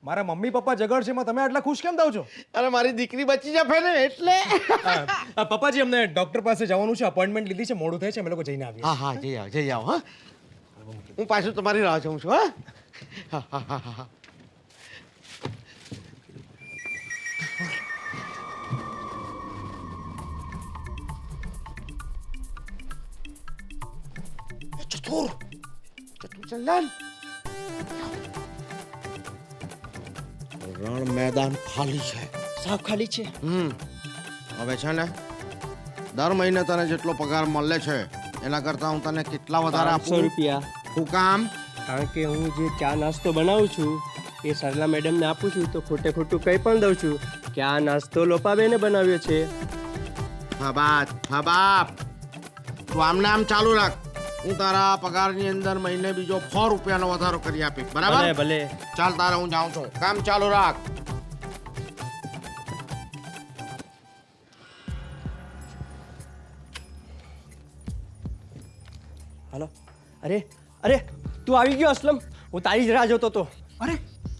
મારા મમ્મી પપ્પા ઝઘડ છે, તમે આટલા ખુશ કેમ થાવ છો? અરે મારી દીકરી બચી જશે ને એટલે. પપ્પાજી, અમને ડોક્ટર પાસે જવાનું છે, અપોઇન્ટમેન્ટ લીધી છે, મોડું થાય છે, અમે લોકો જઈને આવીએ. હા હા જઈ આવો હા. હું પાછું તમારી રાહ જોઉં છું. હા હા હા હા. ચતુર ચંદન, રણ મેદાન ખાલી છે. સાવ ખાલી છે. હવે છે ને દર મહિને તને જેટલો પગાર મળે છે એના કરતા હું તને કેટલા વધારે 500 આપું? રૂપિયા. શું કામ? કારણ કે હું જે ચા નાસ્તો બનાવું છું એ સરલા મેડમને આપું છું તો ખોટે ખોટું કંઈ પણ દઉં છું કે આ નાસ્તો લોપાબેને બનાવ્યો છે. બાપ તું આમને આમ ચાલુ રાખ. હું તારા પગારની અંદર મહિને બીજો 100 રૂપિયાનો વધારો કરી આપીશ, ભલે બરાબર? ભલે. ચાલ તારે હું જાઉં છું, કામ ચાલુ રાખ. હાલો. અરે તું આવી ગયો અસલમ, હું તારી જ રાહ જોતો હતો. અરે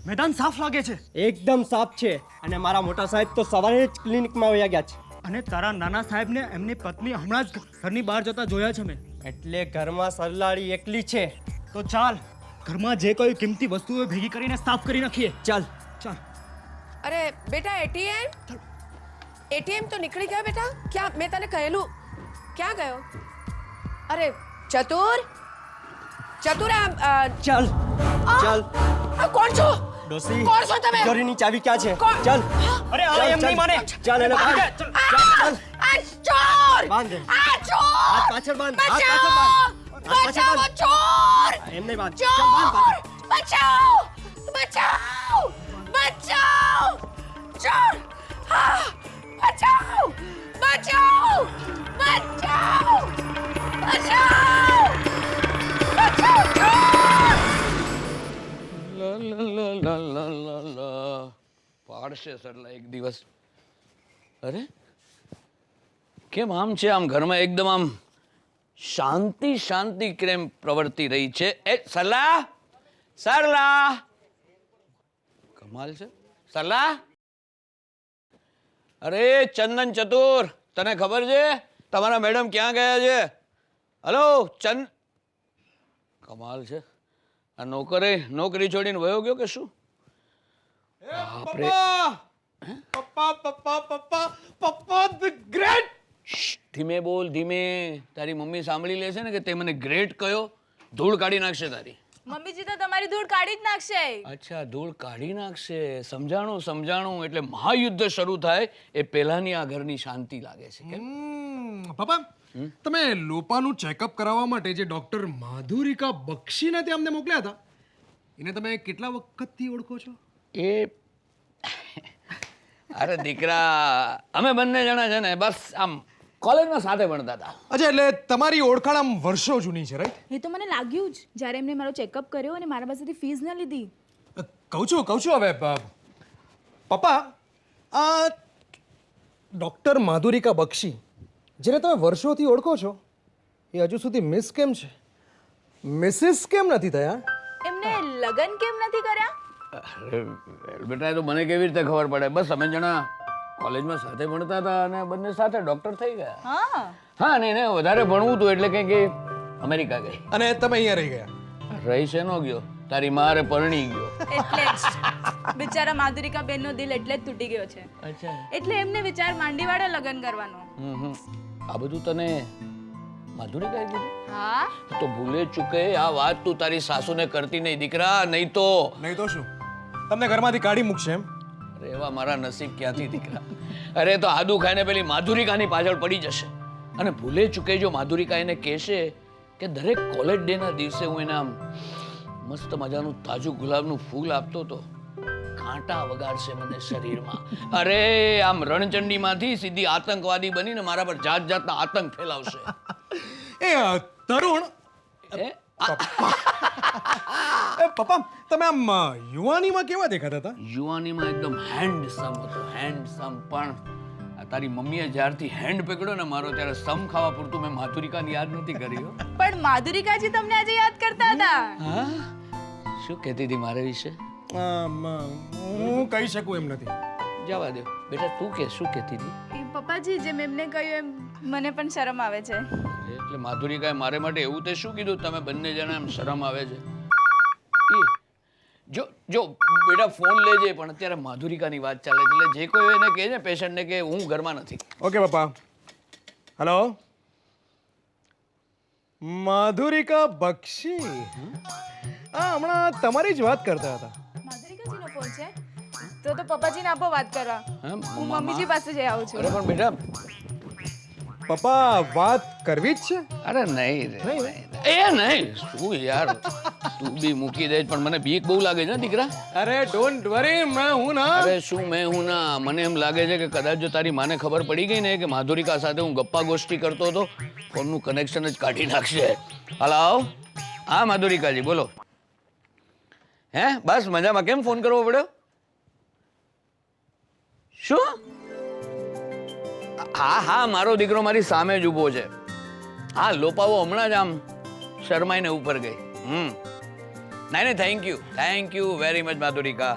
મેદાન સાફ લાગે છે. એકદમ સાફ છે અને મારા મોટા સાહેબ તો સવારે જ ક્લિનિકમાં વયા ગયા છે. અને તારા નાના સાહેબને એમની પત્ની હમણાં જ ઘરની બહાર જતા જોયા છે મેં. એટલે ઘરમાં સરલાડી એકલી છે. તો ચાલ ઘરમાં જે કોઈ કિંમતી વસ્તુઓ ભેગી કરીને સાફ કરી નાખીએ. ચાલ. અરે બેટા, એટીએમ તો નીકળી ગયો બેટા. ક્યાં? મેં તને કહેલું. ક્યાં ગયો? અરે ચતુર, ચાલ. આ કોણ છો? ડોસી, કોણ છો તમે? ચોરીની ચાવી ક્યાં છે? કોણ? ચાલ. અરે આ એમ નહીં માને. ચાલ એને બાંધ. આ ચોર! બાંધ. આ ચોર! હાથ પાછળ બાંધ. હાથ પાછળ બાંધ. હાથ પાછળ બચાવો બાંધ. ચોર! એમ નહીં બાંધ. ચાલ બાંધ. ચોર! બચાવો! બચાવો! બચાવો! ચોર! હા! બચાવો! બચાવો! બચાવો! બચાવો! બચાવો ચોર! પાડશે સરલા એક દિવસ. અરે કેમ આમ છે? આમ ઘરમાં એકદમ આમ શાંતિ કેમ પ્રવર્તી રહી છે? એ સરલા, કમાલ છે. સરલા, અરે ચંદન ચતુર, તને ખબર છે તમારા મેડમ ક્યાં ગયા છે? હલો કમાલ છે. આ નોકરી છોડીને વયો ગયો કે શું? પપ્પા ધ ગ્રેટ. ધીમે બોલ ધીમે. તારી મમ્મી સાંભળી લે છે ને કે તે મને ગ્રેટ કયો, ધૂળ કાઢી નાખશે તારી. મમ્મીજી તો તમારી ધૂળ કાઢી જ નાખશે. અચ્છા, ધૂળ કાઢી નાખશે. સમજાણું સમજાણું. એટલે મહાયુદ્ધ શરૂ થાય એ પહેલાની આ ઘરની શાંતિ લાગે છે કેમ? પપ્પા તમે લોપાનું ચેકઅપ કરાવવા માટે જે ડોક્ટર માધુરિકા બક્ષીને ત્યાં અમને મોકલ્યા હતા એને તમે કેટલા વખતથી ઓળખો છો? એ અરે દીકરા, અમે બંને જણા છે ને બસ આમ કોલેજમાં સાથે ભણતા હતા. અચ્છા, એટલે તમારી ઓળખાણ આમ વર્ષો જૂની છે, રાઈટ? એ તો મને લાગ્યું જ જ્યારે એમને મારો ચેકઅપ કર્યો અને મારા પાસેથી ફીસ ન લીધી. કહું છું હવે પપ્પા, આ ડોક્ટર માધુરિકા બક્ષી જેને તમે વર્ષોથી ઓળખો છો એ હજુ સુધી મિસ કેમ છે, મિસિસ કેમ નથી થયા? એમને લગ્ન કેમ નથી કર્યા? અરે બેટા, એ તો મને કેવી રીતે ખબર પડે? બસ અમે જણા કોલેજમાં સાથે ભણતા હતા અને બંને સાથે ડોક્ટર થઈ ગયા. હા. હા, અને એને વધારે ભણવું હતું એટલે કંઈક એ અમેરિકા ગઈ. અને તમે અહીંયા રહી ગયા? રહી છે નો ગયો, તારી મારે પરણી ગયો. એટલે જ બિચારા માધુરિકા બેનનો દિલ એટલે જ તૂટી ગયો છે. અચ્છા. એટલે એમને વિચાર માંડીવાળે લગ્ન કરવાનો. આ બધું તને માધુરિકાએ કીધું? હા. તો ભૂલે ચૂકે આ વાત તું તારી સાસુને કરતી નહીં દીકરા, નહીં તો શું તમને ઘરમાંથી કાઢી મૂકશે એમ? અરે એવા મારા નસીબ ક્યાંથી દીકરા. અરે તો આદુ ખાઈને પેલી માધુરિકાની પાછળ પડી જશે. અને ભૂલે ચૂકે જો માધુરિકા એને કહેશે કે દરેક કોલેજ ડે ના દિવસે હું એને આમ મસ્ત મજાનું તાજું ગુલાબનું ફૂલ આપતો હતો, કાંટા વગાડશે મને શરીરમાં. અરે આમ રણચંડીમાંથી સીધી આતંકવાદી બનીને મારા પર જાત જાતના આતંક ફેલાવશે. એ તરુણ, એ પપ્પા તમે આમ યુવાનીમાં કેવા દેખાતા હતા? યુવાનીમાં એકદમ હેન્ડસમ હતો, હેન્ડસમ. પણ આ તારી મમ્મીએ જ્યારથી હેન્ડ પકડ્યો ને મારો, ત્યારે સમ ખાવા પૂરતું મેં માધુરિકાને યાદ નથી કર્યો. પણ માધુરિકાજી તમને આજે યાદ કરતા હતા. હા, શું કહેતી હતી મારા વિશે? હું કહી શકું એમ નથી. જવા દે બેટા, તું કે શું કહેતી હતી? એ પપ્પાજી જેમ એમને કહ્યું એમ મને પણ શરમ આવે છે. એટલે માધુરિકાએ મારે માટે એવું તે શું કીધું તમે બંને જણા એમ શરમ આવે છે? જો જો બેટા ફોન લેજે, પણ અત્યારે માધુરિકાની વાત ચાલે છે એટલે જે કોઈ એને કહે છે પેશન્ટને કે હું ઘરમાં નથી. ઓકે પપ્પા. હેલો, માધુરિકા બક્ષી. હા, હમણાં તમારી જ વાત કરતા હતા. માધુરિકાજીનો ફોન છે? તો પપ્પાજીને આપો વાત કરવા. હું મમ્મીજી પાસે જઈ આવું છું. અરે પણ બેટા, પપ્પા વાત કરવી જ છે? અરે નહીં રે, એ નહીં. શું યાર, તું બી મૂકી દે પણ મને બીક બહુ લાગે છે દીકરા. અરે ડોન્ટ વરી, મેં હું ના. અરે શું મેં હું ના? મને એમ લાગે છે કે કદાચ જો તારી માને ખબર પડી ગઈ ને કે માધુરિકા સાથે હું ગપ્પા ગોષ્ઠી કરતો હતો, ફોનનું કનેક્શન જ કાઢી નાખશે. હલો, હા માધુરિકાજી બોલો. હે બસ મજામાં. કેમ ફોન કરવો પડ્યો? શું? હા હા, મારો દીકરો મારી સામે જ ઊભો છે. હા, લોપાવો હમણાં જ આમ શરમાઈને ઉપર ગઈ. નહીં થેન્ક યુ વેરી મચ માધુરિકા.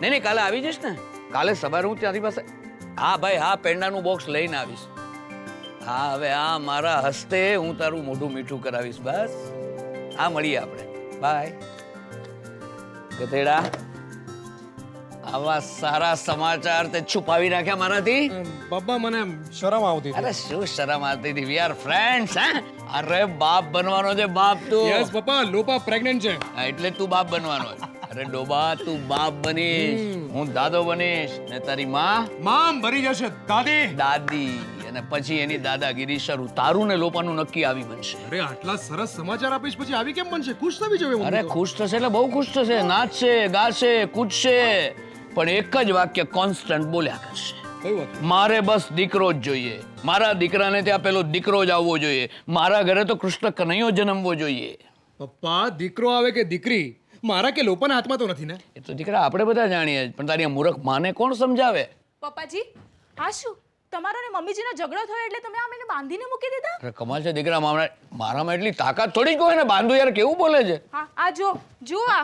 નહીં કાલે આવી જઈશ ને? કાલે સવારે હું તારી પાસે, હા ભાઈ હા, પેંડાનું બોક્સ લઈને આવીશ. હા, હવે આ મારા હસ્તે હું તારું મોઢું મીઠું કરાવીશ. બસ હા, મળીએ આપણે. બાય ગધેડા. આવા સારા સમાચાર તે છુપાવી રાખ્યા મારાથી? પપ્પા મને શરમ આવતી હતી. અરે શું શરમ આવતી હતી? We are friends. હે અરે બાપ બનવાનો છે બાપ તું. યસ પપ્પા, લોપા પ્રેગ્નન્ટ છે. હા, એટલે તું બાપ બનવાનો છે. અરે ડોબા, તું બાપ બનીશ, હું દાદો બનીશ ને તારી મામ ભરી જશે દાદી. દાદી, અને પછી એની દાદાગીરી શરૂ. તારું ને લોપાનું નક્કી આવી બનશે. અરે આટલા સરસ સમાચાર આપીશ પછી આવી કેમ બનશે? ખુશ થવી જોઈએ. અરે ખુશ થશે એટલે બહુ ખુશ થશે. નાચશે, ગાશે, કૂદશે, પણ એક જ વાક્ય કોન્સ્ટન્ટ બોલ્યા કરશે. મારે બસ દીકરો જ જોઈએ. મારા દીકરાને ત્યાં પેલો દીકરો જ આવવો જોઈએ. મારા ઘરે તો કૃષ્ણ કનૈયો જન્મવો જોઈએ. પપ્પા, દીકરો આવે કે દીકરી, મારા કે લોપાના હાથમાં તો નથી ને. એ તો દીકરા આપણે બધા જાણીએ, પણ તારી આ મૂર્ખ માને કોણ સમજાવે? પપ્પાજી, આ શું? તમારો ને મમ્મીજીનો ઝઘડો થયો એટલે તમે આમ એને બાંધીને મૂકી દીધા? અરે કમાલ છે દીકરા, મારામાં એટલી તાકાત થોડી કોઈ ને બાંધું. યાર કેવું બોલે છે. હા, આ જો આ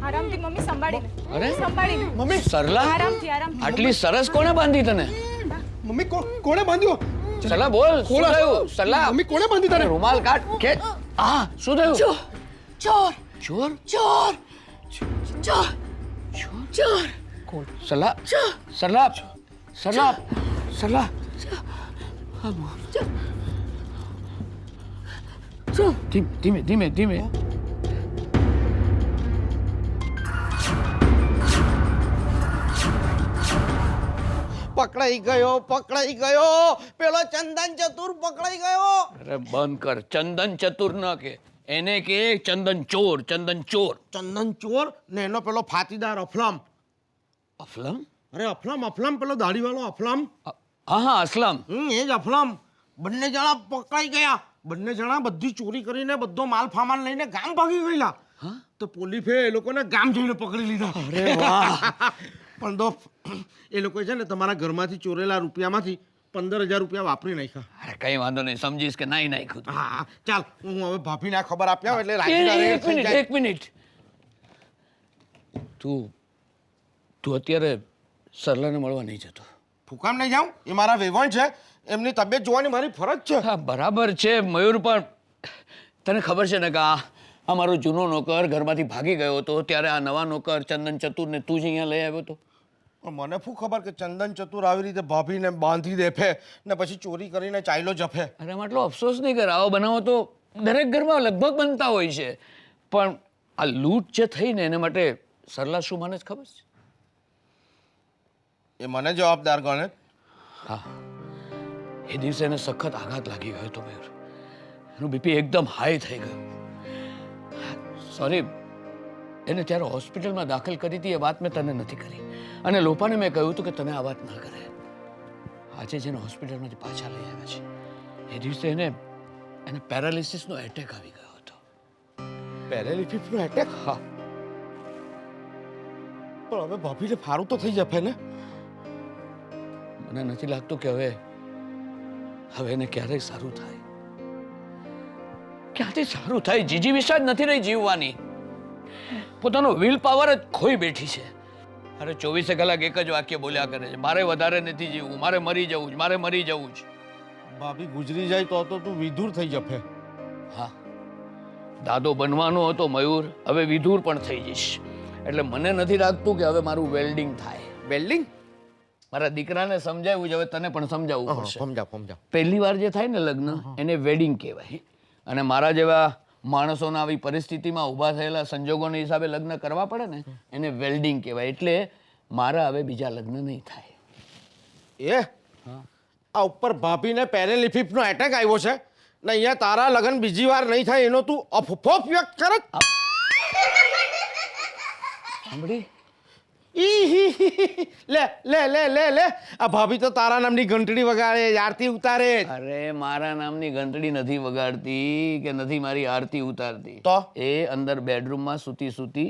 આરામથી મમ્મી સંભાળીને. અરે સંભાળીને મમ્મી, સરલા, આરામથી. આટલી સરસ કોને બાંધી તને? મમ્મી કોણે બાંધ્યો? સરલા બોલ, શું થયું? સરલા, મમ્મી કોણે બાંધી તને? રૂમાલ કાઢ. કે આ શું થયું? ચોર ચોર ચોર ચોર ચોર. સરલા સરલા સરલા સરલા ધીમે ધીમે ધીમે પકડાઈ ગયો પેલો ચંદન ચતુર પકડાઈ ગયો. અરે બંધ કર, ચંદન ચતુર ન કે, એને કે ચંદન ચોર, ચંદન ચોર. ચંદન ચોર ને એનો પેલો ફાતીદાર અફલામ. અફલમ? અરે અફલામ પેલો દાઢીવાળો અફલામ. હા અસલમ. એ જ અફલામ. બંને જણા પકડાઈ ગયા. બંને જણા બધી ચોરી કરીને બધો માલ ફામાન લઈને ગામ ભાગી ગયેલા. તો પોલીસે એ લોકોને ગામ જઈને પકડી લીધા. અરે વાહ. પણ તો એ લોકો છે ને તમારા ઘરમાંથી ચોરેલા રૂપિયામાંથી 15,000 રૂપિયા વાપરી નાખ્યા. અરે કઈ વાંધો નહીં, સમજીશ કે નાઈ નાખ્યું તું. હા ચાલ હું હવે ભાભીને આ ખબર આપ્યા એટલે રાજીના રેડ થઈ જાય. એક મિનિટ તું અત્યારે સરલાને મળવા નહીં જતો? ફૂકામ નહીં જાઉં, એ મારા વેવાણ છે, એમની તબિયત જોવાની મારી ફરજ છે. હા બરાબર છે મયુર, પણ તને ખબર છે ને કે આ મારો જૂનો નોકર ઘરમાંથી ભાગી ગયો હતો, ત્યારે આ નવા નોકર ચંદન ચતુરને તું જ અહીંયા લઈ આવ્યો હતો. પણ મને શું ખબર કે ચંદન ચતુર આવી રીતે ભાભીને બાંધી દેફે ને પછી ચોરી કરીને ચાલ્યો જફે. અરે આમ આટલો અફસોસ નહીં કર, આવો બનાવો તો દરેક ઘરમાં લગભગ બનતા હોય છે, પણ આ લૂંટ જે થઈ ને એને માટે સરલા શું માને છે ખબર છે? એ મને જવાબદાર ગણે. હા, એ દિવસે એને સખત આઘાત લાગી ગયો હતો મયુર. એનું બીપી એકદમ હાઈ થઈ ગયું. સોરી, એને ત્યારે હોસ્પિટલમાં દાખલ કરી હતી, એ વાત મેં તને નથી કરી, અને લોપાને મેં કહ્યું હતું કે તને આ વાત ના કરે. આજે જેને હોસ્પિટલમાંથી પાછા લઈ આવ્યા છે, એ દિવસે એને પેરાલિસિસનો એટેક આવી ગયો હતો. પેરાલિસિસનો એટેક? હા. પણ હવે ભાભીને સારું તો થઈ જશે ને? મને નથી લાગતું કે હવે એને ક્યારેય સારું થાય. ક્યાંથી સારું થાય? જીજીવિષા જ નથી રહી જીવવાની. પોતાનો વિલ પાવર જ ખોઈ બેઠી છે. અરે 24 કલાક એક જ વાક્ય બોલ્યા કરે છે, મારે વધારે નથી જીવવું, મારે મરી જવું છે, મારે મરી જવું છે. ભાભી ગુજરી જાય તો તું વિધુર થઈ જશે. હા, દાદો બનવાનો હતો મયુર, હવે વિધુર પણ થઈ જઈશ. એટલે મને નથી લાગતું કે હવે મારું વેલ્ડિંગ થાય. વેલ્ડિંગ? મારા દીકરાને સમજાવ્યું છે, હવે તને પણ સમજાવવું પડશે. સમજાવ. પહેલી વાર જે થાય ને લગ્ન, એને વેડિંગ કહેવાય. અને મારા જેવા માણસોના આવી પરિસ્થિતિમાં ઊભા થયેલા સંજોગોના હિસાબે લગ્ન કરવા પડે ને, એને વેલ્ડિંગ કહેવાય. એટલે મારા હવે બીજા લગ્ન નહીં થાય. એ આ ઉપર ભાભીને પેરાલિસિસનો એટેક આવ્યો છે ને અહીંયા તારા લગ્ન બીજી વાર નહીં થાય એનો તું અફફો વ્યક્ત કરે. સાંભળી? લે આ ભાભી તો તારા નામની ઘંટડી વગાડે, આરતી ઉતારે. અરે મારા નામની ઘંટડી નથી વગાડતી કે નથી મારી આરતી ઉતારતી. તો એ અંદર બેડરૂમમાં સૂતી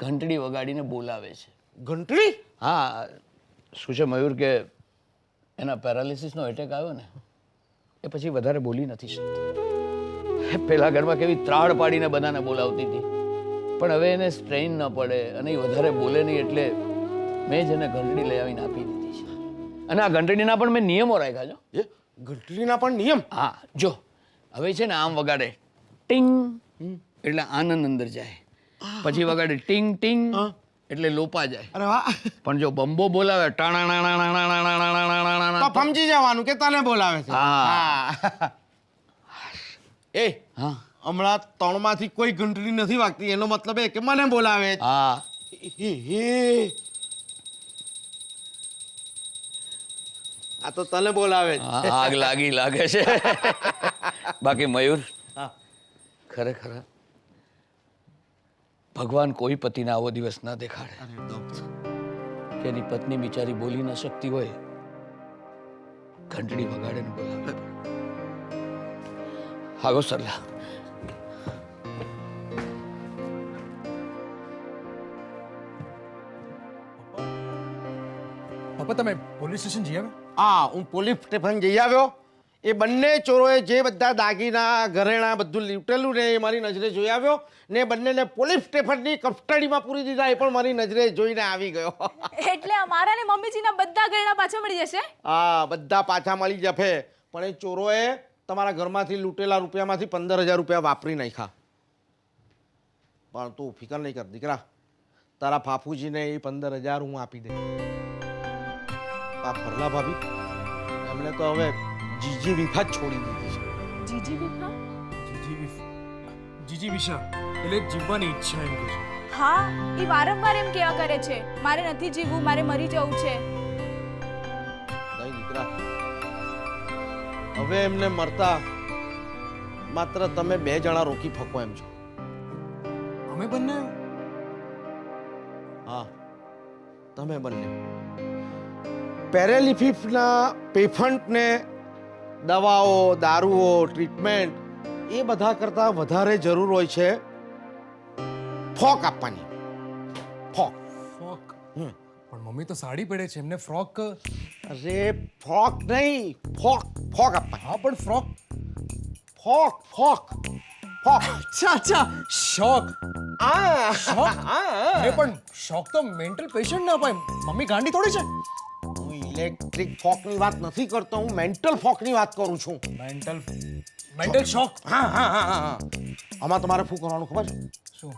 ઘંટડી વગાડીને બોલાવે છે. ઘંટડી? હા, શું છે મયુર કે એના પેરાલિસિસનો એટેક આવ્યો ને, એ પછી વધારે બોલી નથી શકતી. પેલા ઘરમાં કેવી ત્રાડ પાડીને બધાને બોલાવતી હતી, પણ હવે એને સ્ટ્રેઇન ન પડે અને એ વધારે બોલે નહીં, એટલે મેં જ એને ઘંટડી લઈ આવીને આપી દીધી છે. અને આ ઘંટડીના પણ મેં નિયમો રાખ્યા છો. એ ઘંટડીના પણ નિયમ? હા, જો હવે છે ને આમ વગાડે ટિંગ એટલે આનંદ અંદર જાય, પછી વગાડે ટિંગ ટિંગ એટલે લોપા જાય. અરે વાહ. પણ જો બંબો બોલાવે ટાણા તો સમજી જવાનું કે તને બોલાવે છે. હા. એ હા હમણાં 3 માંથી કોઈ ઘંટડી નથી વાગતી, એનો મતલબ એ કે મને બોલાવે છે. હા આ તો તને બોલાવે છે. આગ લાગે છે. બાકી મયુર, ખરેખર ભગવાન કોઈ પતિને આવો દિવસ ના દેખાડે કે એની પત્ની બિચારી બોલી ન શકતી હોય, ઘંટડી વગાડે ને બોલાવે. હાગો સરલા. પપ્પા તમે પોલીસ સ્ટેશન જઈ આવ્યા? હા, હું પોલીસ સ્ટેશન જઈ આવ્યો. એ બંને ચોરોએ જે બધા દાગીના ઘરેણા બધું લૂંટેલું ને એ મારી નજરે જોઈ આવ્યો ને બંનેને પોલીસ સ્ટેશનની કસ્ટડીમાં પૂરી દીધા. એ પણ મારી નજરે જોઈને આવી ગયો. એટલે અમારા ને મમ્મીજીના બધા ઘરેણા પાછા મળી જશે? હા, બધા પાછા મળી જશે. પણ એ ચોરોએ તમારા ઘરમાંથી લૂંટેલા રૂપિયામાંથી 15,000 રૂપિયા વાપરી નાખ્યા. પણ તું ફિકર નહીં કર દીકરા, તારા ફાફુજીને એ 15,000 હું આપી દઈશ. આ ફરલા ભાભી એમને તો હવે જીજી વિફા જ છોડી દીધી છે. જીજી વિભા? જીજી વિશા એટલે જીવવાની ઈચ્છા એમ કે છે. હા, એ વારંવાર એમ કેવા કરે છે મારે નથી જીવવું, મારે મરી જવું છે. નહીં દીકરા, હવે એમને મરતા માત્ર તમે 2 જણા રોકી ફકો એમ છો. અમે બંને હા, તમે બંને પેરેલિફિસના પેશન્ટને દવાઓ, દારૂઓ, ટ્રીટમેન્ટ એ બધા કરતાં વધારે જરૂર હોય છે ફોક આપવાની. ફોક. ફ્રોક પણ મમ્મી તો સાડી પહેરે છે એમને ફ્રોક. અરે ફોક નહીં, ફોક. ફોક આપવાની. હા પણ ફ્રોક. Folk folk folk. અચ્છા શોક. આ શોક અરે પણ શોક તો મેન્ટલ પેશન્ટ ના અપાય. મમ્મી ગાંડી થોડી છે. હું ઇલેક્ટ્રિક ફોકની વાત નથી કરતો, હું મેન્ટલ ફોકની વાત કરું છું. મેન્ટલ શોક. હા હા હા હા હા. આમાં તમારે શું કરવાનું ખબર છે? શું?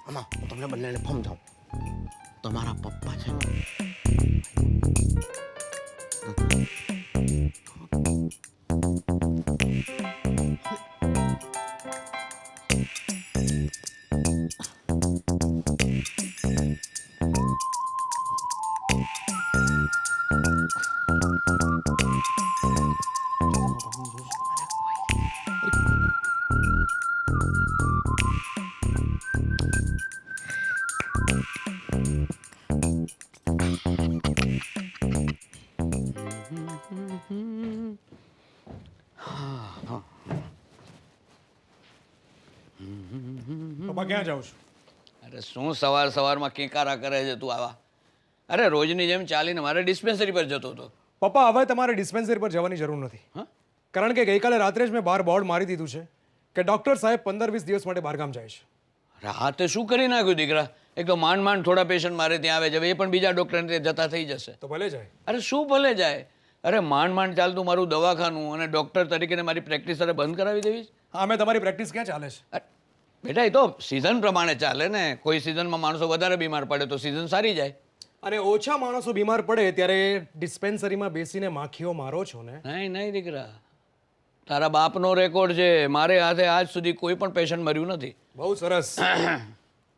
આમાં હું તમને બંનેને સમજાવું. તમારા પપ્પા છે ને, પપ્પા ક્યાં જાવ છો? અરે શું સવારમાં કેકારા કરે છે તું આવા? અરે રોજની જેમ ચાલીને મારે ડિસ્પેન્સરી પર જતો હતો. પપ્પા હવે તમારે ડિસ્પેન્સરી પર જવાની જરૂર નથી. હા? કારણ કે ગઈકાલે રાત્રે જ મેં બહાર બોર્ડ મારી દીધું છે કે ડોક્ટર સાહેબ 15-20 દિવસ માટે બહારગામ જાય છે. રાતે શું કરી નાખ્યું દીકરા? એક તો માંડ થોડા પેશન્ટ મારે ત્યાં આવે છે, હવે એ પણ બીજા ડૉક્ટરને ત્યાં જતા થઈ જશે. તો ભલે જાય. અરે શું ભલે જાય? અરે માંડ ચાલતું મારું દવાખાનું અને ડૉક્ટર તરીકે મારી પ્રેક્ટિસ અરે બંધ કરાવી દેવી છે? હા મેં તમારી પ્રેક્ટિસ ક્યાં ચાલે છે? અરે બેટા એ તો સિઝન પ્રમાણે ચાલે ને. કોઈ સિઝનમાં માણસો વધારે બીમાર પડે તો સિઝન સારી જાય. અને ઓછા માણસો બીમાર પડે ત્યારે ડિસ્પેન્સરીમાં બેસીને માખીઓ મારો છો ને? નહીં દીકરા, તારા બાપનો રેકોર્ડ છે. મારે હાથે આજ સુધી કોઈ પણ પેશન્ટ મર્યું નથી. બહુ સરસ.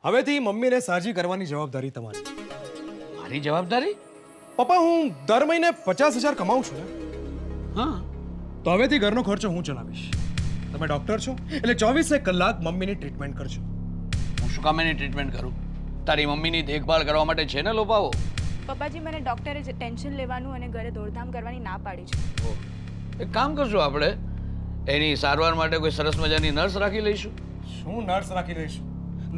હવેથી મમ્મીને સાજી કરવાની જવાબદારી તમારી. મારી જવાબદારી? પપ્પા હું દર મહિને 50,000 કમાઉં છું ને, હા. તો હવેથી ઘરનો ખર્ચો હું ચલાવીશ. તમે ડોક્ટર છો એટલે 24 કલાક મમ્મીની ટ્રીટમેન્ટ કરજો. હું શું કામ એની ટ્રીટમેન્ટ કરું? તારી મમ્મીની દેખભાળ કરવા માટે છે ને લોપાઓ. પપ્પાજી, મને ડૉક્ટરે જે ટેન્શન લેવાનું અને ઘરે દોડધામ કરવાની ના પાડી છે. એક કામ કરશું આપણે, એની સારવાર માટે કોઈ સરસ મજાની નર્સ રાખી લઈશું. શું નર્સ રાખી લઈશું?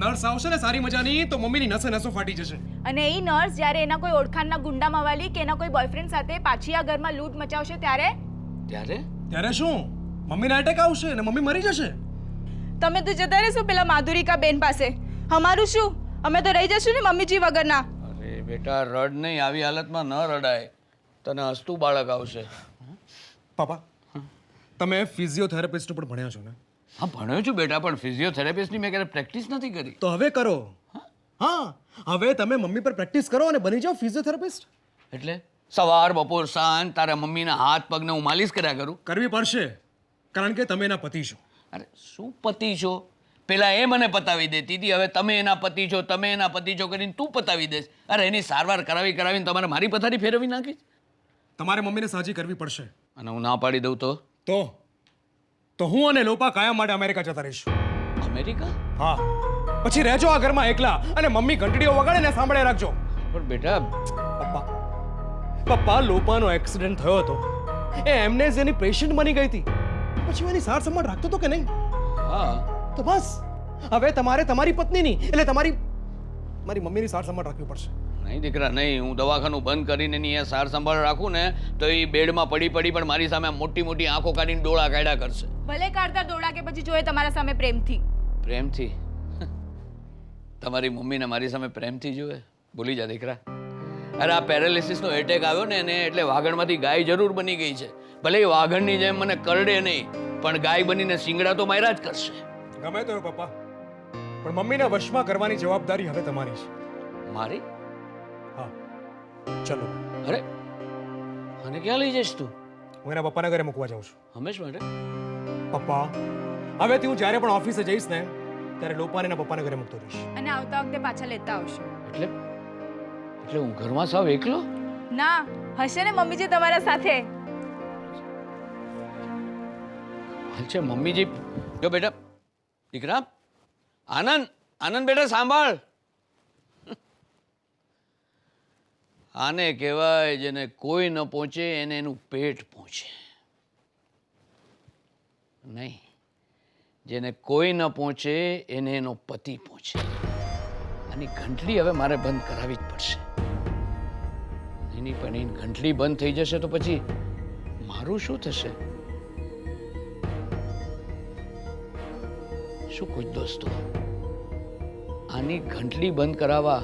નર્સ આવશે ને સારી મજાની તો મમ્મીની નસો ફાટી જશે. અને એ નર્સ જ્યારે એના કોઈ ઓળખાણના ગુંડા મવાલી કે એના કોઈ બોયફ્રેન્ડ સાથે પાછી આ ઘરમાં લૂંટ મચાવશે ત્યારે ત્યારે શું? મમ્મીને એટેક આવશે અને મમ્મી મરી જશે. તમે તો જતા રહેશો પેલા માધુરિકા બેન પાસે. અમારું શું? અમે તો રહી જશું ને મમ્મીજી વગરના. અરે બેટા રડ નહીં, આવી હાલતમાં ન રડાય. તને હસતું બાળક આવશે. પાપા તમે ફિઝિયોથેરાપિસ્ટ પણ ભણ્યા છો ને? હા ભણ્યો છું બેટા, પણ ફિઝિયોથેરાપિસ્ટની મેં ક્યારે પ્રેક્ટિસ નથી કરી. તો હવે કરો. હા હવે તમે મમ્મી પર પ્રેક્ટિસ કરો અને બની જાઓ ફિઝિયોથેરાપિસ્ટ. એટલે સવાર બપોર સાંજ તારા મમ્મીના હાથ પગને હું માલિશ કર્યા કરું? કરવી પડશે કારણ કે તમે એના પતિ છો. અરે શું પતિ છો? પેલા એ મને પતાવી દેતી હતી, હવે તમે એના પતિ છો, તમે એના પતિ છો કરીને તું પતાવી દેશ. અરે એની સારવાર કરાવીને તમારે મારી પથારી ફેરવી નાખી. તમારે મમ્મીને સાજી કરવી પડશે. અને હું ના પાડી દઉં તો હું અને લોપા કાયમ માટે અમેરિકા જતા રહીશું. અમેરિકા? હા પછી રહેજો આ ઘરમાં એકલા અને મમ્મી ઘંટડીઓ વગાડે ને સાંભળે રાખજો. પણ બેટા પપ્પા લોપાનો એક્સિડન્ટ થયો હતો, એ એમનેઝિયાની પેશન્ટ બની ગઈ હતી, પછી એની સાર સંભાળ રાખતો હતો કે નહીં? હા તો બસ હવે તમારે તમારી પત્નીની એટલે મારી મમ્મીની સાર સંભાળ રાખવી પડશે. નહીં દીકરા નહીં, હું દવાખાનું બંધ કરીને એની એ સાર સંભાળ રાખું ને તો એ બેડમાં પડી પણ મારી સામે મોટી મોટી આંખો કાઢીને ડોળા કાઢ્યા કરશે. ભલે કાઢતા ડોળા કે પછી જોયે તમારા સામે પ્રેમથી. પ્રેમથી? તમારી મમ્મીને મારી સામે પ્રેમથી જોવે? ભૂલી જા દીકરા. અરે આ પેરાલિસિસનો એટેક આવ્યો ને એને એટલે વાઘણમાંથી ગાય જરૂર બની ગઈ છે. ભલે એ વાઘણની જેમ મને કરડે નહીં, પણ ગાય બનીને શિંગડા તો માર્યા જ કરશે. ગમે તો પપ્પા, પણ મમ્મીને વશમાં કરવાની જવાબદારી હવે તમારી છે. મારી? હા ચલો. અરે અને ક્યાં લઈ જઈશ તું? હું એના પપ્પાના ઘરે મૂકવા જાઉં છું. હંમેશ માટે પપ્પા હવેથી હું જ્યારે પણ ઓફિસે જઈશ ને ત્યારે લોપાને એના પપ્પાના ઘરે મૂકતો રહીશ. અને આવતા વખતે પાછા લેતા આવશો. એટલે એટલે હું ઘરમાં સાવ એકલો? ના, હશે ને મમ્મીજી તમારા સાથે. હાલ છે મમ્મીજી. જો બેટા દીકરા આનંદ આનંદ બેટા સાંભળ. આને કહેવાય જેને કોઈ ન પહોંચે એને એનું પેટ પહોંચે. નહીં, જેને કોઈ ન પહોંચે એને એનો પતિ પહોંચે. આની ઘંટડી હવે મારે બંધ કરાવવી જ પડશે. એની પણ એની ઘંટડી બંધ થઈ જશે તો પછી મારું શું થશે? શું કોઈ દોસ્તો, આની ઘંટડી બંધ કરાવવા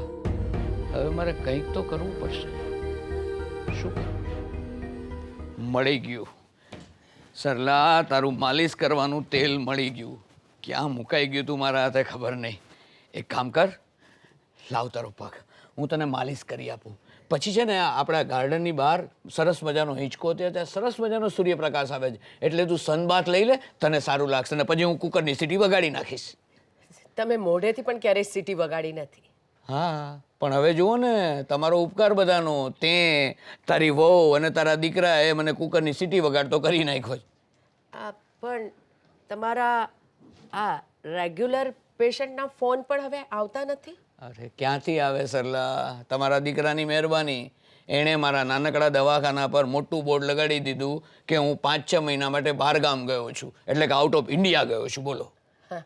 હવે મારે કંઈક તો કરવું પડશે. શું કરું? મળી ગયું સરલા, તારું માલિશ કરવાનું તેલ મળી ગયું. ક્યાં મુકાઈ ગયું તું મારા હાથે ખબર નહીં. એક કામ કર, લાવ તારો પગ, હું તને માલિશ કરી આપું. પછી છે ને આપણા ગાર્ડનની બહાર સરસ મજાનો હિંચકો છે, ત્યાં સરસ મજાનો સૂર્યપ્રકાશ આવે છે, એટલે તું સનબાથ લઈ લે, તને સારું લાગશે. ને પછી હું કુકરની સીટી વગાડી નાખીશ. તમે મોઢેથી પણ ક્યારેય સીટી વગાડી નથી. હા, પણ હવે જુઓ ને તમારો ઉપકાર બધાનો. તે તારી વહુ અને તારા દીકરાએ મને કુકરની સીટી વગાડતો કરી નાખ્યો છે. પણ તમારા આ રેગ્યુલર પેશન્ટના ફોન પણ હવે આવતા નથી? અરે ક્યાંથી આવે સરલા, તમારા દીકરાની મહેરબાની. એણે મારા નાનકડા દવાખાના પર મોટું બોર્ડ લગાડી દીધું કે હું 5-6 મહિના માટે બહાર ગામ ગયો છું, એટલે કે આઉટ ઓફ ઇન્ડિયા ગયો છું. બોલો. હા,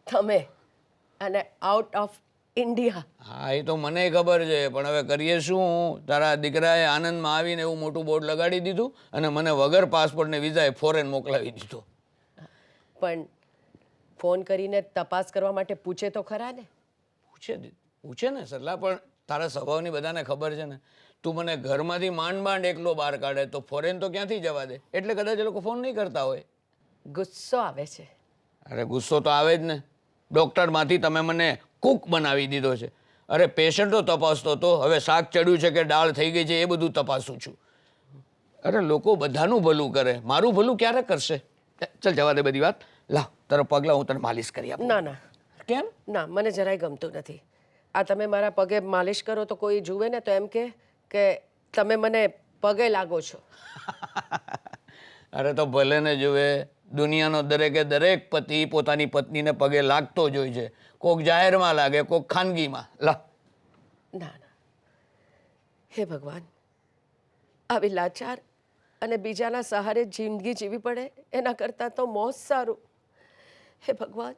તમે અને આઉટ ઓફ ઇન્ડિયા? હા, એ તો મને ખબર છે, પણ હવે કરીએ શું? તારા દીકરાએ આનંદમાં આવીને એવું મોટું બોર્ડ લગાડી દીધું અને મને વગર પાસપોર્ટ ને વિઝાએ ફોરેન મોકલાવી દીધો. પણ ફોન કરીને તપાસ કરવા માટે પૂછે તો ખરા ને? પૂછે ને સરલા, પણ તારા સ્વભાવની બધાને ખબર છે ને. તું મને ઘરમાંથી માંડ એકલો બહાર કાઢે તો ફોરેન તો ક્યાંથી જવા દે, એટલે કદાચ એ લોકો ફોન નહીં કરતા હોય. ગુસ્સો આવે છે? અરે ગુસ્સો તો આવે જ ને. ડૉક્ટરમાંથી તમે મને કુક બનાવી દીધો છે. અરે પેશન્ટ તો તપાસતો હતો, હવે શાક ચડ્યું છે કે દાળ થઈ ગઈ છે એ બધું તપાસું છું. અરે લોકો બધાનું ભલું કરે, મારું ભલું ક્યારે કરશે? ચાલ જવા દે બધી વાત. લાવ તારો પગલા, હું તને માલિશ કરી આપું. ના ના કેમ? ના, મને જરાય ગમતું નથી. આ તમે મારા પગે માલિશ કરો તો કોઈ જુએ ને તો એમ કે તમે મને પગે લાગો છો. અરે તો ભલે ને જુએ, દુનિયાનો દરેકે દરેક પતિ પોતાની પત્નીને પગે લાગતો જ હોય છે. કોક જાહેરમાં લાગે, કોક ખાનગીમાં. લા. ના ના, હે ભગવાન, આવી લાચાર અને બીજાના સહારે જિંદગી જીવી પડે એના કરતાં તો મોત સારું. હે ભગવાન,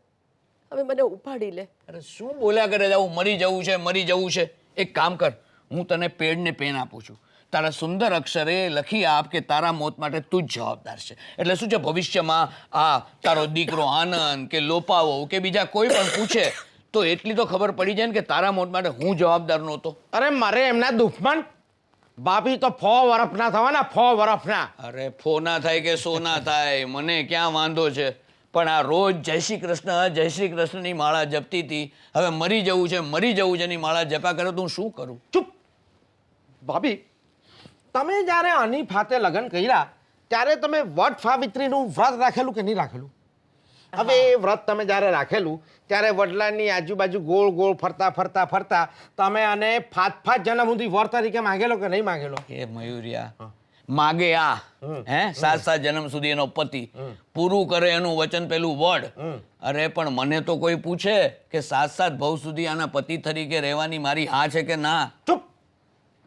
હવે મને ઉપાડી લે. અરે શું બોલ્યા કરે જાવું, મરી જવું છે, મરી જવું છે. એક કામ કર, હું તને પેડ ને પેન આપું છું, તારા સુંદર અક્ષરે લખી આપ કે તારા મોત માટે તું જ જવાબદાર છે. એટલે શું છે, ભવિષ્યમાં આ તારો દીકરો આનંદ કે લોપાવો કે બીજા કોઈ પણ પૂછે તો એટલી તો ખબર પડી જાય ને કે તારા મોત માટે હું જવાબદાર નહોતો. અરે મારે એમના દુશ્મન ભાભી તો 4 વર્ષના થવાના, 4 વર્ષના. અરે ફો ના થાય કે સો ના થાય, મને ક્યાં વાંધો છે, પણ આ રોજ જય શ્રી કૃષ્ણની માળા જપતી હતી, હવે મરી જવું છે ની માળા જપા કરે તો હું શું કરું? ચૂપ. ભાભી, તમે જ્યારે આની ફાતે લગ્ન કર્યા ત્યારે તમે વટ સાવિત્રીનું વ્રત રાખેલું કે નહીં રાખેલું? હવે એ વ્રત તમે જ્યારે રાખેલું ત્યારે વડલાની આજુબાજુ ગોળ ગોળ ફરતા તમે આને 5 જન્મ સુધી વર તરીકે માંગેલો કે નહીં માંગેલો? એ મયુરિયા માગે આ 7 જન્મ સુધી એનો પતિ પૂરું કરે એનું વચન પેલું વડ. અરે પણ મને તો કોઈ પૂછે કે 7 ભવ સુધી આના પતિ તરીકે રહેવાની મારી હા છે કે ના? ચૂપ.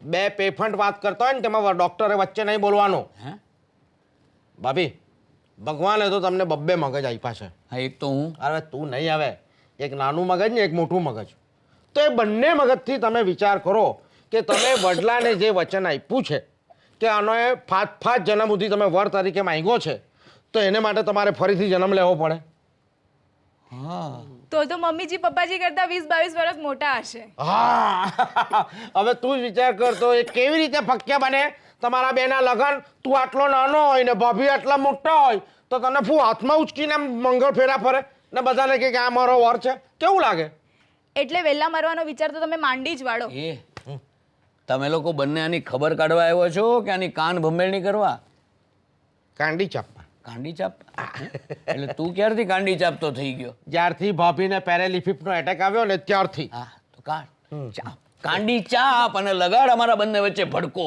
2 પેફન્ટ વાત કરતા હોય ને તેમાં ડોક્ટરે વચ્ચે નહીં બોલવાનું. ભાભી, ભગવાને તો તમને 2 મગજ આપ્યા છે. હા, એક તો હું. અરે તું નહીં, આવે એક નાનું મગજ ને એક મોટું મગજ. તો એ બંને મગજથી તમે વિચાર કરો કે તમે વડલાને જે વચન આપ્યું છે કે આનો એ 5 જન્મ સુધી તમે વર તરીકે માંગ્યો છે, તો એને માટે તમારે ફરીથી જન્મ લેવો પડે. હા, તો મમ્મીજી પપ્પાજી કરતા 20-22 વર્ષ મોટા હશે. હા. હવે તું જ વિચાર કર તો એ કેવી રીતે ફક્યા બને? તમારા બેના લગન, તું આટલો નાનો હોય ને ભાભી આટલા મોટા હોય તો તને હાથમાં ઉચકીને મંગળ ફેરા ફરે ને બધાને કે આ મારો વર છે, કેવું લાગે? એટલે વહેલા મરવાનો વિચાર તો તમે માંડી જ વાળો. તમે લોકો બંને આની ખબર કાઢવા આવ્યો છો કે આની કાન ભંભેરણી કરવા? કાંડી ચાપવા. કાંડી ચાપ એટલે તું ક્યારથી કાંડી ચાપતો થઈ ગયો? જ્યારથી ભાભીને પેરેલિફિપનો એટેક આવ્યો ને ત્યારથી. હા તો ચાપ કાંડી ચાપ અને લગાડ અમારા બંને વચ્ચે ભડકો.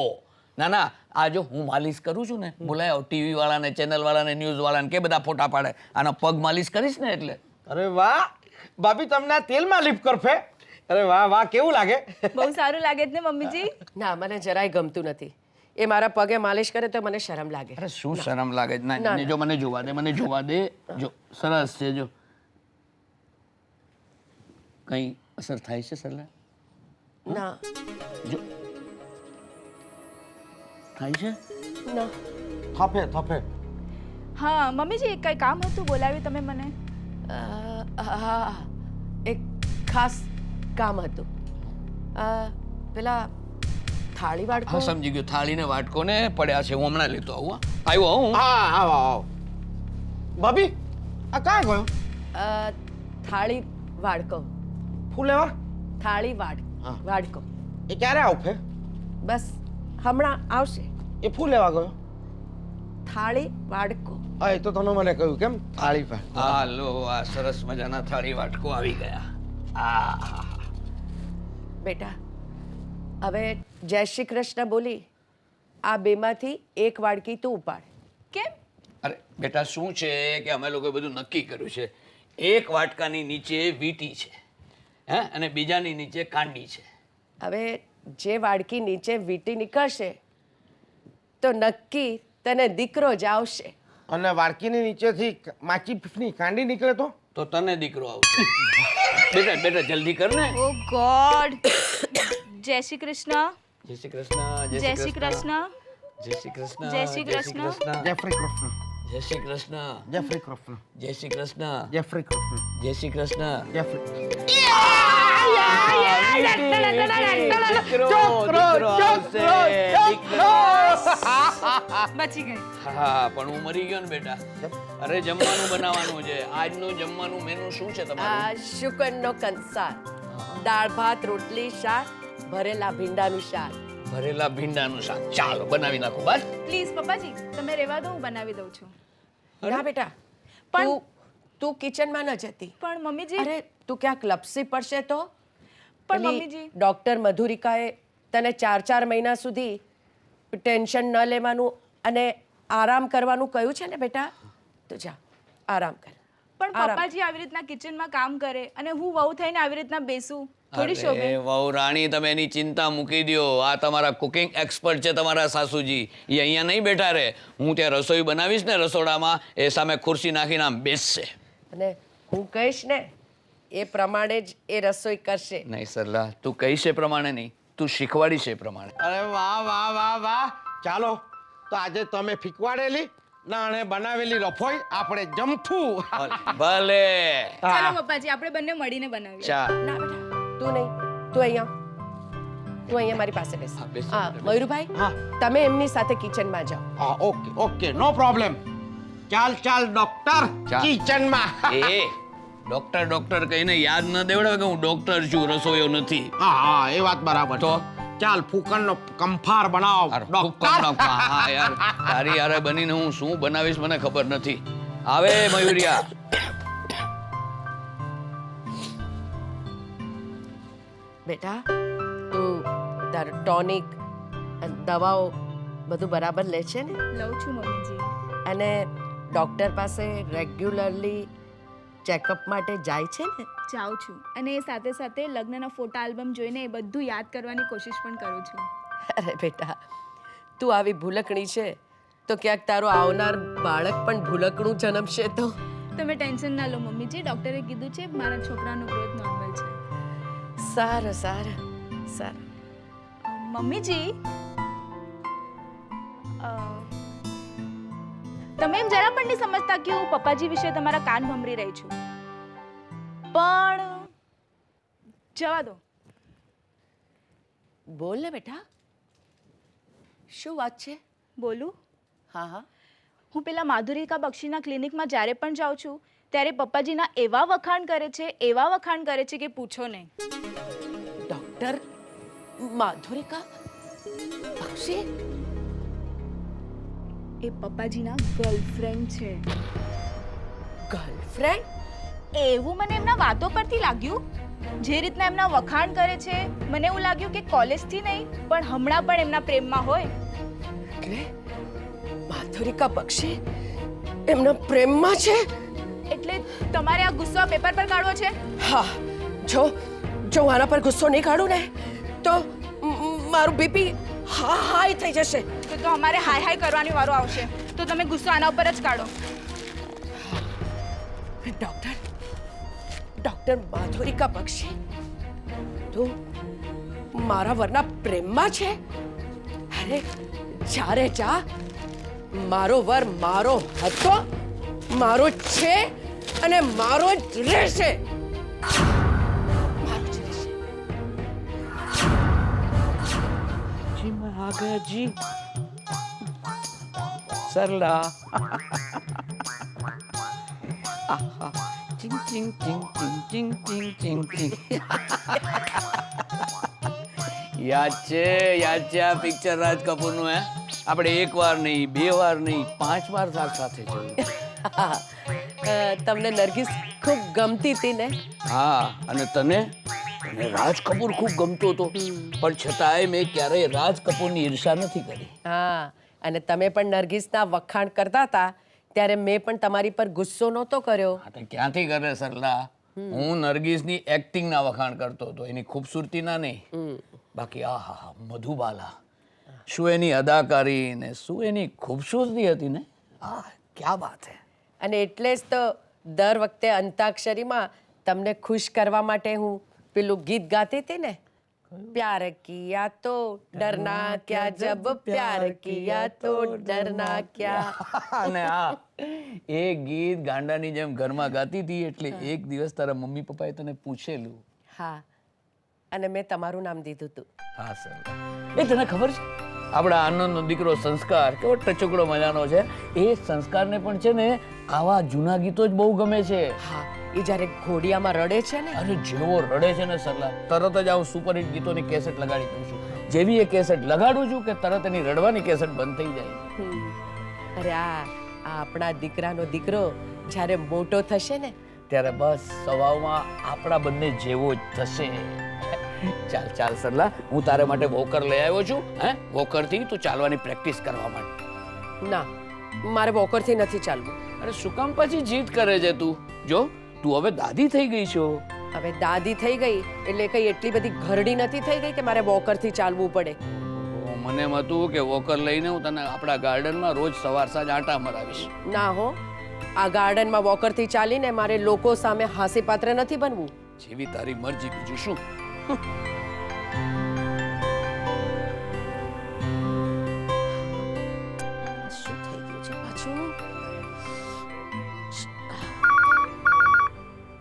ના ના, આ જો હું માલિશ કરું છું ને, બોલાયો ટીવી વાળાને, ચેનલ વાળાને, ન્યૂઝ વાળાને કે બધા ફોટા પાડે. આનો પગ માલિશ કરીશ ને એટલે. અરે વાહ ભાભી, તમને આ તેલમાં લીપ કરફે. અરે વાહ વાહ, કેવું લાગે? બહુ સારું લાગે છે ને મમ્મીજી? ના, મને જરાય ગમતું નથી. એ મારા પગે માલિશ કરે તો મને શરમ લાગે. અરે શું શરમ લાગે? ના જો મને જોવા દે, મને જોવા દે. જો સરસ છે. જો કઈ અસર થાય છે સરલા? ના જો થાય છે? ના. થફે થફે. હા મમ્મીજી, કઈ કામ હતું, બોલાવ્યું તમે મને? હા, એક ખાસ કામ હતું. પેલા થાળી વાળકો. હા સમજી ગયો. થાળીને વાટકોને પડ્યા છે, હું હમણાં લેતો આવું. આવ્યો હું. હા આવો આવો. ભાભી આ કાં ગયો? થાળી વાડકો. ફૂલ લેવા? થાળી હા. વાડકો. એ ક્યારે આવશે? બસ હમણાં આવશે. એ ફૂલ લેવા ગયો? થાળી વાડકો. હા, એ તો તમે મને કહ્યું કેમ થાળી પર. હાલો, આ સરસ મજાના થાળી વાટકો આવી ગયા. આ બેટા, હવે જય શ્રી કૃષ્ણ બોલી આ બેમાંથી એક વાડકી તું ઉપાડ. કેમ? અરે બેટા, શું છે કે અમે લોકોએ બધું નક્કી કર્યું છે. એક વાટકાની નીચે વીટી છે, હે, અને બીજાની નીચે કાંડી છે. હવે જે વાડકી નીચે વીંટી નીકળશે તો નક્કી તને દીકરો જ આવશે. અને વાડકીની નીચેથી માચી પીફની કાંડી નીકળે તો? તો તને દીકરો આવશે. બેટા બેટા જલ્દી કર ને. ઓ ગોડ. જય શ્રી કૃષ્ણ. જય શ્રી કૃષ્ણ. જય શ્રી કૃષ્ણ. જય શ્રી કૃષ્ણ. જય શ્રી કૃષ્ણ. જય શ્રી કૃષ્ણ. જય શ્રી કૃષ્ણ. જય શ્રી કૃષ્ણ. જય શ્રી કૃષ્ણ. જય શ્રી કૃષ્ણ. જય શ્રી કૃષ્ણ. જય શ્રી બચી ગઈ. હા પણ હું મરી ગયો ને બેટા. અરે જમવાનું બનાવવાનું છે. આજનું જમવાનું મેનુ શું છે તમારું? આ શુકનનો કંસાર, દાળ ભાત રોટલી શાક, ભરેલા ભીંડાનું શાક. ભરેલા ભીંડાનું શાક. ચાલો બનાવી નાખો બસ. પ્લીઝ પપ્પાજી, તમે રહેવા દો, હું બનાવી દઉં છું. ના બેટા, પણ- તું કિચનમાં ન જતી. પણ મમ્મીજી. અરે તું ક્યાંક લપસી પડશે તો? પણ પેલી મમ્મીજી. ડોક્ટર મધુરિકાએ તને 4 મહિના સુધી ટેન્શન ન લેવાનું અને આરામ કરવાનું કહ્યું છે ને બેટા. તો જા આરામ કર. પણ આરામ. પપ્પાજી આવી રીતના કિચનમાં કામ કરે અને હું વહુ થઈને આવી રીતના બેસું, થોડી શોભે. અરે વહુ રાણી, તમે એની ચિંતા મૂકી દો. આ તમારા કુકિંગ એક્સપર્ટ છે તમારા સાસુજી. એ અહીંયા નહીં બેઠા રહે. હું ત્યાં રસોઈ બનાવીશ ને રસોડામાં, એ સામે ખુરશી નાખીને આમ બેસશે. અને હું કહીશ ને એ પ્રમાણે જ એ રસોઈ કરશે. નહીં સરલા, તું કહીશ એ પ્રમાણે નહીં, તું શીખવાડીશ એ પ્રમાણે. અરે વાહ વાહ વાહ વાહ. ચાલો તો આજે તમે ફીકવાડેલી ના અને બનાવેલી રફોઈ આપણે જમફું. ભલે. ચાલો પપ્પાજી, આપણે બંને મળીને બનાવીએ. ચા. ના બેટા, તું નહીં, તું અહીંયા મારી પાસે બેસ. હા, બેસો હા બેટા, મયુરભાઈ, હા. તમે એમની સાથે કિચનમાં જાઓ. હા ઓકે ઓકે, નો પ્રોબ્લેમ. ચાલ ચાલ ડોક્ટર ચાલ. કિચનમાં. એ ડોક્ટર કહીને યાદ ન દેવડાવે કે હું ડોક્ટર છું, રસોઈયો નથી. હા હા, એ વાત બરાબર તો? ચાલ ફૂકણનો કંફાર બનાવ અરે, ડોક્ટર. હા યાર, તારી યારે બનીને હું શું બનાવીશ મને ખબર નથી. આવે મયુરિયા. બેટા, તું તારું ટોનિક દવાઓ બધું બરાબર લે છે ને? લઉં છું મમ્મીજી. અને ડૉક્ટર પાસે રેગ્યુલરલી ચેકઅપ માટે જાય છે ને? જાઉં છું, અને એ સાથે સાથે લગ્નના ફોટા આલ્બમ જોઈને એ બધું યાદ કરવાની કોશિશ પણ કરું છું. અરે બેટા, તું આવી ભૂલકણી છે તો ક્યાંક તારું આવનાર બાળક પણ ભૂલકણું જન્મશે તો? તમે ટેન્શન ના લો મમ્મીજી, ડૉક્ટરે કીધું છે મારા છોકરાનો ગ્રોથ નોર્મલ છે. સારું. મમ્મીજી, તમે એમ જરા પણ નહીં સમજતા કે હું પપ્પાજી વિશે તમારા કાન ભમરી રહી છું. પણ જવા દો. બોલ ને બેટા, શું વાત છે? બોલું? હા. હું પેલા માધુરિકા બક્ષીના ક્લિનિકમાં જ્યારે પણ જાઉં છું ત્યારે પપ્પાજીના એવા વખાણ કરે છે કે પૂછો નહીં. ડૉક્ટર માધુરિકા બક્ષી? એ પપ્પાજીના ગર્લફ્રેન્ડ છે. ગર્લફ્રેન્ડ? એવું મને એમના વાતો પરથી લાગ્યું. જે રીતના એમના વખાણ કરે છે મને એવું લાગ્યું કે કોલેજથી નહીં પણ હમણાં પણ એમના પ્રેમમાં હોય. એટલે માધુરિકા બક્ષી એમના પ્રેમમાં છે? એટલે તમારે આ ગુસ્સો આ પેપર પર કાઢવો છે? હા, જો જો આના પર ગુસ્સો નહીં કાઢું ને તો મારું બીપી હાઈ થઈ જશે. તો અમારે હાય હાય કરવાની વારો આવશે. તો તમે ગુસ્સો આના ઉપર જ કાઢો. ડોક્ટર માધુરિકા બક્ષી, તું મારા વરના પ્રેમમાં છે? અરે જ્યારે જા, મારો વર મારો હતો, મારો છે અને મારો જ રહેશે. મારો જ રહેશે. જી मैं आ गया जी सरला चिंग चिंग चिंग चिंग चिंग चिंग चिंग યાદ છે આ પિક્ચર રાજ કપૂરનું હે? આપણે એક વાર નહીં, બે વાર નહીં, 5 વાર સાથે જોયું. તમને નરગીસ ખૂબ ગમતી હતી ને? હા, અને તને રાજ કપૂર ખૂબ ગમતો હતો, પણ છતાંય મેં ક્યારેય રાજ કપૂરની ઈર્ષા નથી કરી. હા, અને તમે પણ નરગીસના વખાણ કરતા હતા ત્યારે મેં પણ તમારી પર ગુસ્સો નહોતો કર્યો. હા, તો ક્યાંથી કરે સરલા? હું નરગીસની એક્ટિંગના વખાણ કરતો હતો, એની ખૂબસૂરતીના નહીં. બાકી આહા મધુબાલા, શું એની અદાકારી ને શું એની ખૂબસૂરતી હતી ને! આ ક્યા બાત હે. અને એટલે જ તો દર વખતે અંતાક્ષરીમાં તમને ખુશ કરવા માટે હું પેલું ગીત ગાતી હતી ને, પ્યાર કિયા તો ડરના ક્યા, જબ પ્યાર કિયા તો ડરના ક્યા. અને હા, એ ગીત ગાંડાની જેમ ઘરમાં ગાતી હતી એટલે એક દિવસ તારા મમ્મી પપ્પાએ તને પૂછેલું. હા, અને મેં તમારું નામ દીધું હતું. હા સર, એ તને ખબર છે આપણા આનંદનો દીકરો સંસ્કાર કેવો ટચુકડો મજાનો છે? એ સંસ્કારને પણ છે ને આવા જૂના ગીતો જ બહુ ગમે છે. હા, એ જ્યારે ઘોડિયામાં રડે છે ને, અરે જેવો રડે છે ને સરલા, તરત જ આવું સુપરહિટ ગીતોની કેસેટ લગાડી દઉં છું. જેવી એ કેસેટ લગાડું છું કે તરત એની રડવાની કેસેટ બંધ થઈ જાય છે. અરે આ આપણા દીકરાનો દીકરો જ્યારે મોટો થશે ને ત્યારે બસ સ્વભાવમાં આપણા બંને જેવો જ થશે. ચાલ ચાલ સરલા, હું તારે માટે વોકર લઈ આવ્યો છું. હે, વોકરથી તું ચાલવાની પ્રેક્ટિસ કરવા માટે. ના, મારે વોકરથી નથી ચાલવું. અરે શું કામ પછી જીદ કરે છે તું? જો તું હવે દાદી થઈ ગઈ છો. હવે દાદી થઈ ગઈ એટલે કઈ એટલી બધી ઘરડી નથી થઈ ગઈ કે મારે વોકરથી ચાલવું પડે. મને એમ હતું કે વોકર લઈને હું તને આપણા ગાર્ડનમાં રોજ સવાર સાંજ આંટા મરાવીશ. ના હો, આ ગાર્ડનમાં વોકરથી ચાલીને મારે લોકો સામે હાસ્યપાત્ર નથી બનવું. જેવી તારી મરજી, બીજું શું. શું થઈ ગયું છે પાછું?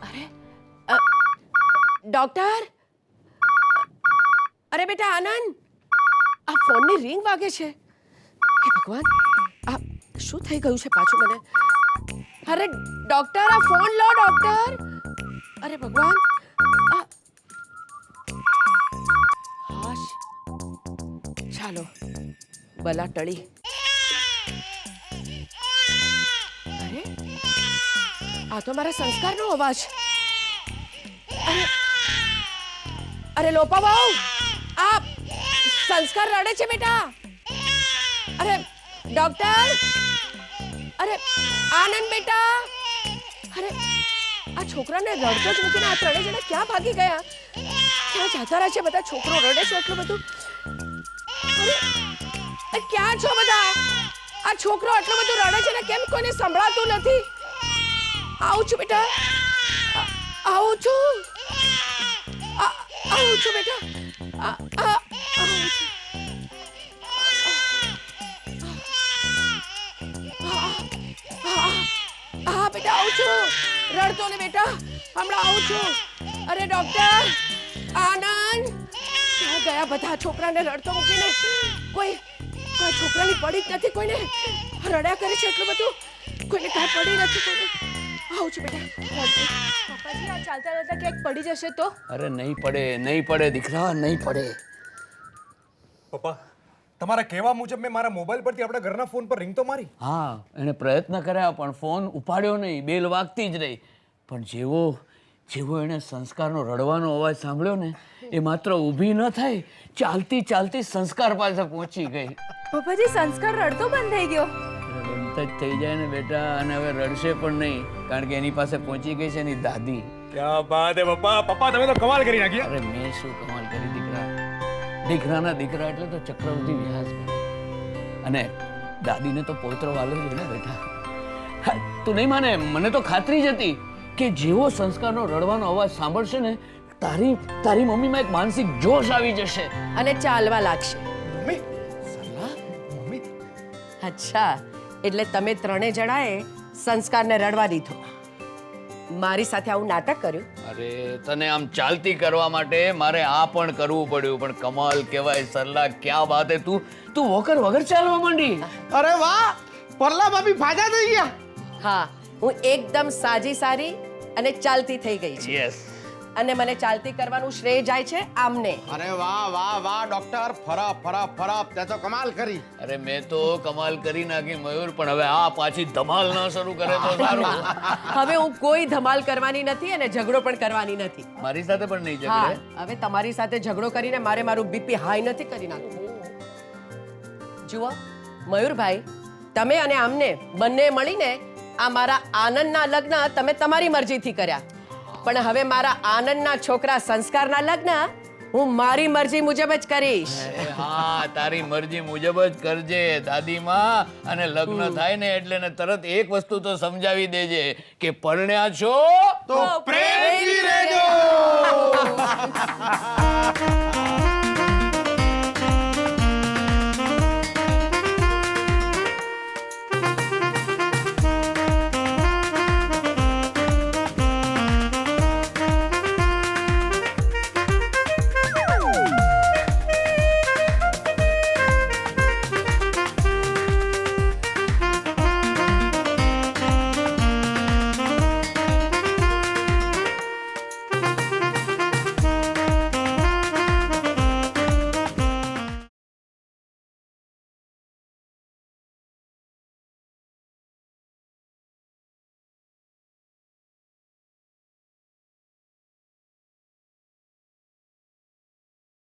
અરે ડોક્ટર! અરે બેટા આનંદ, આ ફોનની રિંગ વાગે છે. હે ભગવાન, આ શું થઈ ગયું છે પાછું મને? અરે ડોક્ટર, આ ફોન લો ડોક્ટર. અરે ભગવાન, હાશ, ચાલો બલા ટળી. અરે આ તો મારા સંસ્કારનો અવાજ. અરે લોપા બહુ, આ સંસ્કાર રડે છે બેટા. અરે ડોક્ટર, અરે આનંદ બેટા. અરે આ છોકરાને રડતો જ મૂકીને આ ત્રણે જણા ક્યાં ભાગી ગયા? ક્યાં જતા રહ્યા છે બધા? છોકરો રડે છે એટલું બધું. અરે ક્યાં છો બધા? આ છોકરો આટલું બધું રડે છે ને કેમ કોઈને સંભળાતું નથી? આવું છું બેટા, આવું છું, આવું છું બેટા, આવું છું. હા બેટા આવું છું. રડતો ને બેટા, હમણાં આવું છું. અરે ડોક્ટર, આનંદ, ક્યાં ગયા બધા? છોકરાને રડતો મૂકીને કોઈ છોકરાની પડી જ નથી. કોઈને રડ્યા કરે છે એટલું બધું, કોઈને કાંઈ પડી નથી. કોઈને આવું છું બેટા. પપ્પાજી આ ચાલતા ચાલતા ક્યાંક પડી જશે તો? અરે નહીં પડે, નહીં પડે દીકરા, નહીં પડે. પપ્પા, તમારા કહેવા મુજબ મેં મારા મોબાઈલ પરથી આપણા ઘરના ફોન પર રિંગ તો મારી. હા એણે પ્રયત્ન કર્યા પણ ફોન ઉપાડ્યો નહીં, બેલ વાગતી જ રહી. પણ જેવો એણે સંસ્કારનો રડવાનો અવાજ સાંભળ્યો ને, એ માત્ર ઊભી ન થઈ, ચાલતી ચાલતી સંસ્કાર પાસે પહોંચી ગઈ. પપ્પાજી સંસ્કાર રડતો બંધ થઈ ગયો. બંધ જ થઈ જાય ને બેટા, અને હવે રડશે પણ નહીં, કારણ કે એની પાસે પહોંચી ગઈ છે એની દાદી. ક્યાં બાત હે પપ્પા, પપ્પા તમે તો કમાલ કરી નાખી. અરે મેં શું કમાલ કરી દીકરા. દીકરાના દીકરા એટલે તો ચક્રવર્તી વ્યાસ ગણાય. અને દાદીને તો પોતરો વાલો છે ને બેટા. હા, તું નહીં માને, મને તો ખાતરી જ હતી કે જેવો સંસ્કારનો રડવાનો અવાજ સાંભળશે ને, તારી મમ્મીમાં એક માનસિક જોશ આવી જશે. અને ચાલવા લાગશે. મમ્મી મમ્મી અચ્છા, એટલે તમે ત્રણે જણાએ સંસ્કારને રડવા દીધો. મારી સાથે આવું નાટક કર્યું. અરે તને આમ ચાલતી કરવા માટે મારે આ પણ કરવું પડ્યું, પણ કમાલ કહેવાય સરલા, ક્યાં વાત હે. તું વોકર વગર ચાલવા માંડી. અરે વાહ, પરલા ભાભી ફાયદા થઈ ગયા. હા, હું એકદમ સાજી સારી અને ચાલતી થઈ ગઈ છે. યસ. અને મને ચાલતી કરવાનું શ્રેય જાય છે આમને. અરે વાહ વાહ વાહ ડોક્ટર, ફરફ તે તો કમાલ કરી. અરે મેં તો કમાલ કરી નાખી મયુર, પણ હવે આ પાછી ધમાલ ન શરૂ કરે તો સારું. હવે હું કોઈ ધમાલ કરવાની નથી અને ઝઘડો પણ કરવાની નથી. મારી સાથે પણ નહીં હા, ઝઘડે. હવે તમારી સાથે ઝઘડો કરીને મારું બીપી હાઈ નથી કરી નાખવું. જુઓ મયુરભાઈ, તમે અને આમને બંને મળીને આ મારા આનંદના લગ્ન તમે તમારી મરજીથી કર્યા, પણ હવે મારા આનંદના છોકરા સંસ્કારના લગ્ન હું મારી મરજી મુજબ જ કરીશ. હા, તારી મરજી મુજબ જ કરજે દાદીમાં. અને લગ્ન થાય ને એટલે ને તરત એક વસ્તુ તો સમજાવી દેજે કે પરણ્યા છો તો પ્રેમથી રહેજો.